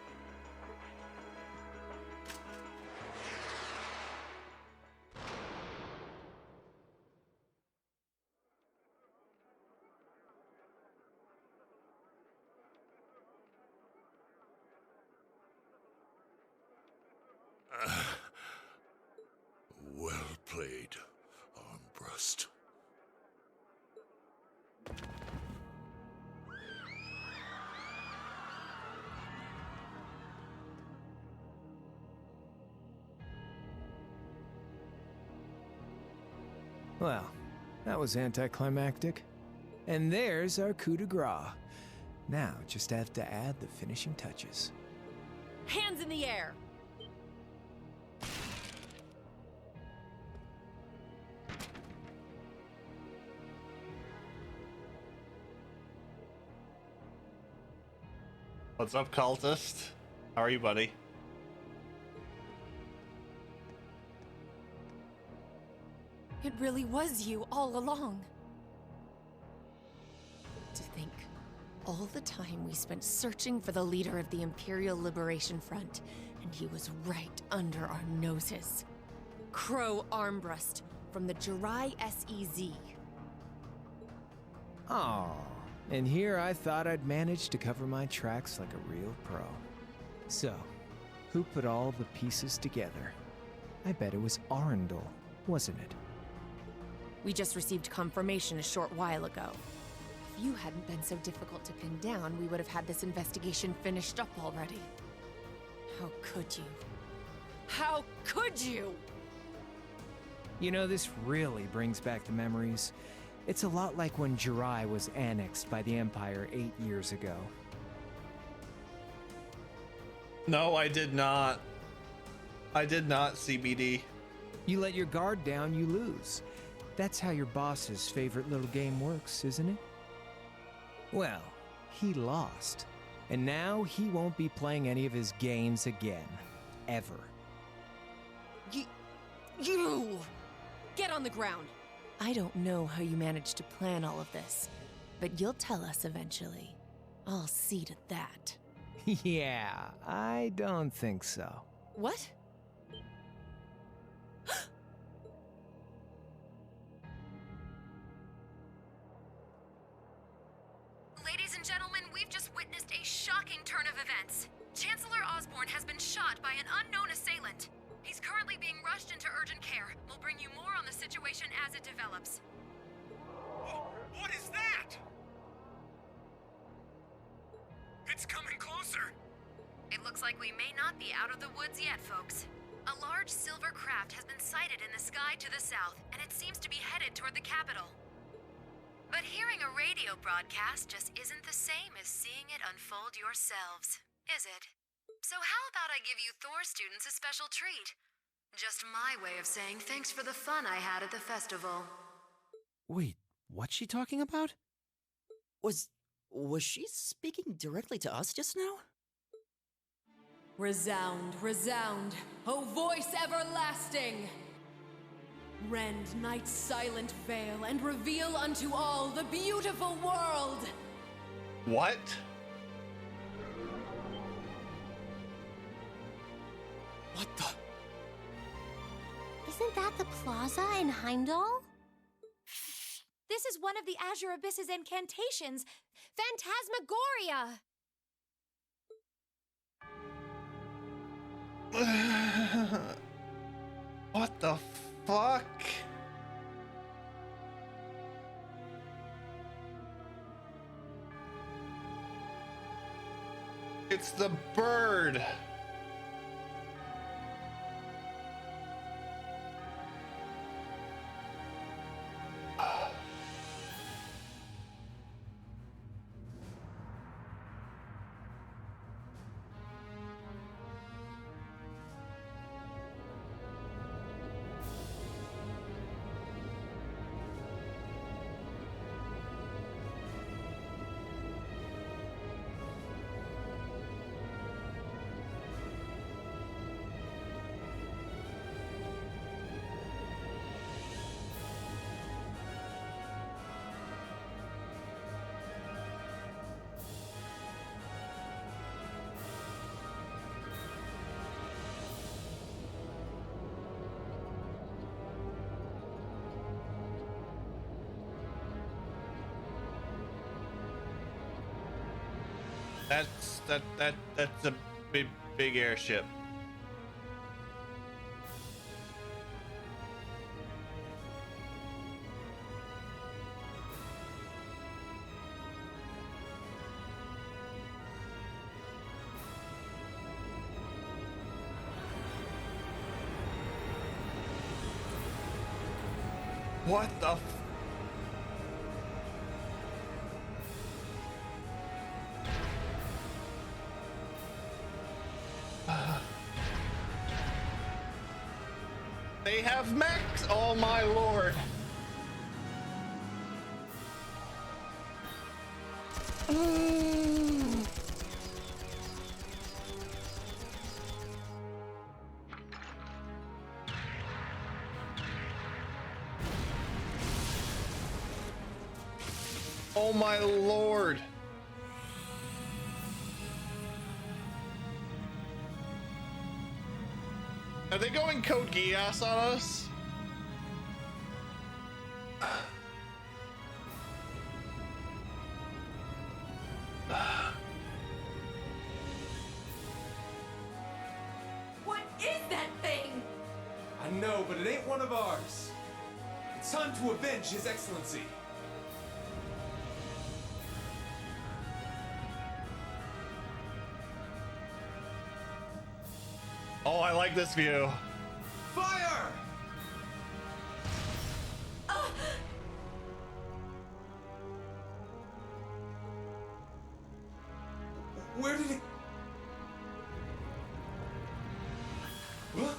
Well played, Armbrust. Well, that was anticlimactic. And there's our coup de grace. Now, just have to add the finishing touches. Hands in the air! What's up, cultist? How are you, buddy? It really was you all along. To think, all the time we spent searching for the leader of the Imperial Liberation Front, and he was right under our noses. Crow Armbrust from the Jirai SEZ. Aw, and here I thought I'd managed to cover my tracks like a real pro. So, who put all the pieces together? I bet it was Arundel, wasn't it? We just received confirmation a short while ago. If you hadn't been so difficult to pin down, we would have had this investigation finished up already. How could you? How could you? You know, this really brings back the memories. It's a lot like when Jirai was annexed by the Empire 8 years ago. No, I did not. I did not, CBD. You let your guard down, you lose. That's how your boss's favorite little game works, isn't it? Well, he lost. And now he won't be playing any of his games again. Ever. You! Get on the ground! I don't know how you managed to plan all of this, but you'll tell us eventually. I'll see to that. Yeah, I don't think so. What? Ladies and gentlemen, we've just witnessed a shocking turn of events. Chancellor Osborne has been shot by an unknown assailant. He's currently being rushed into urgent care. We'll bring you more on the situation as it develops. What is that? It's coming closer. It looks like we may not be out of the woods yet, folks. A large silver craft has been sighted in the sky to the south, and it seems to be headed toward the capital. But hearing a radio broadcast just isn't the same as seeing it unfold yourselves, is it? So how about I give you Thor students a special treat? Just my way of saying thanks for the fun I had at the festival. Wait, what's she talking about? Was she speaking directly to us just now? Resound, resound, O voice everlasting! Rend night's silent veil and reveal unto all the beautiful world! What? plaza in Heimdall? This is one of the Azure Abyss's incantations, Phantasmagoria! What the fuck? It's the bird. That's a big airship. What the f- They have mechs! Oh my lord! Oh my lord! Are they going Code Geass on us? What is that thing? I know, but it ain't one of ours. It's time to avenge His Excellency. Oh, I like this view. Fire! Where did it... What?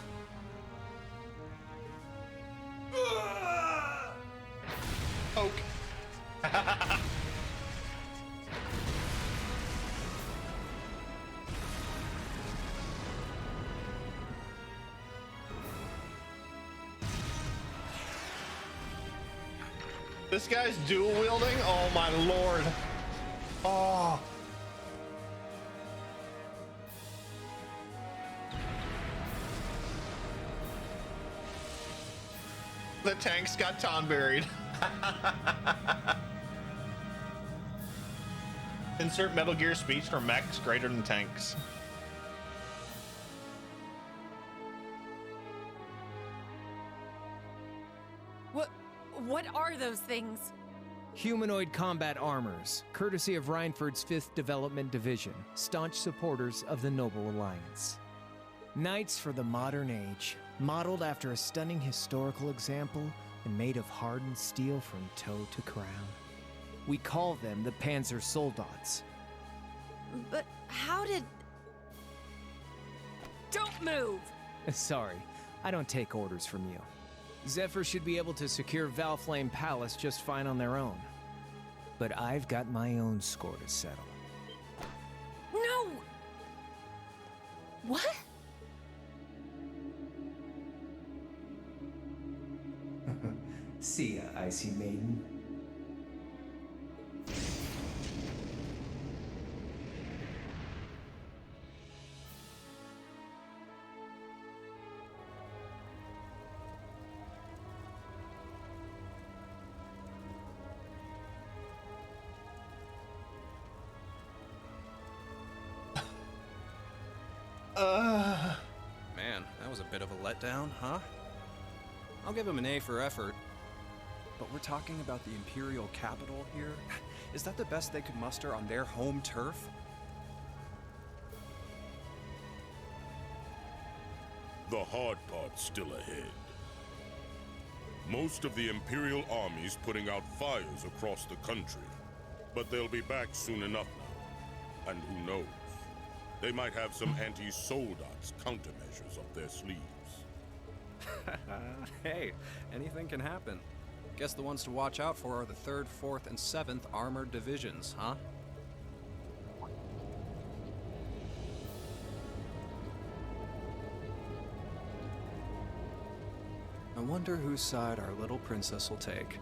Okay. This guy's dual wielding? Oh my lord. Oh. The tanks got Tom buried. Insert Metal Gear speech for mechs greater than tanks. What are those things? Humanoid combat armors, courtesy of Reinford's 5th Development Division, staunch supporters of the Noble Alliance. Knights for the modern age, modeled after a stunning historical example and made of hardened steel from toe to crown. We call them the Panzer Soldats. But how did... Don't move! Sorry, I don't take orders from you. Zephyr should be able to secure Valflame Palace just fine on their own. But I've got my own score to settle. No! What? See ya, Icy Maiden. bit of a letdown, huh? I'll give him an A for effort. But we're talking about the Imperial capital here? Is that the best they could muster on their home turf? The hard part's still ahead. Most of the Imperial army's putting out fires across the country. But they'll be back soon enough now. And who knows? They might have some anti-Soldat's countermeasures up their sleeves. Hey, anything can happen. Guess the ones to watch out for are the 3rd, 4th, and 7th Armored Divisions, huh? I wonder whose side our little princess will take.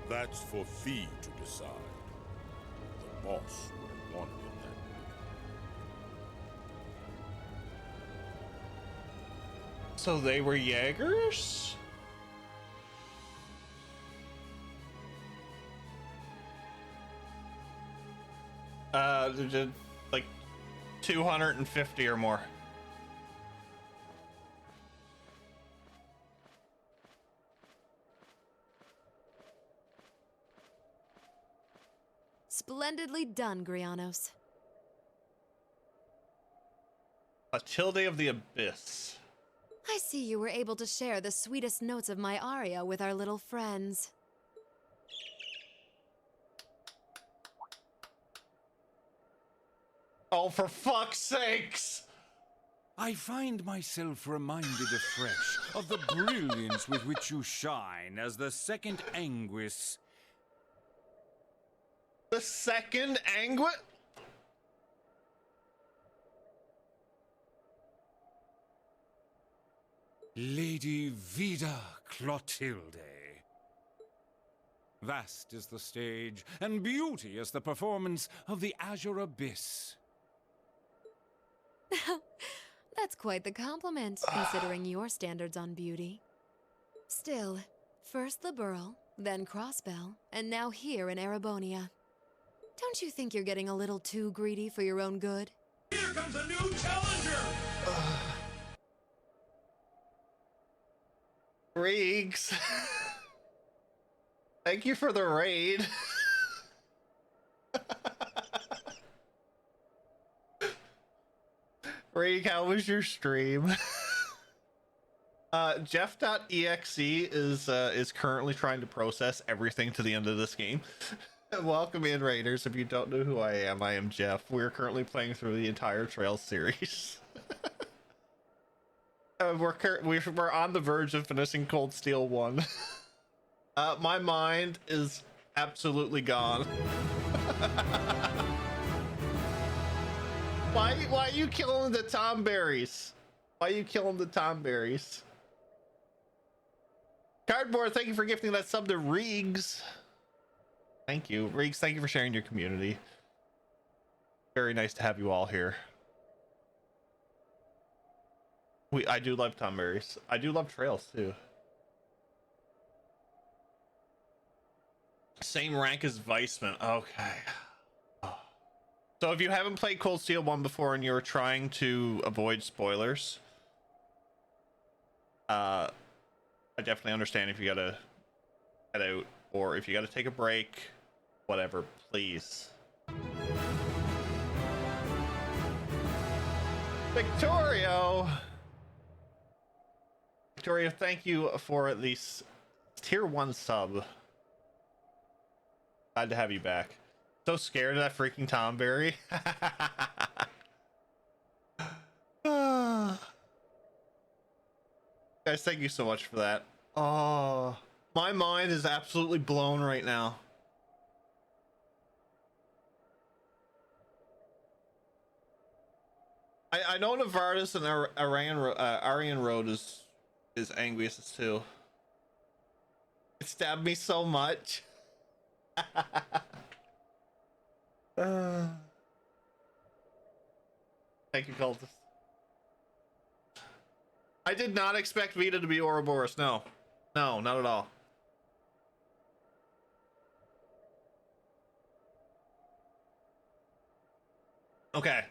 That's for Fee to decide. The boss would have wanted it that way. So they were Jaegers? Like 250 or more. Splendidly done, Grianos. A Tilde of the Abyss. I see you were able to share the sweetest notes of my aria with our little friends. Oh, for fuck's sakes! I find myself reminded afresh of the brilliance with which you shine as the second Anguis. The second Anguis? Lady Vida Clotilde. Vast is the stage, and beauty is the performance of the Azure Abyss. That's quite the compliment, considering your standards on beauty. Still, first the Burl, then Crossbell, and now here in Erebonia. Don't you think you're getting a little too greedy for your own good? Here comes a new challenger! Riggs. Thank you for the raid. Rig, how was your stream? Jeff.exe is currently trying to process everything to the end of this game. Welcome in, Raiders. If you don't know who I am Jeff. We're currently playing through the entire Trails series. We're on the verge of finishing Cold Steel 1. My mind is absolutely gone. Why are you killing the Tomberries? Why are you killing the Tomberries? Cardboard, thank you for gifting that sub to Riggs. Thank you. Riggs, thank you for sharing your community. Very nice to have you all here. I do love Tomberries. I do love Trails too. Same rank as Weissman. Okay. So if you haven't played Cold Steel 1 before and you're trying to avoid spoilers, I definitely understand if you gotta head out or if you gotta take a break, whatever, please. Victorio, thank you for the tier 1 sub. Glad to have you back. So scared of that freaking Tomberry. Guys, thank you so much for that. Oh, my mind is absolutely blown right now. I know Novartis and Aryan Road is Anguius too. It stabbed me so much. Thank you, cultist. I did not expect Vita to be Ouroboros. No, not at all. Okay.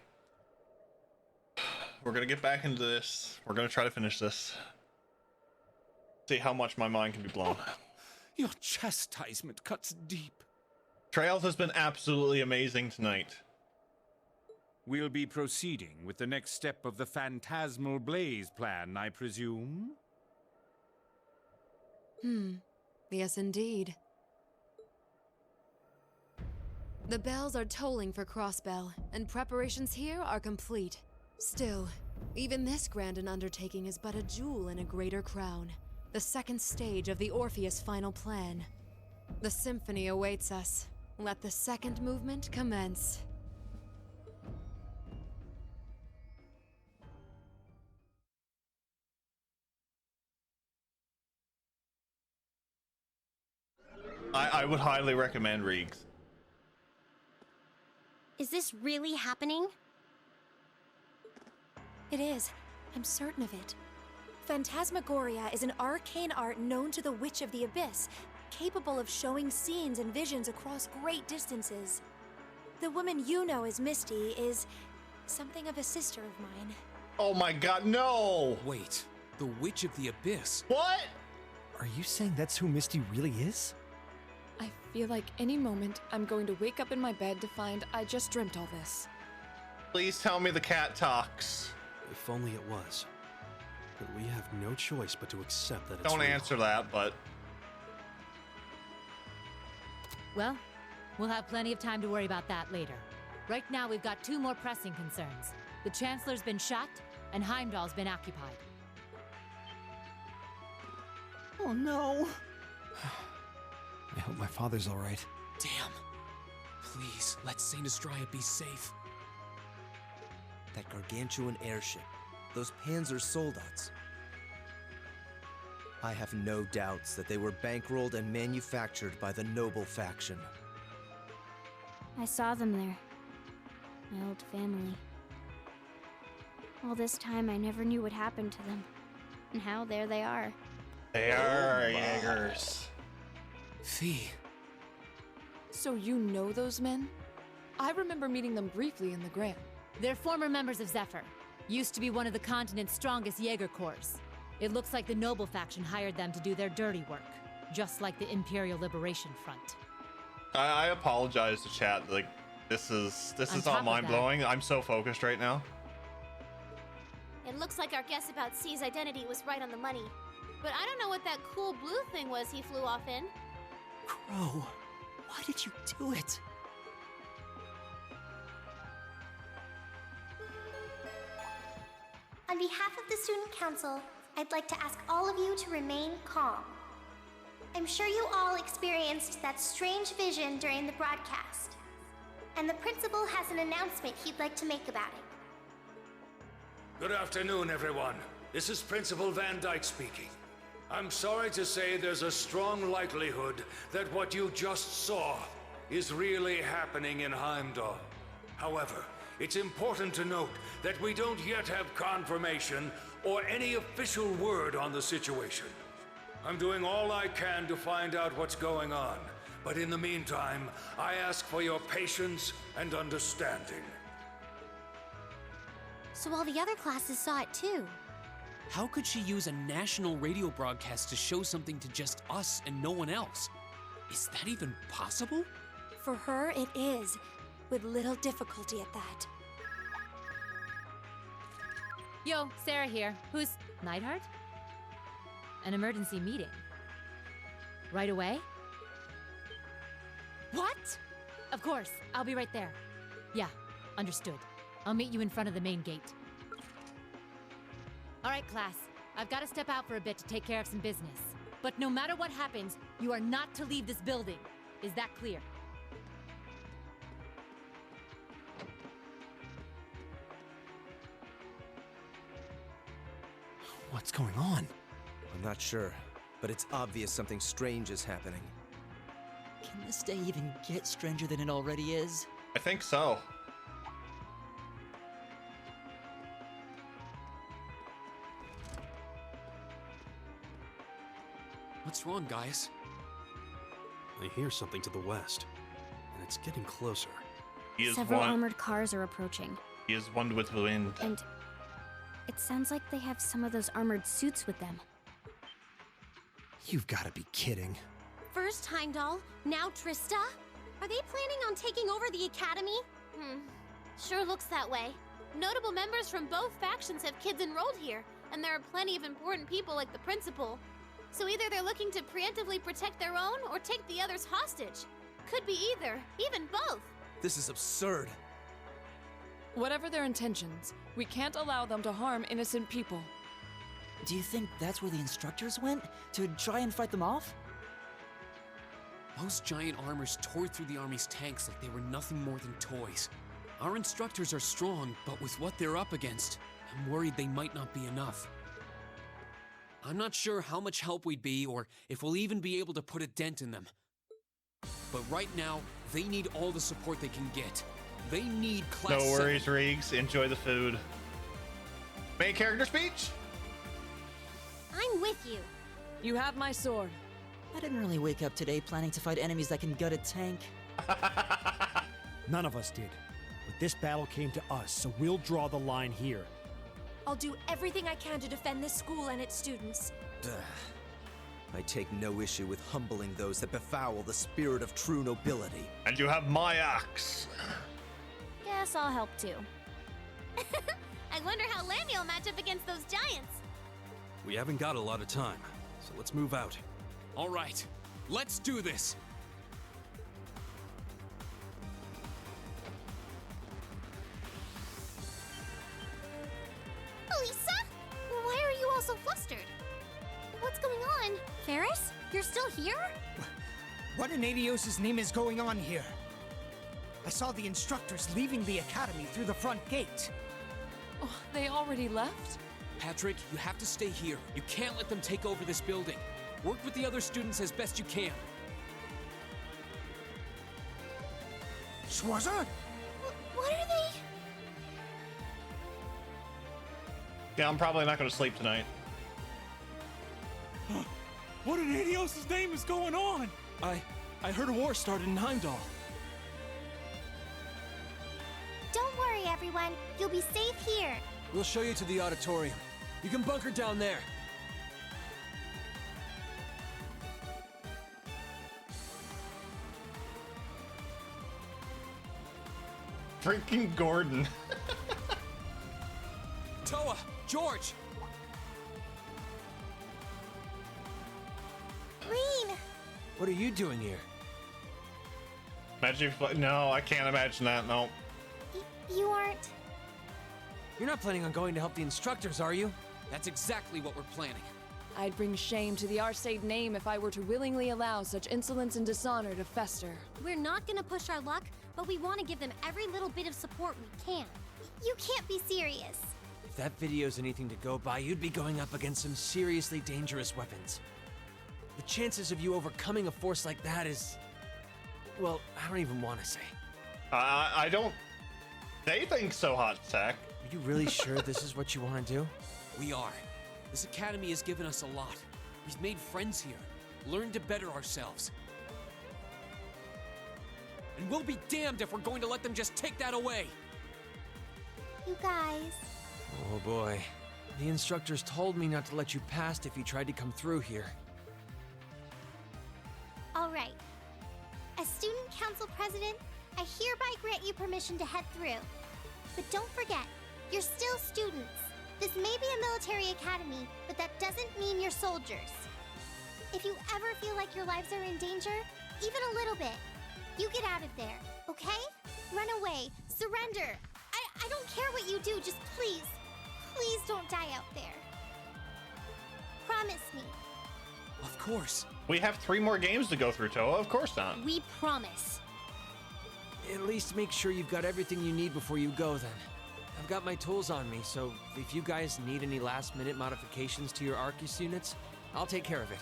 We're gonna get back into this. We're gonna try to finish this. See how much my mind can be blown. Your chastisement cuts deep. Trails has been absolutely amazing tonight. We'll be proceeding with the next step of the Phantasmal Blaze plan, I presume? Yes, indeed. The bells are tolling for Crossbell, and preparations here are complete. Still, even this grand an undertaking is but a jewel in a greater crown. The second stage of the Orpheus final plan. The symphony awaits us. Let the second movement commence. I would highly recommend Reeks. Is this really happening? It is. I'm certain of it. Phantasmagoria is an arcane art known to the Witch of the Abyss, capable of showing scenes and visions across great distances. The woman you know as Misty is something of a sister of mine. Oh my god, no! Wait, the Witch of the Abyss? What? Are you saying that's who Misty really is? I feel like any moment I'm going to wake up in my bed to find I just dreamt all this. Please tell me the cat talks. If only it was. But we have no choice but to accept that it's Don't real. answer that, but... Well, we'll have plenty of time to worry about that later. Right now, we've got two more pressing concerns. The Chancellor's been shot, and Heimdall's been occupied. Oh no! I hope my father's alright. Damn. Please, let Saint Astraea be safe. That gargantuan airship. Those Panzer soldats. I have no doubts that they were bankrolled and manufactured by the noble faction. I saw them there. My old family. All this time, I never knew what happened to them. And how there they are. They are Jaegers. Fee. So you know those men? I remember meeting them briefly in the Graham. They're former members of Zephyr. Used to be one of the continent's strongest Jaeger corps. It looks like the Noble faction hired them to do their dirty work, just like the Imperial Liberation Front. I apologize to chat. Like, this is all mind-blowing. I'm so focused right now. It looks like our guess about C's identity was right on the money. But I don't know what that cool blue thing was he flew off in. Crow, why did you do it? On behalf of the Student Council, I'd like to ask all of you to remain calm. I'm sure you all experienced that strange vision during the broadcast. And the principal has an announcement he'd like to make about it. Good afternoon, everyone. This is Principal Van Dyke speaking. I'm sorry to say there's a strong likelihood that what you just saw is really happening in Heimdall. However, it's important to note that we don't yet have confirmation or any official word on the situation. I'm doing all I can to find out what's going on, but in the meantime, I ask for your patience and understanding. So all the other classes saw it too. How could she use a national radio broadcast to show something to just us and no one else? Is that even possible? For her, it is, with little difficulty at that. Yo, Sarah here. Who's Neidhart? An emergency meeting. Right away? What? Of course, I'll be right there. Yeah, understood. I'll meet you in front of the main gate. All right, class. I've got to step out for a bit to take care of some business. But no matter what happens, you are not to leave this building. Is that clear? What's going on? I'm not sure, but it's obvious something strange is happening. Can this day even get stranger than it already is? I think so. What's wrong, guys? I hear something to the west, and it's getting closer. He is Several one. armored cars are approaching. He is one with the wind. And It sounds like they have some of those armored suits with them. You've got to be kidding. First Heimdall, now Trista? Are they planning on taking over the academy? Sure looks that way. Notable members from both factions have kids enrolled here, and there are plenty of important people like the principal. So either they're looking to preemptively protect their own or take the others hostage. Could be either, even both. This is absurd. Whatever their intentions, we can't allow them to harm innocent people. Do you think that's where the instructors went? To try and fight them off? Those giant armors tore through the army's tanks like they were nothing more than toys. Our instructors are strong, but with what they're up against, I'm worried they might not be enough. I'm not sure how much help we'd be, or if we'll even be able to put a dent in them. But right now, they need all the support they can get. They need class. No worries, Riggs. Enjoy the food. Main character speech? I'm with you. You have my sword. I didn't really wake up today planning to fight enemies that can gut a tank. None of us did. But this battle came to us, so we'll draw the line here. I'll do everything I can to defend this school and its students. I take no issue with humbling those that befoul the spirit of true nobility. And you have my axe. Guess I'll help too. I wonder how Lammy will match up against those giants. We haven't got a lot of time, so let's move out. All right, let's do this. Elisa? Why are you all so flustered? What's going on? Ferris, you're still here? What in Adios' name is going on here? I saw the instructors leaving the academy through the front gate. Oh, they already left? Patrick, you have to stay here. You can't let them take over this building. Work with the other students as best you can. Schwarzer? What are they? Yeah, I'm probably not going to sleep tonight. What in Adios' name is going on? I heard a war started in Heimdall. Don't worry, everyone. You'll be safe here. We'll show you to the auditorium. You can bunker down there. Freaking Gordon. Toa, George. Green! What are you doing here? Imagine if, no, I can't imagine that. No. You aren't... You're not planning on going to help the instructors, are you? That's exactly what we're planning. I'd bring shame to the Arcade name if I were to willingly allow such insolence and dishonor to fester. We're not gonna push our luck, but we want to give them every little bit of support we can. You can't be serious. If that video's anything to go by, you'd be going up against some seriously dangerous weapons. The chances of you overcoming a force like that is... well, I don't even want to say. I don't... They think so, Hot Sack. Are you really sure this is what you want to do? We are. This academy has given us a lot. We've made friends here, learned to better ourselves. And we'll be damned if we're going to let them just take that away. You guys. Oh boy. The instructors told me not to let you past if you tried to come through here. All right. As student council president, I hereby grant you permission to head through. But don't forget, you're still students. This may be a military academy, but that doesn't mean you're soldiers. If you ever feel like your lives are in danger, even a little bit, you get out of there, okay? Run away, surrender. I don't care what you do, just please don't die out there. Promise me. Of course. We have 3 more games to go through, Toa. Of course not. We promise. At least make sure you've got everything you need before you go then. I've got my tools on me, so if you guys need any last-minute modifications to your Arcus units, I'll take care of it.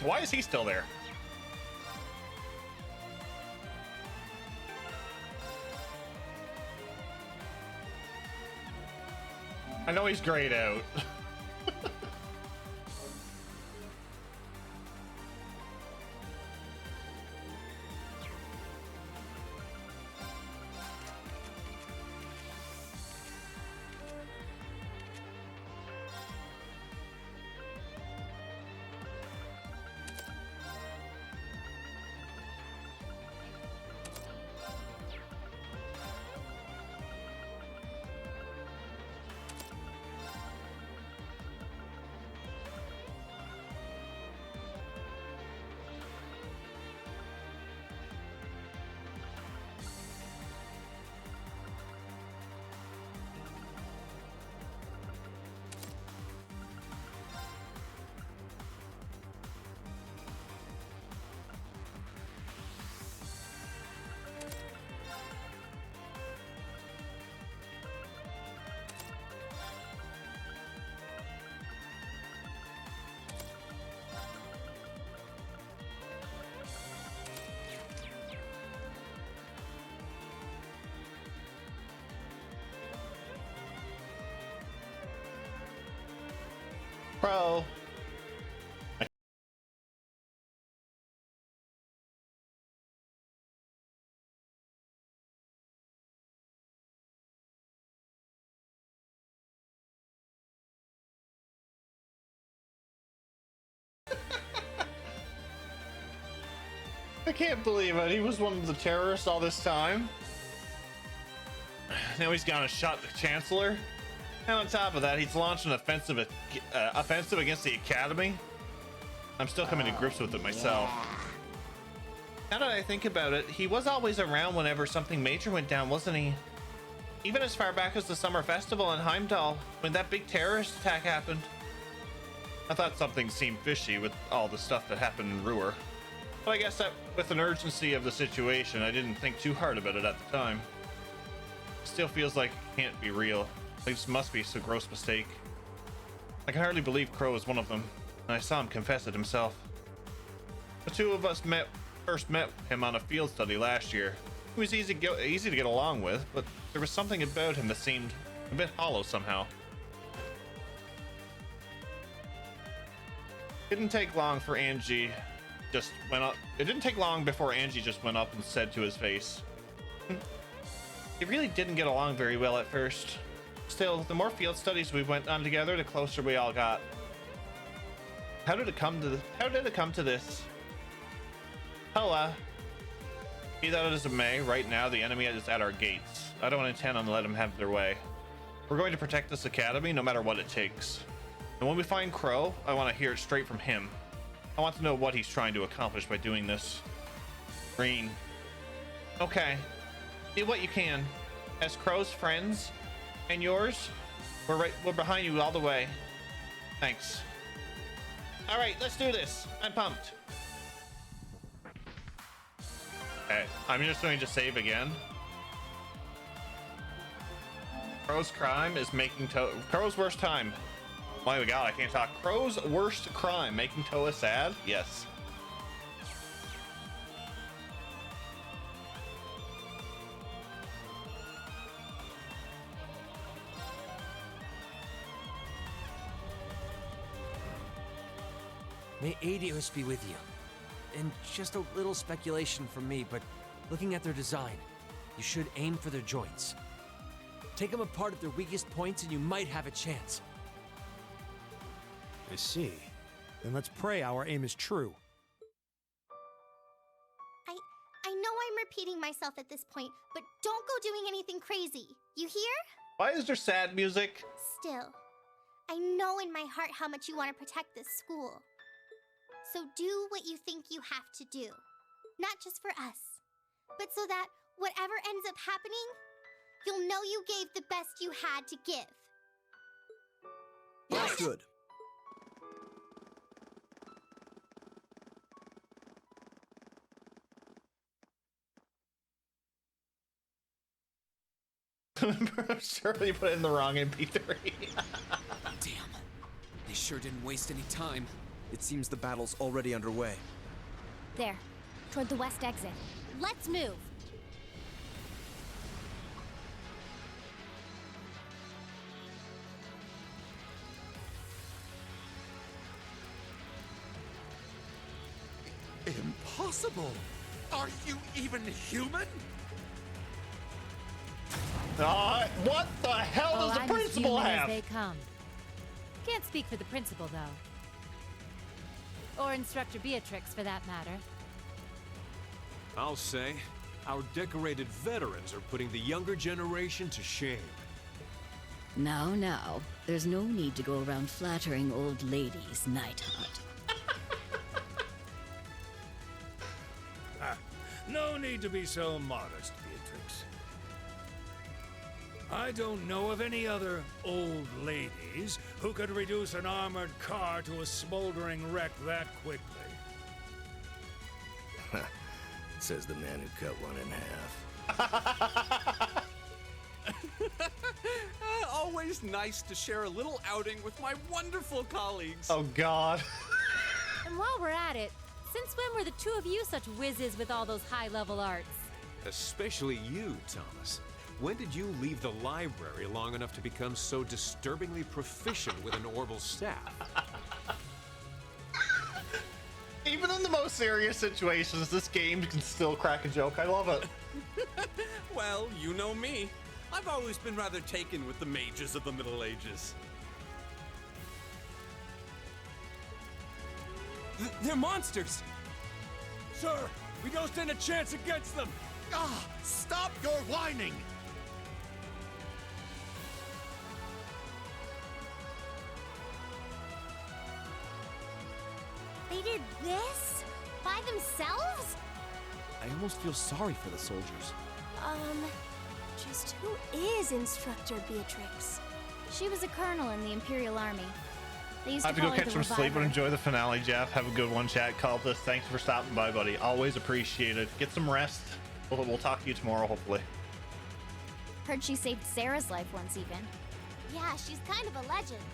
Why is he still there? I know he's grayed out. Bro. I can't believe it. He was one of the terrorists all this time. Now he's gonna shot the Chancellor. And on top of that, he's launched an offensive against the Academy. I'm still coming to grips with it myself. Now that I think about it, he was always around whenever something major went down, wasn't he? Even as far back as the summer festival in Heimdall, when that big terrorist attack happened. I thought something seemed fishy with all the stuff that happened in Ruhr. But I guess that with an urgency of the situation, I didn't think too hard about it at the time. It still feels like it can't be real. This must be a gross mistake. I can hardly believe Crow is one of them, and I saw him confess it himself. The two of us first met him on a field study last year. He was easy to get along with, but there was something about him that seemed a bit hollow somehow. It didn't take long before Angie just went up and said to his face, "They really didn't get along very well at first. Still, the more field studies we went on together, the closer we all got." How did it come to this? Oh, be that as it may, right now the enemy is at our gates. I don't intend on letting them have their way. We're going to protect this academy no matter what it takes. And when we find Crow, I want to hear it straight from him. I want to know what he's trying to accomplish by doing this. Green. Okay. Do what you can. As Crow's friends and yours, we're behind you all the way. Thanks. All right, let's do this. I'm pumped. Okay, I'm just going to save again. Crow's crime is making Crow's worst time. My God, I can't talk. Crow's worst crime, making Toa sad? Yes. May Adios be with you. And just a little speculation from me, but looking at their design, you should aim for their joints. Take them apart at their weakest points and you might have a chance. I see. Then let's pray our aim is true. I know I'm repeating myself at this point, but don't go doing anything crazy. You hear? Why is there sad music? Still, I know in my heart how much you want to protect this school. So do what you think you have to do. Not just for us, but so that whatever ends up happening, you'll know you gave the best you had to give. Good. I'm sure they put it in the wrong MP3. Damn. They sure didn't waste any time. It seems the battle's already underway. There, toward the west exit. Let's move. possible? Are you even human? What the hell does the I'm principal as human have? as they come. Can't speak for the principal, though. Or Instructor Beatrix, for that matter. I'll say, our decorated veterans are putting the younger generation to shame. Now, there's no need to go around flattering old ladies, Nightheart. No need to be so modest, Beatrix. I don't know of any other old ladies who could reduce an armored car to a smoldering wreck that quickly. Says the man who cut one in half. Always nice to share a little outing with my wonderful colleagues. Oh, God. And while we're at it, since when were the two of you such whizzes with all those high-level arts? Especially you, Thomas. When did you leave the library long enough to become so disturbingly proficient with an orbital staff? Even in the most serious situations, this game can still crack a joke. I love it. Well, you know me. I've always been rather taken with the mages of the Middle Ages. They're monsters! Sir, we don't stand a chance against them! Ah, stop your whining! They did this? By themselves? I almost feel sorry for the soldiers. Just who is Instructor Beatrix? She was a colonel in the Imperial Army. They used I have to to go call her catch the some sleep, but Reviver. enjoy the finale, Jeff. Have a good one, chat. Cultist, thanks for stopping by, buddy. Always appreciated. Get some rest. We'll talk to you tomorrow, hopefully. Heard she saved Sarah's life once, even. Yeah, she's kind of a legend.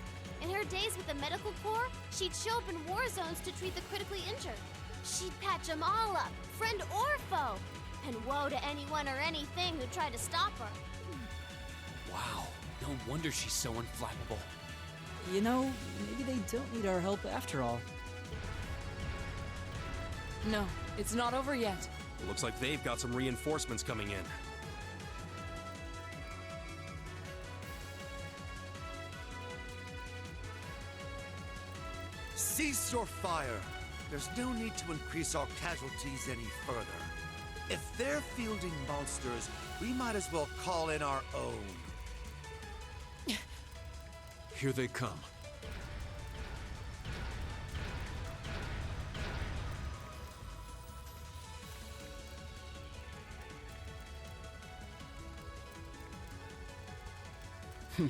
In her days with the medical corps, she'd show up in war zones to treat the critically injured. She'd patch them all up, friend or foe. And woe to anyone or anything who tried to stop her. Wow, no wonder she's so inflammable. You know, maybe they don't need our help after all. No, it's not over yet. It looks like they've got some reinforcements coming in. Cease your fire. There's no need to increase our casualties any further. If they're fielding monsters, we might as well call in our own. Here they come. My,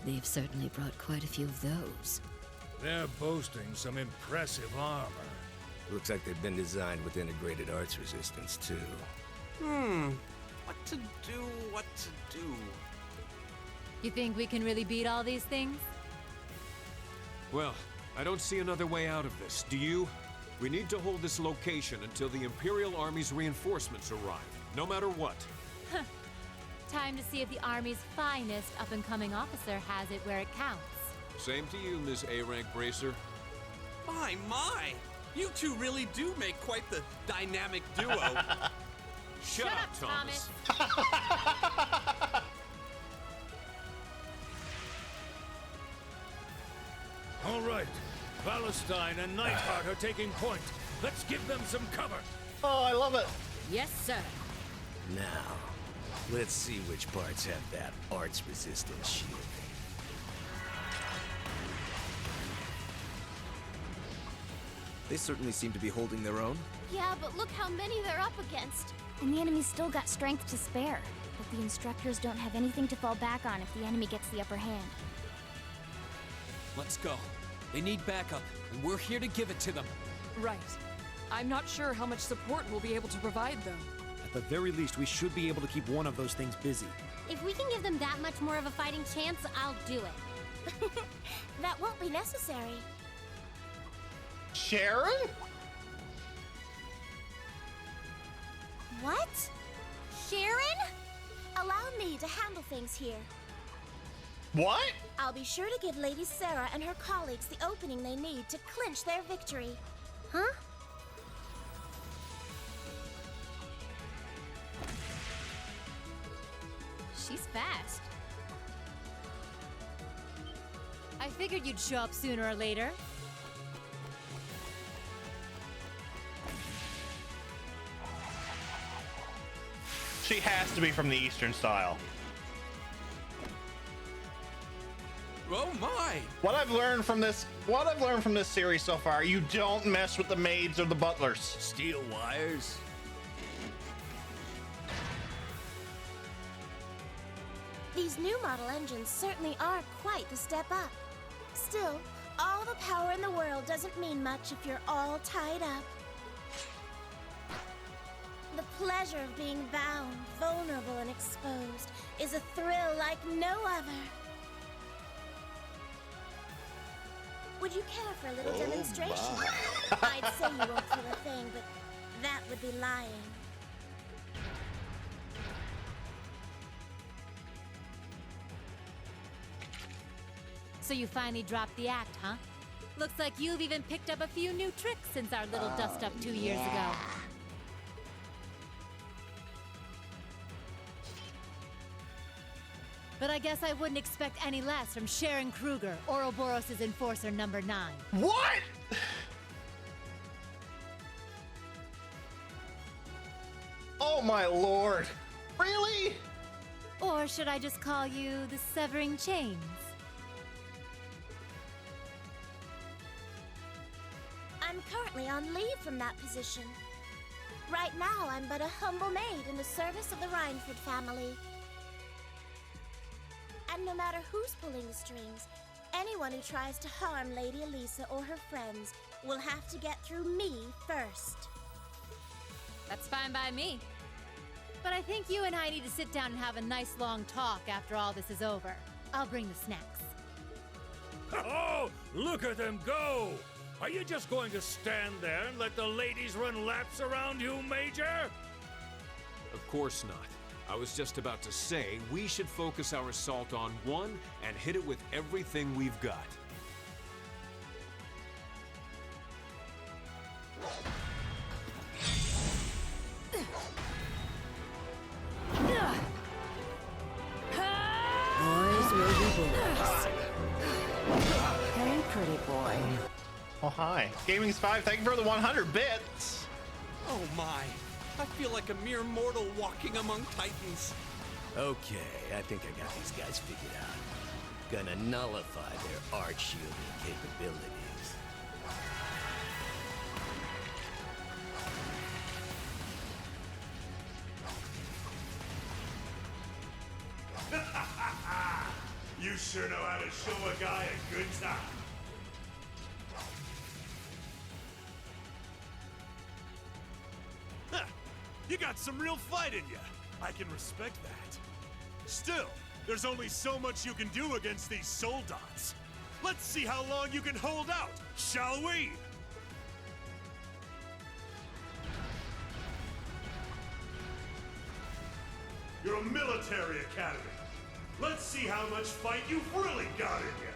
they've certainly brought quite a few of those. They're boasting some impressive armor. Looks like they've been designed with integrated arts resistance, too. What to do, what to do? You think we can really beat all these things? Well, I don't see another way out of this. Do you? We need to hold this location until the Imperial Army's reinforcements arrive, no matter what. Time to see if the Army's finest up-and-coming officer has it where it counts. Same to you, Ms. A-Rank Bracer. My! You two really do make quite the dynamic duo. Shut up, Thomas. All right, Palestine and Nightheart are taking point. Let's give them some cover. Oh, I love it. Yes, sir. Now, let's see which parts have that arts-resistant shielding. They certainly seem to be holding their own. Yeah, but look how many they're up against. And the enemy's still got strength to spare. But the instructors don't have anything to fall back on if the enemy gets the upper hand. Let's go. They need backup, and we're here to give it to them. Right. I'm not sure how much support we'll be able to provide, though. At the very least, we should be able to keep one of those things busy. If we can give them that much more of a fighting chance, I'll do it. That won't be necessary. Sharon? What? Sharon? Allow me to handle things here. What? I'll be sure to give Lady Sarah and her colleagues the opening they need to clinch their victory. Huh? she's fast. I figured you'd show up sooner or later. She has to be from the Eastern style. Oh my! What I've learned from this series so far, you don't mess with the maids or the butlers. Steel wires? These new model engines certainly are quite the step up. Still, all the power in the world doesn't mean much if you're all tied up. The pleasure of being bound, vulnerable, and exposed is a thrill like no other. Would you care for a little demonstration? I'd say you won't feel a thing, but that would be lying. So you finally dropped the act, huh? Looks like you've even picked up a few new tricks since our little dust-up 2 years ago. But I guess I wouldn't expect any less from Sharon Kruger, Ouroboros' Enforcer number 9. What? Oh my lord. Really? Or should I just call you the Severing Chains? I'm currently on leave from that position. Right now, I'm but a humble maid in the service of the Rhineford family. And no matter who's pulling the strings, anyone who tries to harm Lady Elisa or her friends will have to get through me first. That's fine by me. But I think you and I need to sit down and have a nice long talk after all this is over. I'll bring the snacks. Oh, look at them go! Are you just going to stand there and let the ladies run laps around you, Major? Of course not. I was just about to say we should focus our assault on one and hit it with everything we've got. Boys will be boys. Hey, pretty boy. Oh, hi. Gaming's 5, thank you for the 100 bits. Oh my! I feel like a mere mortal walking among titans. Okay, I think I got these guys figured out. Gonna nullify their arc shielding capabilities. You sure know how to show a guy a good time. Huh. You got some real fight in you. I can respect that. Still, there's only so much you can do against these soul dots. Let's see how long you can hold out, shall we? You're a military academy. Let's see how much fight you've really got in you.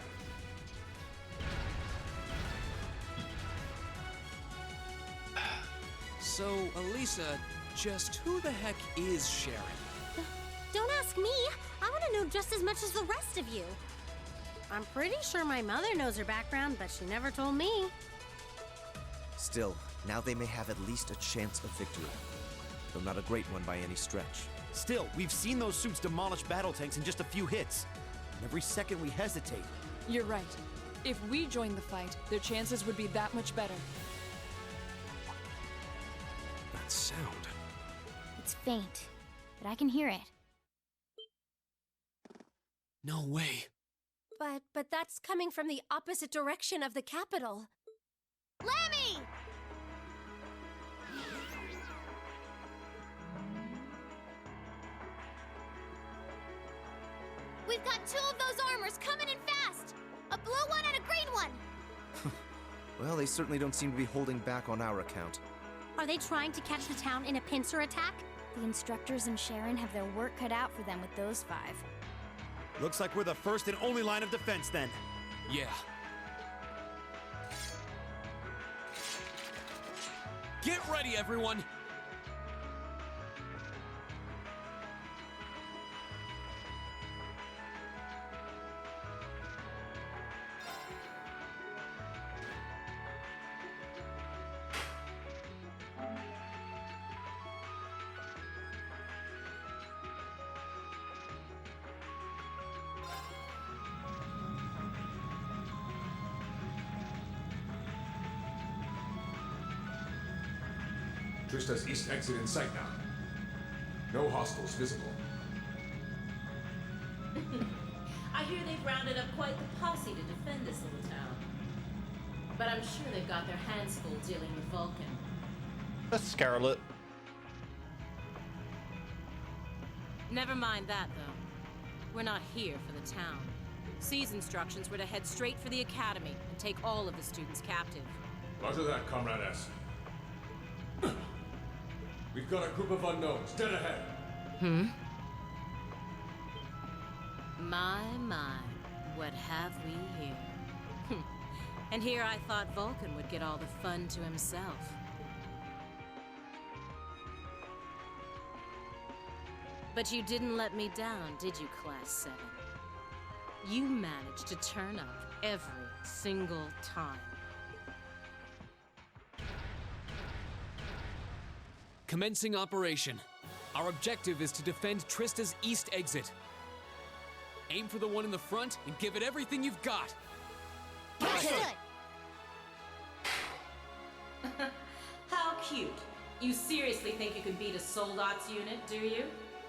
So, Elisa, just who the heck is Sharon? Don't ask me. I want to know just as much as the rest of you. I'm pretty sure my mother knows her background, but she never told me. Still, now they may have at least a chance of victory. Though not a great one by any stretch. Still, we've seen those suits demolish battle tanks in just a few hits. And every second we hesitate. You're right. If we joined the fight, their chances would be that much better. That sound. It's faint, but I can hear it. No way. But that's coming from the opposite direction of the capital. Lemmy! We've got two of those armors coming in fast! A blue one and a green one! Well, they certainly don't seem to be holding back on our account. Are they trying to catch the town in a pincer attack? The instructors and Sharon have their work cut out for them with those 5. Looks like we're the first and only line of defense then. Yeah. Get ready, everyone! Trista's east exit in sight now. No hostiles visible. I hear they've rounded up quite the posse to defend this little town. But I'm sure they've got their hands full dealing with Vulcan. That's Scarlet. Never mind that, though. We're not here for the town. C's instructions were to head straight for the academy and take all of the students captive. Roger that, Comrade S. We've got a group of unknowns dead ahead. My, what have we here? And here I thought Vulcan would get all the fun to himself. But you didn't let me down, did you, Class 7? You managed to turn up every single time. Commencing operation. Our objective is to defend Trista's east exit. Aim for the one in the front and give it everything you've got. How cute. You seriously think you can beat a Soldot's unit, do you?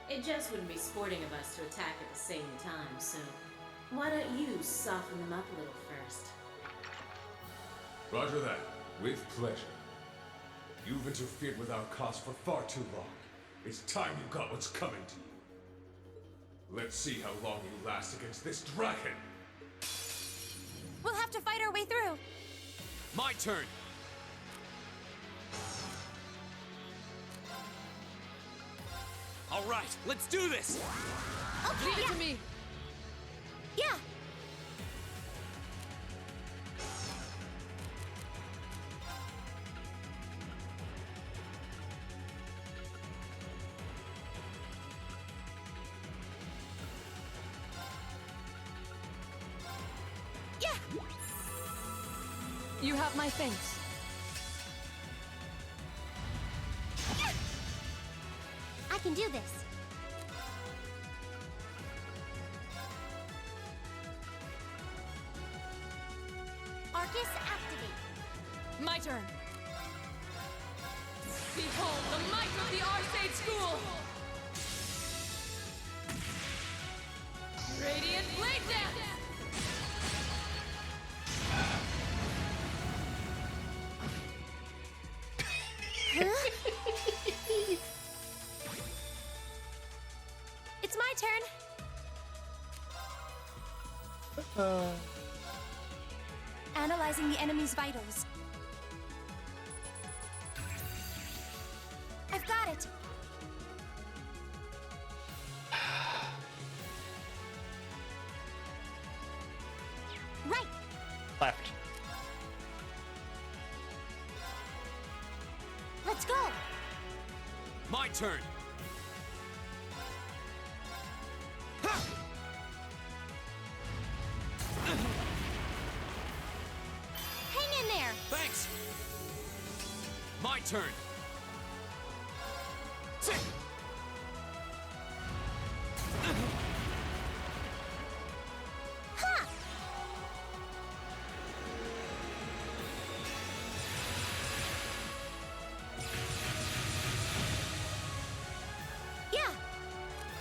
It just wouldn't be sporting of us to attack at the same time, so why don't you soften them up a little first? Roger that. With pleasure. You've interfered with our cause for far too long. It's time you got what's coming to you. Let's see how long you last against this dragon. We'll have to fight our way through. My turn. All right, let's do this. Okay, Leave it to me. Yeah. You have my thanks. I can do this. Arcus activate. My turn. Behold the might of the Arcade School! Radiant Blade Dance! It's my turn. Analyzing the enemy's vitals. I've got it. Right. Left. Let's go. My turn. Hang in there. Thanks. My turn. Ha! Yeah.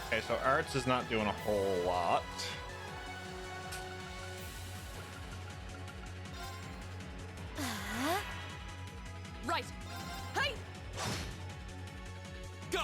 Okay, so Arts is not doing a whole lot. Right. Hey! Go!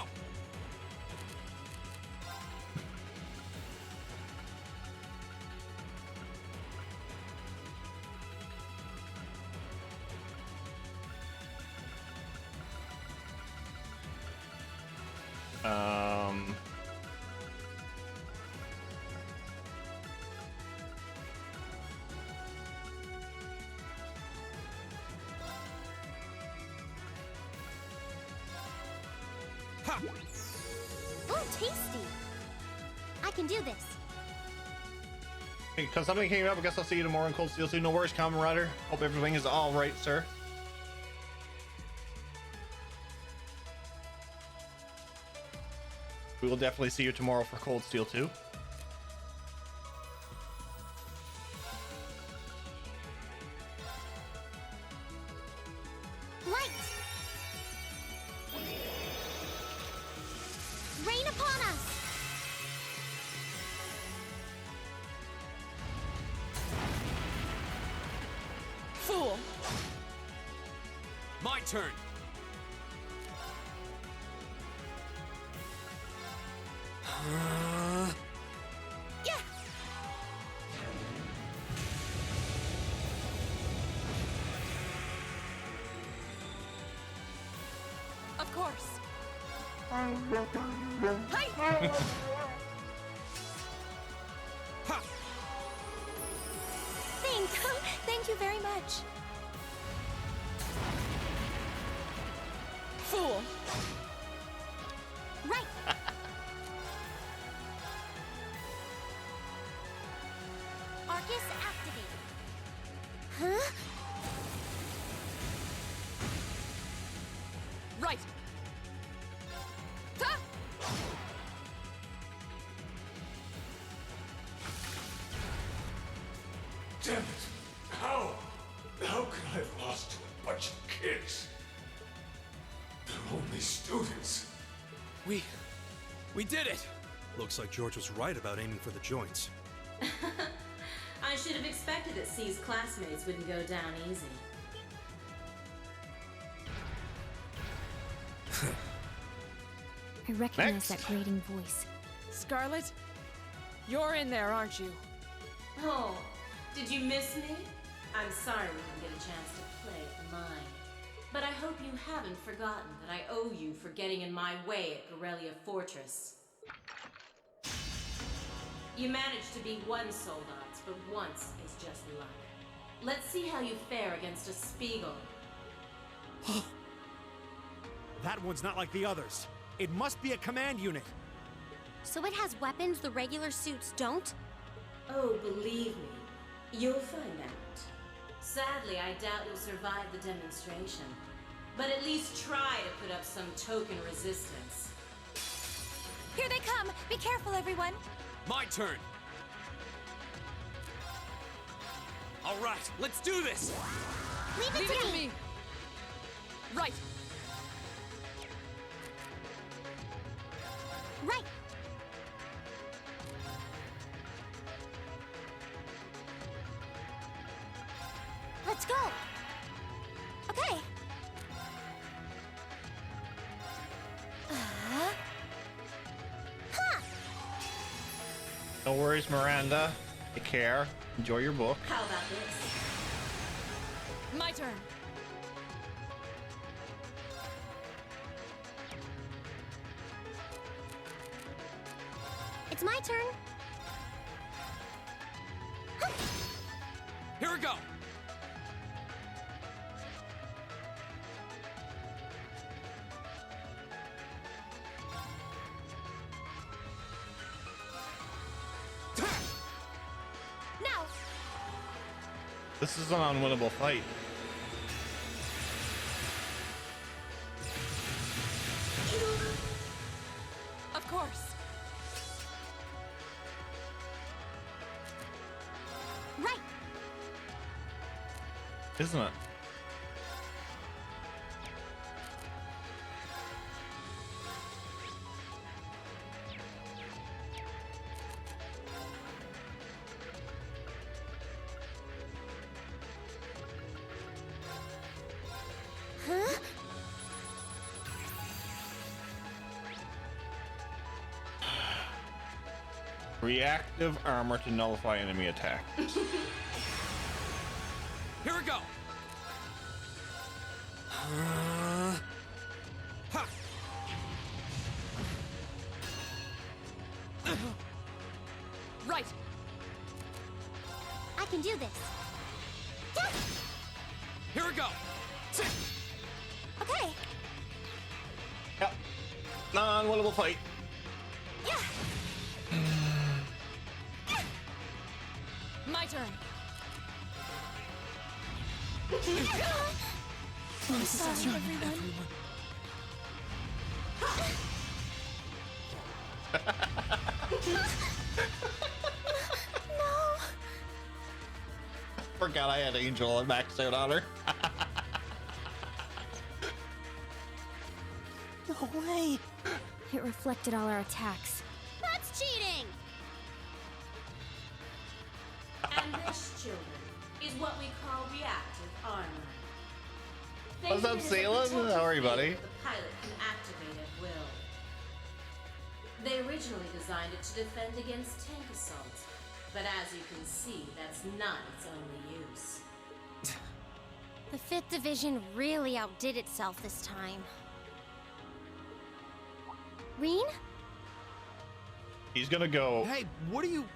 Ooh, tasty. I can do this. Because something came up, I guess I'll see you tomorrow in Cold Steel 2. No worries, Kamen Rider. Hope everything is all right, sir. We will definitely see you tomorrow for Cold Steel 2. Light. My turn. Yeah. Of course. Hi. Thank you very much. Fool. Right. Arcus activated. Huh? Right. Huh? Damn it! How? How could I have lost to a bunch of kids? They're only students. We did it! Looks like George was right about aiming for the joints. I should have expected that C's classmates wouldn't go down easy. I recognize that grating voice. Scarlet, you're in there, aren't you? Oh, did you miss me? I'm sorry we didn't get a chance to play at mine. But I hope you haven't forgotten that I owe you for getting in my way at Gorelia Fortress. You managed to beat one Soldat, but once is just luck. Let's see how you fare against a Spiegel. That one's not like the others. It must be a command unit. So it has weapons the regular suits don't? Oh, believe me, you'll find out. Sadly, I doubt you'll survive the demonstration. But at least try to put up some token resistance. Here they come! Be careful, everyone! My turn. All right, let's do this. Leave it to me! Right. Right. Let's go. Okay. No worries, Miranda. Take care. Enjoy your book. How about this? My turn. It's my turn. Here we go. Now. This is an unwinnable fight. Of course. Right. Isn't it? Huh? Reactive armor to nullify enemy attack. Here we go. Ha. Right. I can do this. Here we go. Okay. Yep. Non-winnable fight. Yeah. My turn. I'm sorry, everyone. No. Forgot I had Angel and maxed out on her. No way. It reflected all our attacks. That's cheating. And this, children, is what we call reactive armor. What's up, Salem? How are you, buddy? The pilot can activate at will. They originally designed it to defend against tank assault, but as you can see, that's not its only use. The 5th Division really outdid itself this time. Reen? He's gonna go. Hey, what are you...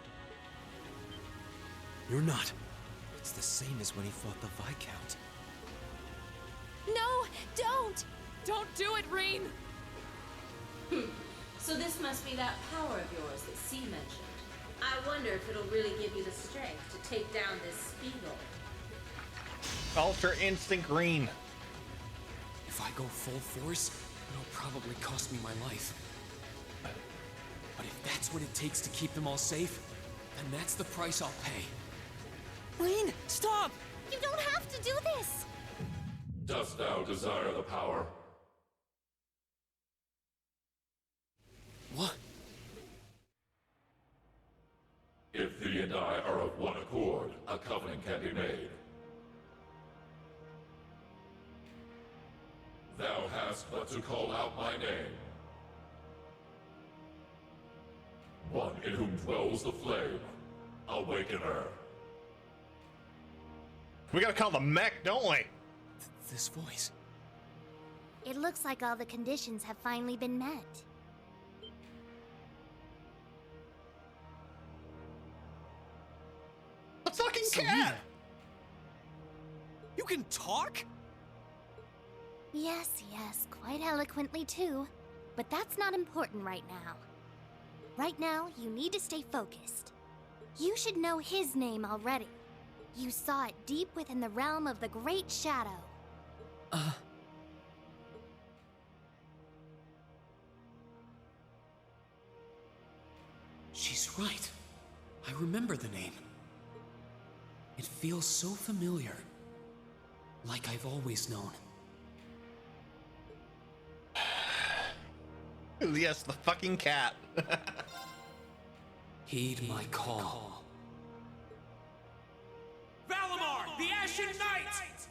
You're not. It's the same as when he fought the Viscount. No, don't! Don't do it, Reen! So this must be that power of yours that C mentioned. I wonder if it'll really give you the strength to take down this Spiegel. Ultra Instinct Green. If I go full force, it'll probably cost me my life. But if that's what it takes to keep them all safe, then that's the price I'll pay. Reen, stop! You don't have to do this! Dost thou desire the power? What? If thee and I are of one accord, a covenant can be made. Thou hast but to call out my name. One in whom dwells the flame. Awaken her. We gotta call the mech, don't we? This voice. It looks like all the conditions have finally been met. A fucking Selena. cat! You can talk? Yes, quite eloquently too. But that's not important right now. Right now, you need to stay focused. You should know his name already. You saw it deep within the realm of the Great Shadow. She's right. I remember the name. It feels so familiar. Like I've always known. Yes, the fucking cat. Heed my call. Valimar, the Ashen Knight!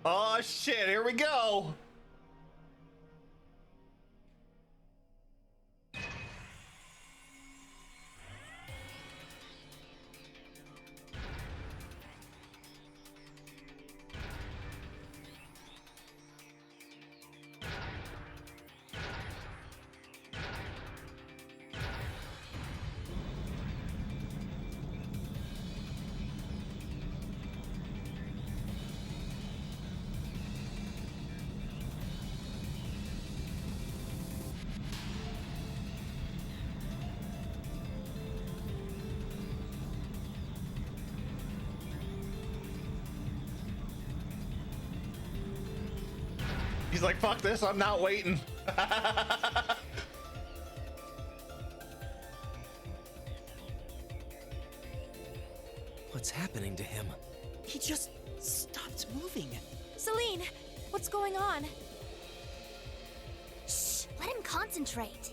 Oh shit, here we go. He's like, fuck this, I'm not waiting. What's happening to him? He just stopped moving. Celine, what's going on? Shh, let him concentrate.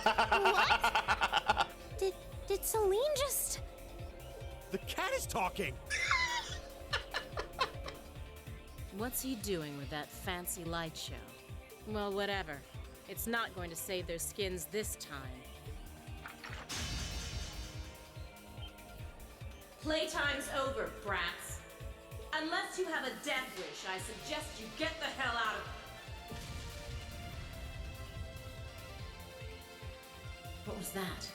What? Did Celine just... The cat is talking! What's he doing with that fancy light show? Well, whatever. It's not going to save their skins this time. Playtime's over, brats. Unless you have a death wish, I suggest you get the hell out of... What was that?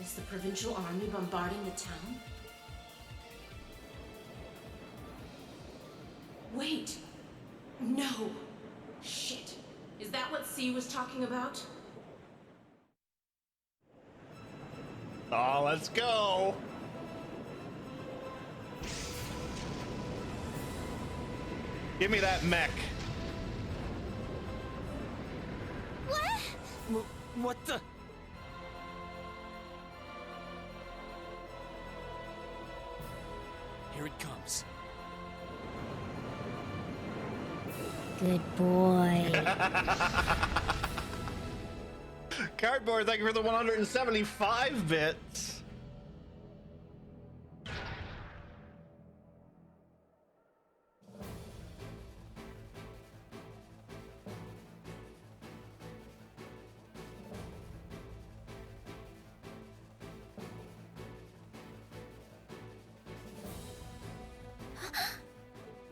Is the provincial army bombarding the town? Wait! No! Shit! Is that what C was talking about? Oh, let's go. Give me that mech. What? What the? Here it comes. Good boy. Cardboard, thank you for the 175 bits.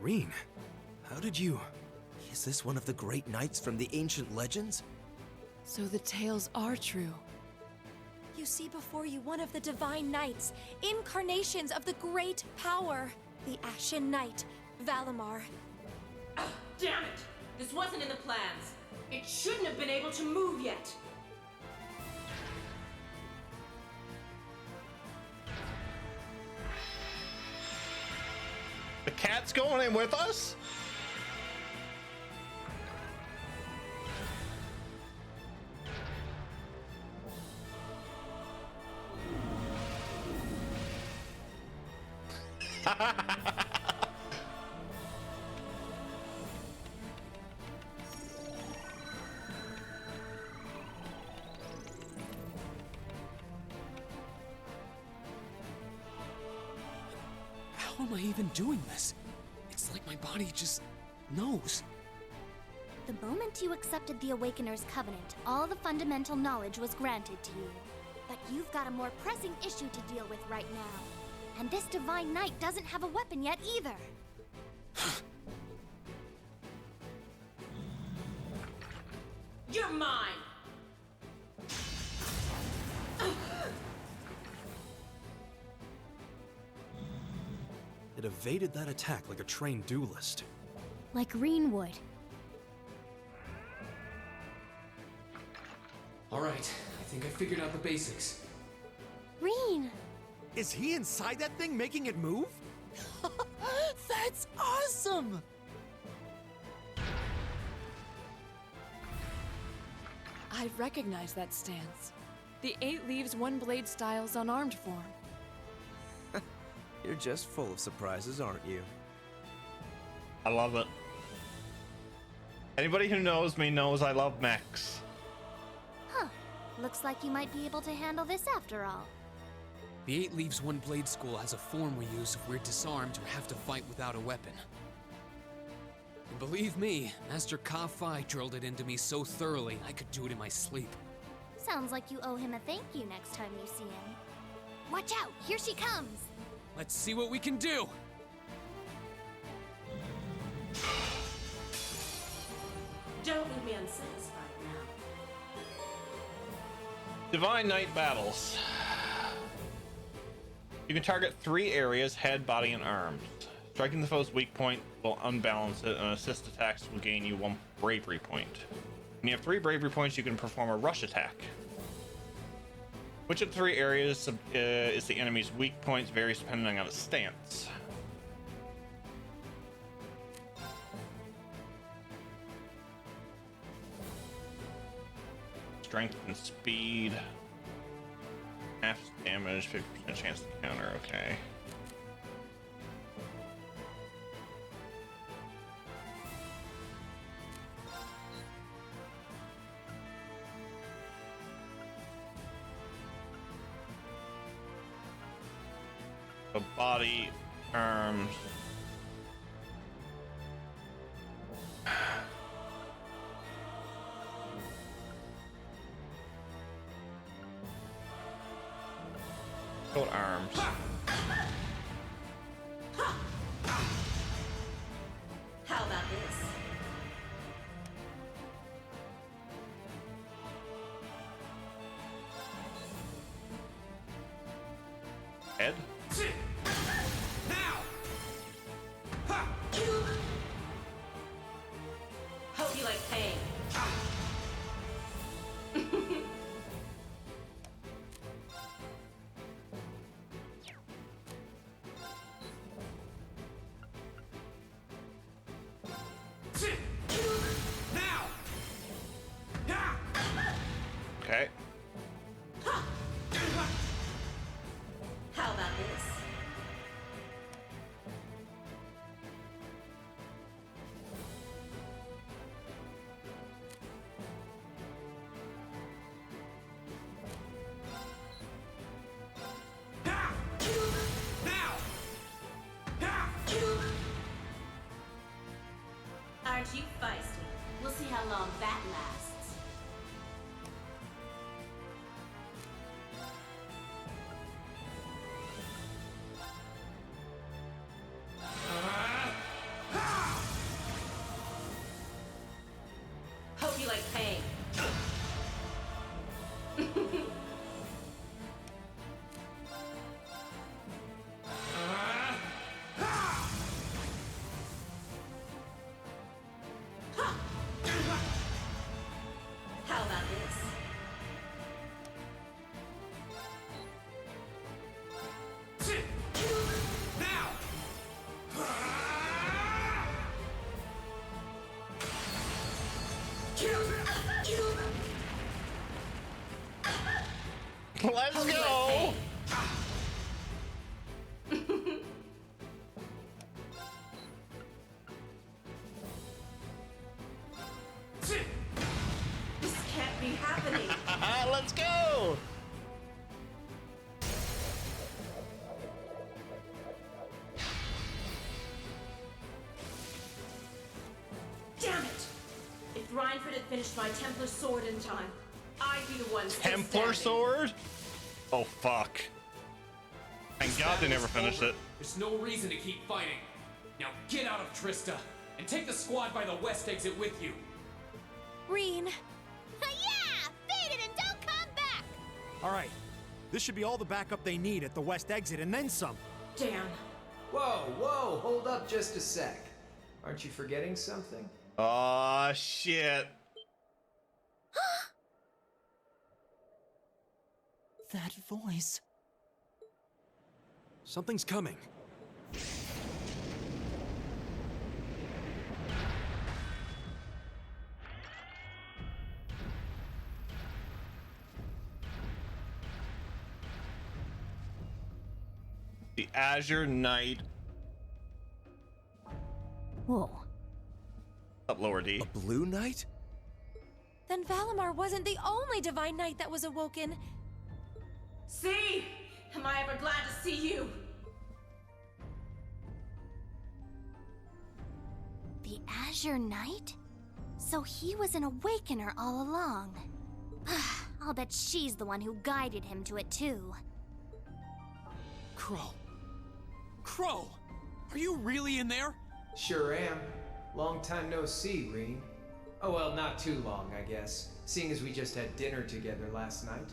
Green, how did you... Is this one of the great knights from the ancient legends? So the tales are true. You see before you one of the divine knights, incarnations of the great power, the Ashen Knight, Valimar. Oh, damn it! This wasn't in the plans. It shouldn't have been able to move yet. The cat's going in with us? How am I even doing this? It's like my body just knows. The moment you accepted the Awakener's Covenant, all the fundamental knowledge was granted to you. But you've got a more pressing issue to deal with right now. And this Divine Knight doesn't have a weapon yet either. You're mine! It evaded that attack like a trained duelist. Like Reen would. Alright, I think I figured out the basics. Reen! Is he inside that thing making it move? That's awesome! I recognize that stance. The 8 leaves 1 blade style's unarmed form. You're just full of surprises, aren't you? I love it. Anybody who knows me knows I love mechs. Huh. Looks like you might be able to handle this after all. The 8 Leaves 1 Blade School has a form we use if we're disarmed or have to fight without a weapon. And believe me, Master Ka-Fai drilled it into me so thoroughly I could do it in my sleep. Sounds like you owe him a thank you next time you see him. Watch out! Here she comes! Let's see what we can do! Don't leave me unsatisfied now. Divine Knight battles. You can target 3 areas: head, body, and arms. Striking the foe's weak point will unbalance it, and assist attacks will gain you 1 bravery point. When you have 3 bravery points, you can perform a rush attack. Which of the 3 areas is the enemy's weak points varies depending on its stance. Strength and speed. Half damage, 50% chance to counter, okay. The body, arms. Hold arms. How about this? Head? Hope you like pain. Okay. How about this? Aren't you feisty? We'll see how long that lasts. couldn't finish my Templar sword in time, I'd be the one still Templar standing. sword? Oh fuck. Thank God they never finished it. There's no reason to keep fighting. Now get out of Trista and take the squad by the west exit with you. Reen. Yeah! Beat it and don't come back! All right. This should be all the backup they need at the west exit and then some. Damn. Whoa, hold up just a sec. Aren't you forgetting something? Aw, shit. That voice. Something's coming. The Azure Knight. Whoa. Up lower D. A blue knight? Then Valimar wasn't the only divine knight that was awoken. See? Am I ever glad to see you? The Azure Knight? So he was an awakener all along. I'll bet she's the one who guided him to it too. Crow. Crow! Are you really in there? Sure am. Long time no see, Reen. Oh well, not too long, I guess, seeing as we just had dinner together last night.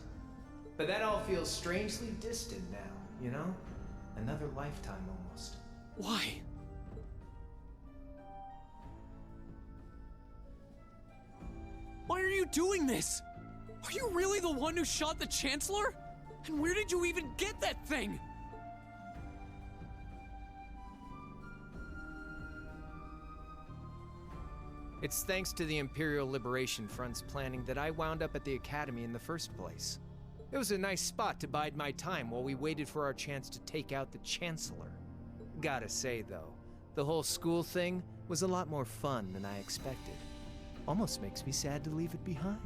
But that all feels strangely distant now, you know? Another lifetime almost. Why? Why are you doing this? Are you really the one who shot the Chancellor? And where did you even get that thing? It's thanks to the Imperial Liberation Front's planning that I wound up at the Academy in the first place. It was a nice spot to bide my time while we waited for our chance to take out the Chancellor. Gotta say, though, the whole school thing was a lot more fun than I expected. Almost makes me sad to leave it behind.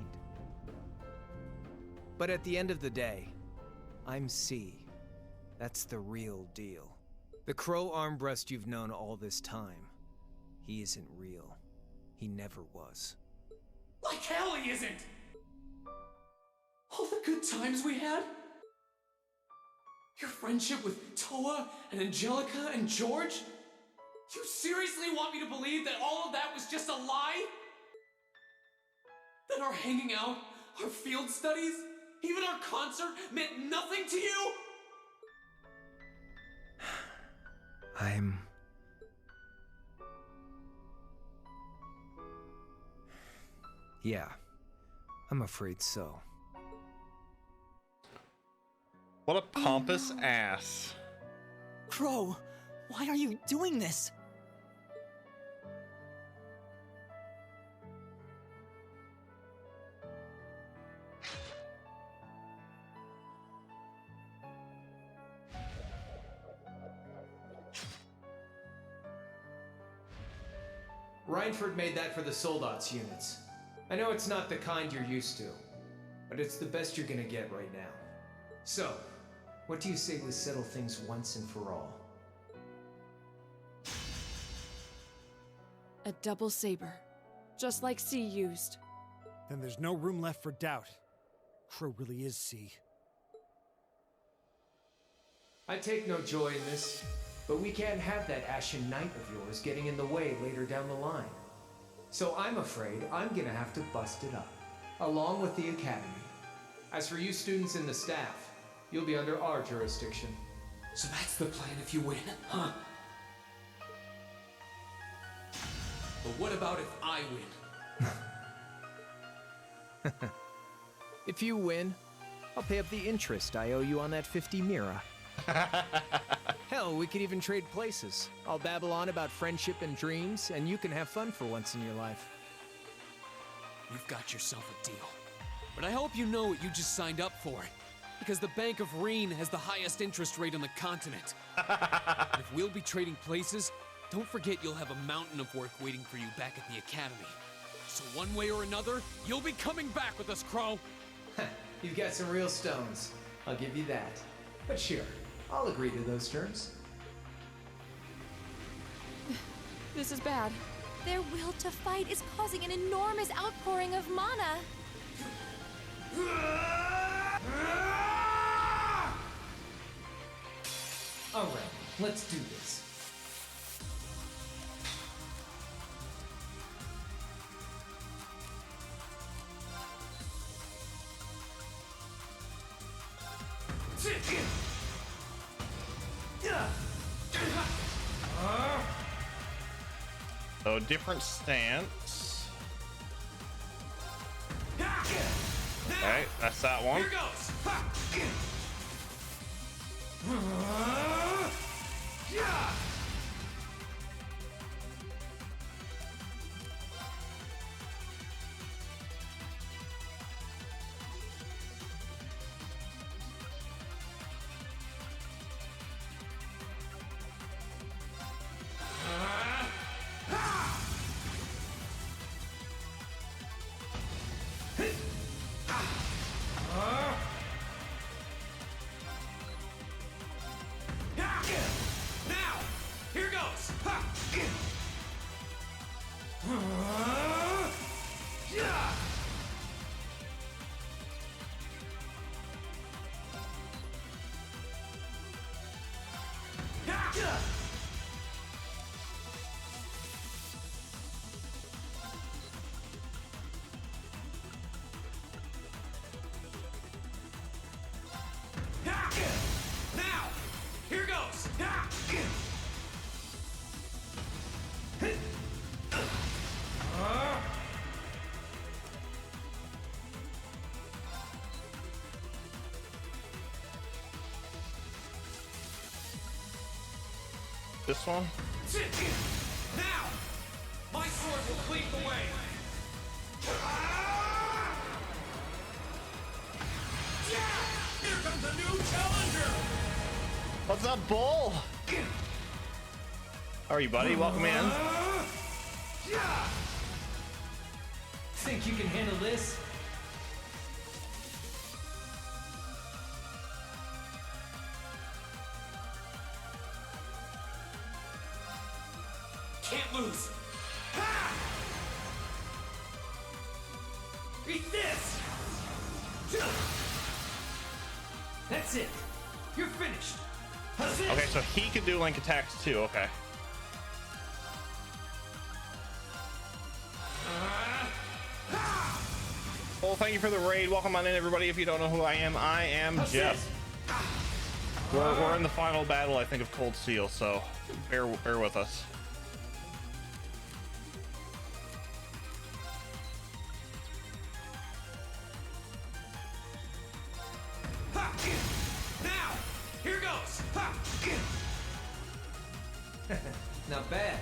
But at the end of the day, I'm C. That's the real deal. The Crow Armbrust you've known all this time, he isn't real. He never was. Like hell he isn't! All the good times we had? Your friendship with Toa and Angelica and George? You seriously want me to believe that all of that was just a lie? That our hanging out, our field studies, even our concert meant nothing to you? Yeah, I'm afraid so. What a pompous ass. Crow, why are you doing this? Reinford made that for the Soldats units. I know it's not the kind you're used to, but it's the best you're gonna get right now. So, what do you say we settle things once and for all? A double saber, just like C used. Then there's no room left for doubt. Crow really is C. I take no joy in this, but we can't have that Ashen Knight of yours getting in the way later down the line. So I'm afraid I'm gonna have to bust it up, along with the Academy. As for you students and the staff, you'll be under our jurisdiction. So that's the plan if you win, huh? But what about if I win? If you win, I'll pay up the interest I owe you on that 50 Mira. Hell, we could even trade places. I'll babble on about friendship and dreams, and you can have fun for once in your life. You've got yourself a deal. But I hope you know what you just signed up for. Because the Bank of Reen has the highest interest rate on the continent. If we'll be trading places, don't forget you'll have a mountain of work waiting for you back at the Academy. So one way or another, you'll be coming back with us, Crow. You've got some real stones. I'll give you that. But sure, I'll agree to those terms. This is bad. Their will to fight is causing an enormous outpouring of mana. Alright, let's do this. So different stance. Okay, that's that one. Here goes. Now, here goes. Now, here goes. This one? Now, my sword will cleave the way. Here comes a new challenger. What's up, Bull? How are you, buddy? Welcome in. Think you can handle this? Can't lose. Ha! Eat this. That's it. You're finished. Okay, so he can do link attacks too. Okay. Well, thank you for the raid. Welcome on in, everybody. If you don't know who I am Jeff. We're in the final battle, I think, of Cold Steel, so bear with us. Now, here goes. Not bad.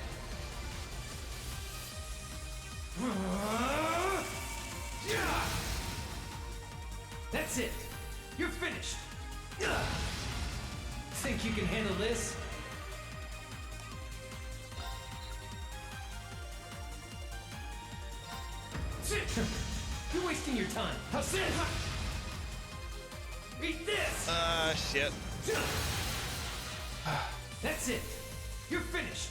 That's it. You're finished. Think you can handle this? You're wasting your time. How's this? Eat this. Shit. That's it. You're finished.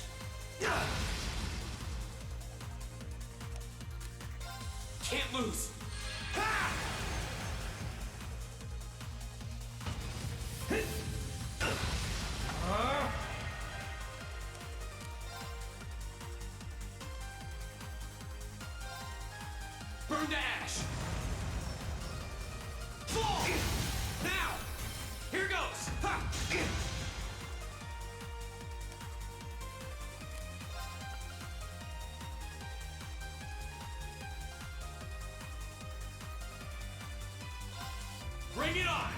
Can't lose. Burn to ash. Fall. Now, here goes. Bring it on.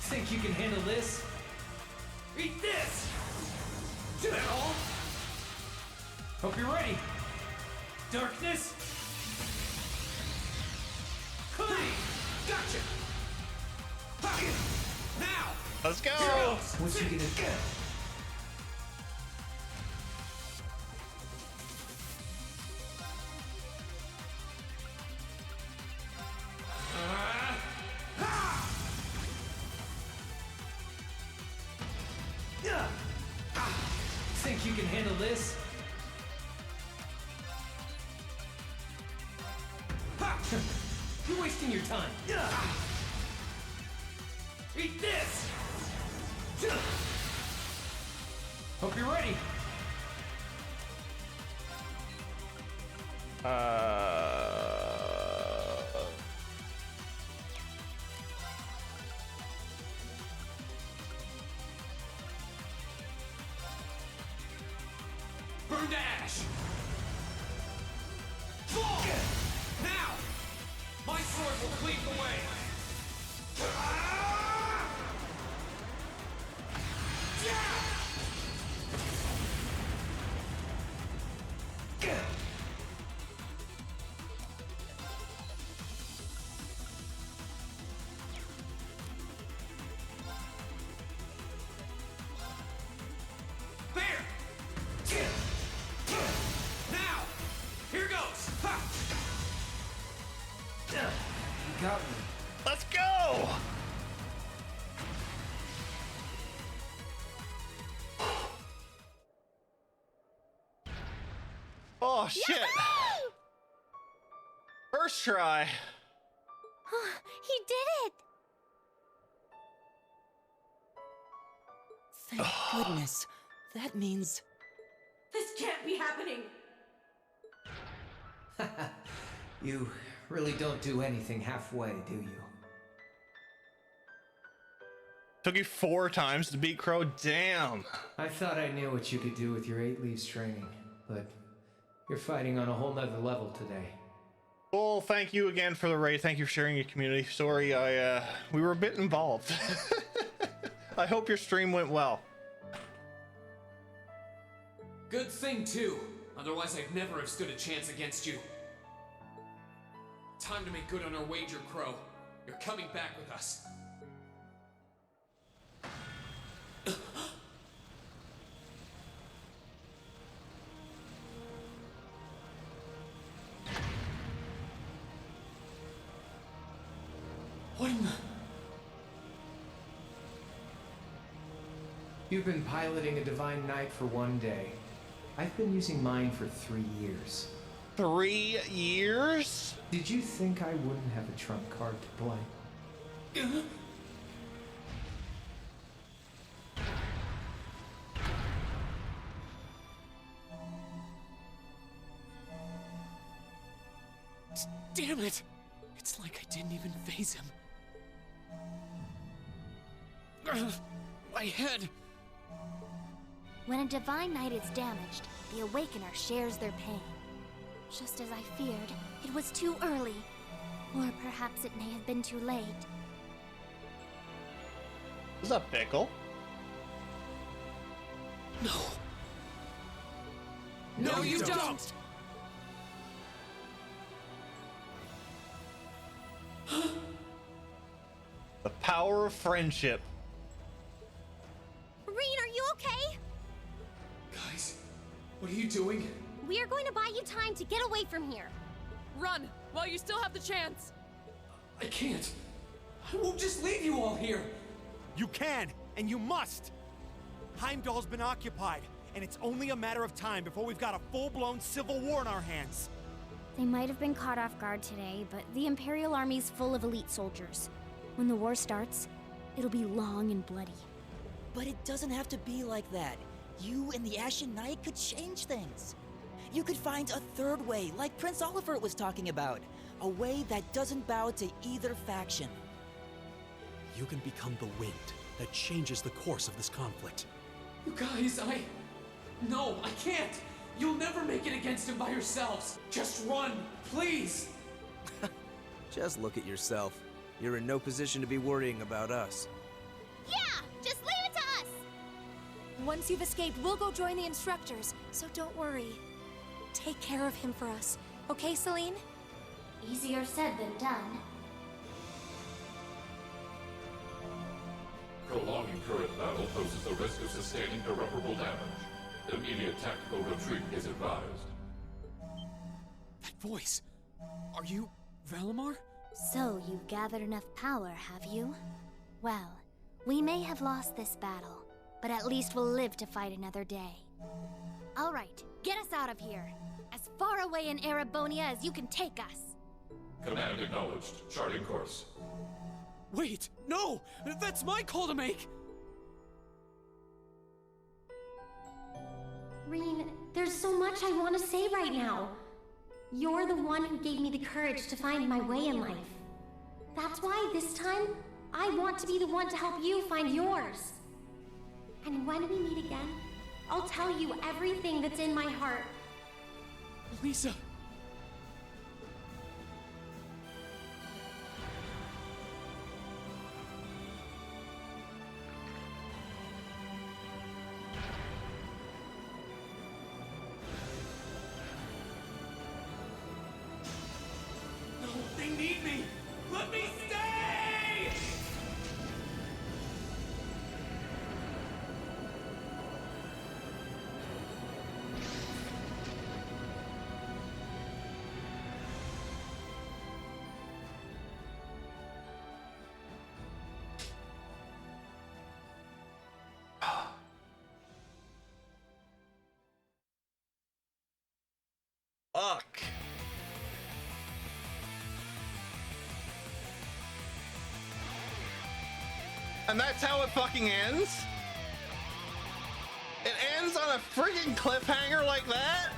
Think you can handle this? Eat this. That all? Hope you're ready. Darkness. Clean. Gotcha. Now. Let's go. What's you gonna do? Think you can handle this? Ha! You're wasting your time. Eat this! Hope you're ready. Burn to ash! Fall! Now! My sword will cleave the way! Got me. Let's go! Oh shit! First try. He did it! Thank goodness. That means... This can't be happening! You really don't do anything halfway, do you? Took you 4 times to beat Crow. Damn. I thought I knew what you could do with your 8 leaves training, but you're fighting on a whole nother level today. Well, thank you again for the raid. Thank you for sharing your community. Sorry, we were a bit involved. I hope your stream went well. Good thing, too. Otherwise, I'd never have stood a chance against you. Time to make good on our wager, Crow. You're coming back with us. What in the... You've been piloting a Divine Knight for 1 day. I've been using mine for 3 years. 3 years? Did you think I wouldn't have a trump card to play? Damn it! It's like I didn't even phase him. My head! When a Divine Knight is damaged, the Awakener shares their pain. Just as I feared, it was too early. Or perhaps it may have been too late. What's up, Pickle? No. No, you don't! The power of friendship. Reed, are you okay? Guys, what are you doing? We are going to buy you time to get away from here. Run, while you still have the chance. I can't. I won't just leave you all here. You can, and you must. Heimdall's been occupied, and it's only a matter of time before we've got a full-blown civil war in our hands. They might have been caught off guard today, but the Imperial Army's full of elite soldiers. When the war starts, it'll be long and bloody. But it doesn't have to be like that. You and the Ashen Knight could change things. You could find a third way, like Prince Oliver was talking about. A way that doesn't bow to either faction. You can become the wind that changes the course of this conflict. You guys, No, I can't! You'll never make it against him by yourselves! Just run, please! Just look at yourself. You're in no position to be worrying about us. Yeah, just leave it to us. Once you've escaped, we'll go join the instructors, so don't worry. Take care of him for us, okay, Celine? Easier said than done. Prolonging current battle poses the risk of sustaining irreparable damage. Immediate tactical retreat is advised. That voice! Are you Valimar? So you've gathered enough power, have you? Well, we may have lost this battle, but at least we'll live to fight another day. All right, get us out of here. As far away in Erebonia as you can take us. Command acknowledged. Charting course. Wait, no! That's my call to make! Rean, there's so much I want to say right now. You're the one who gave me the courage to find my way in life. That's why this time, I want to be the one to help you find yours. And when we meet again, I'll tell you everything that's in my heart. Lisa. No, they need me! Let me stay! Fuck. And that's how it fucking ends? It ends on a freaking cliffhanger like that?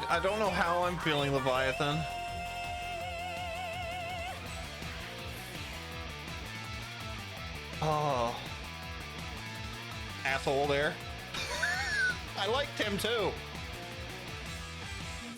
I don't know how I'm feeling, Leviathan. Oh. Asshole there. I liked him too.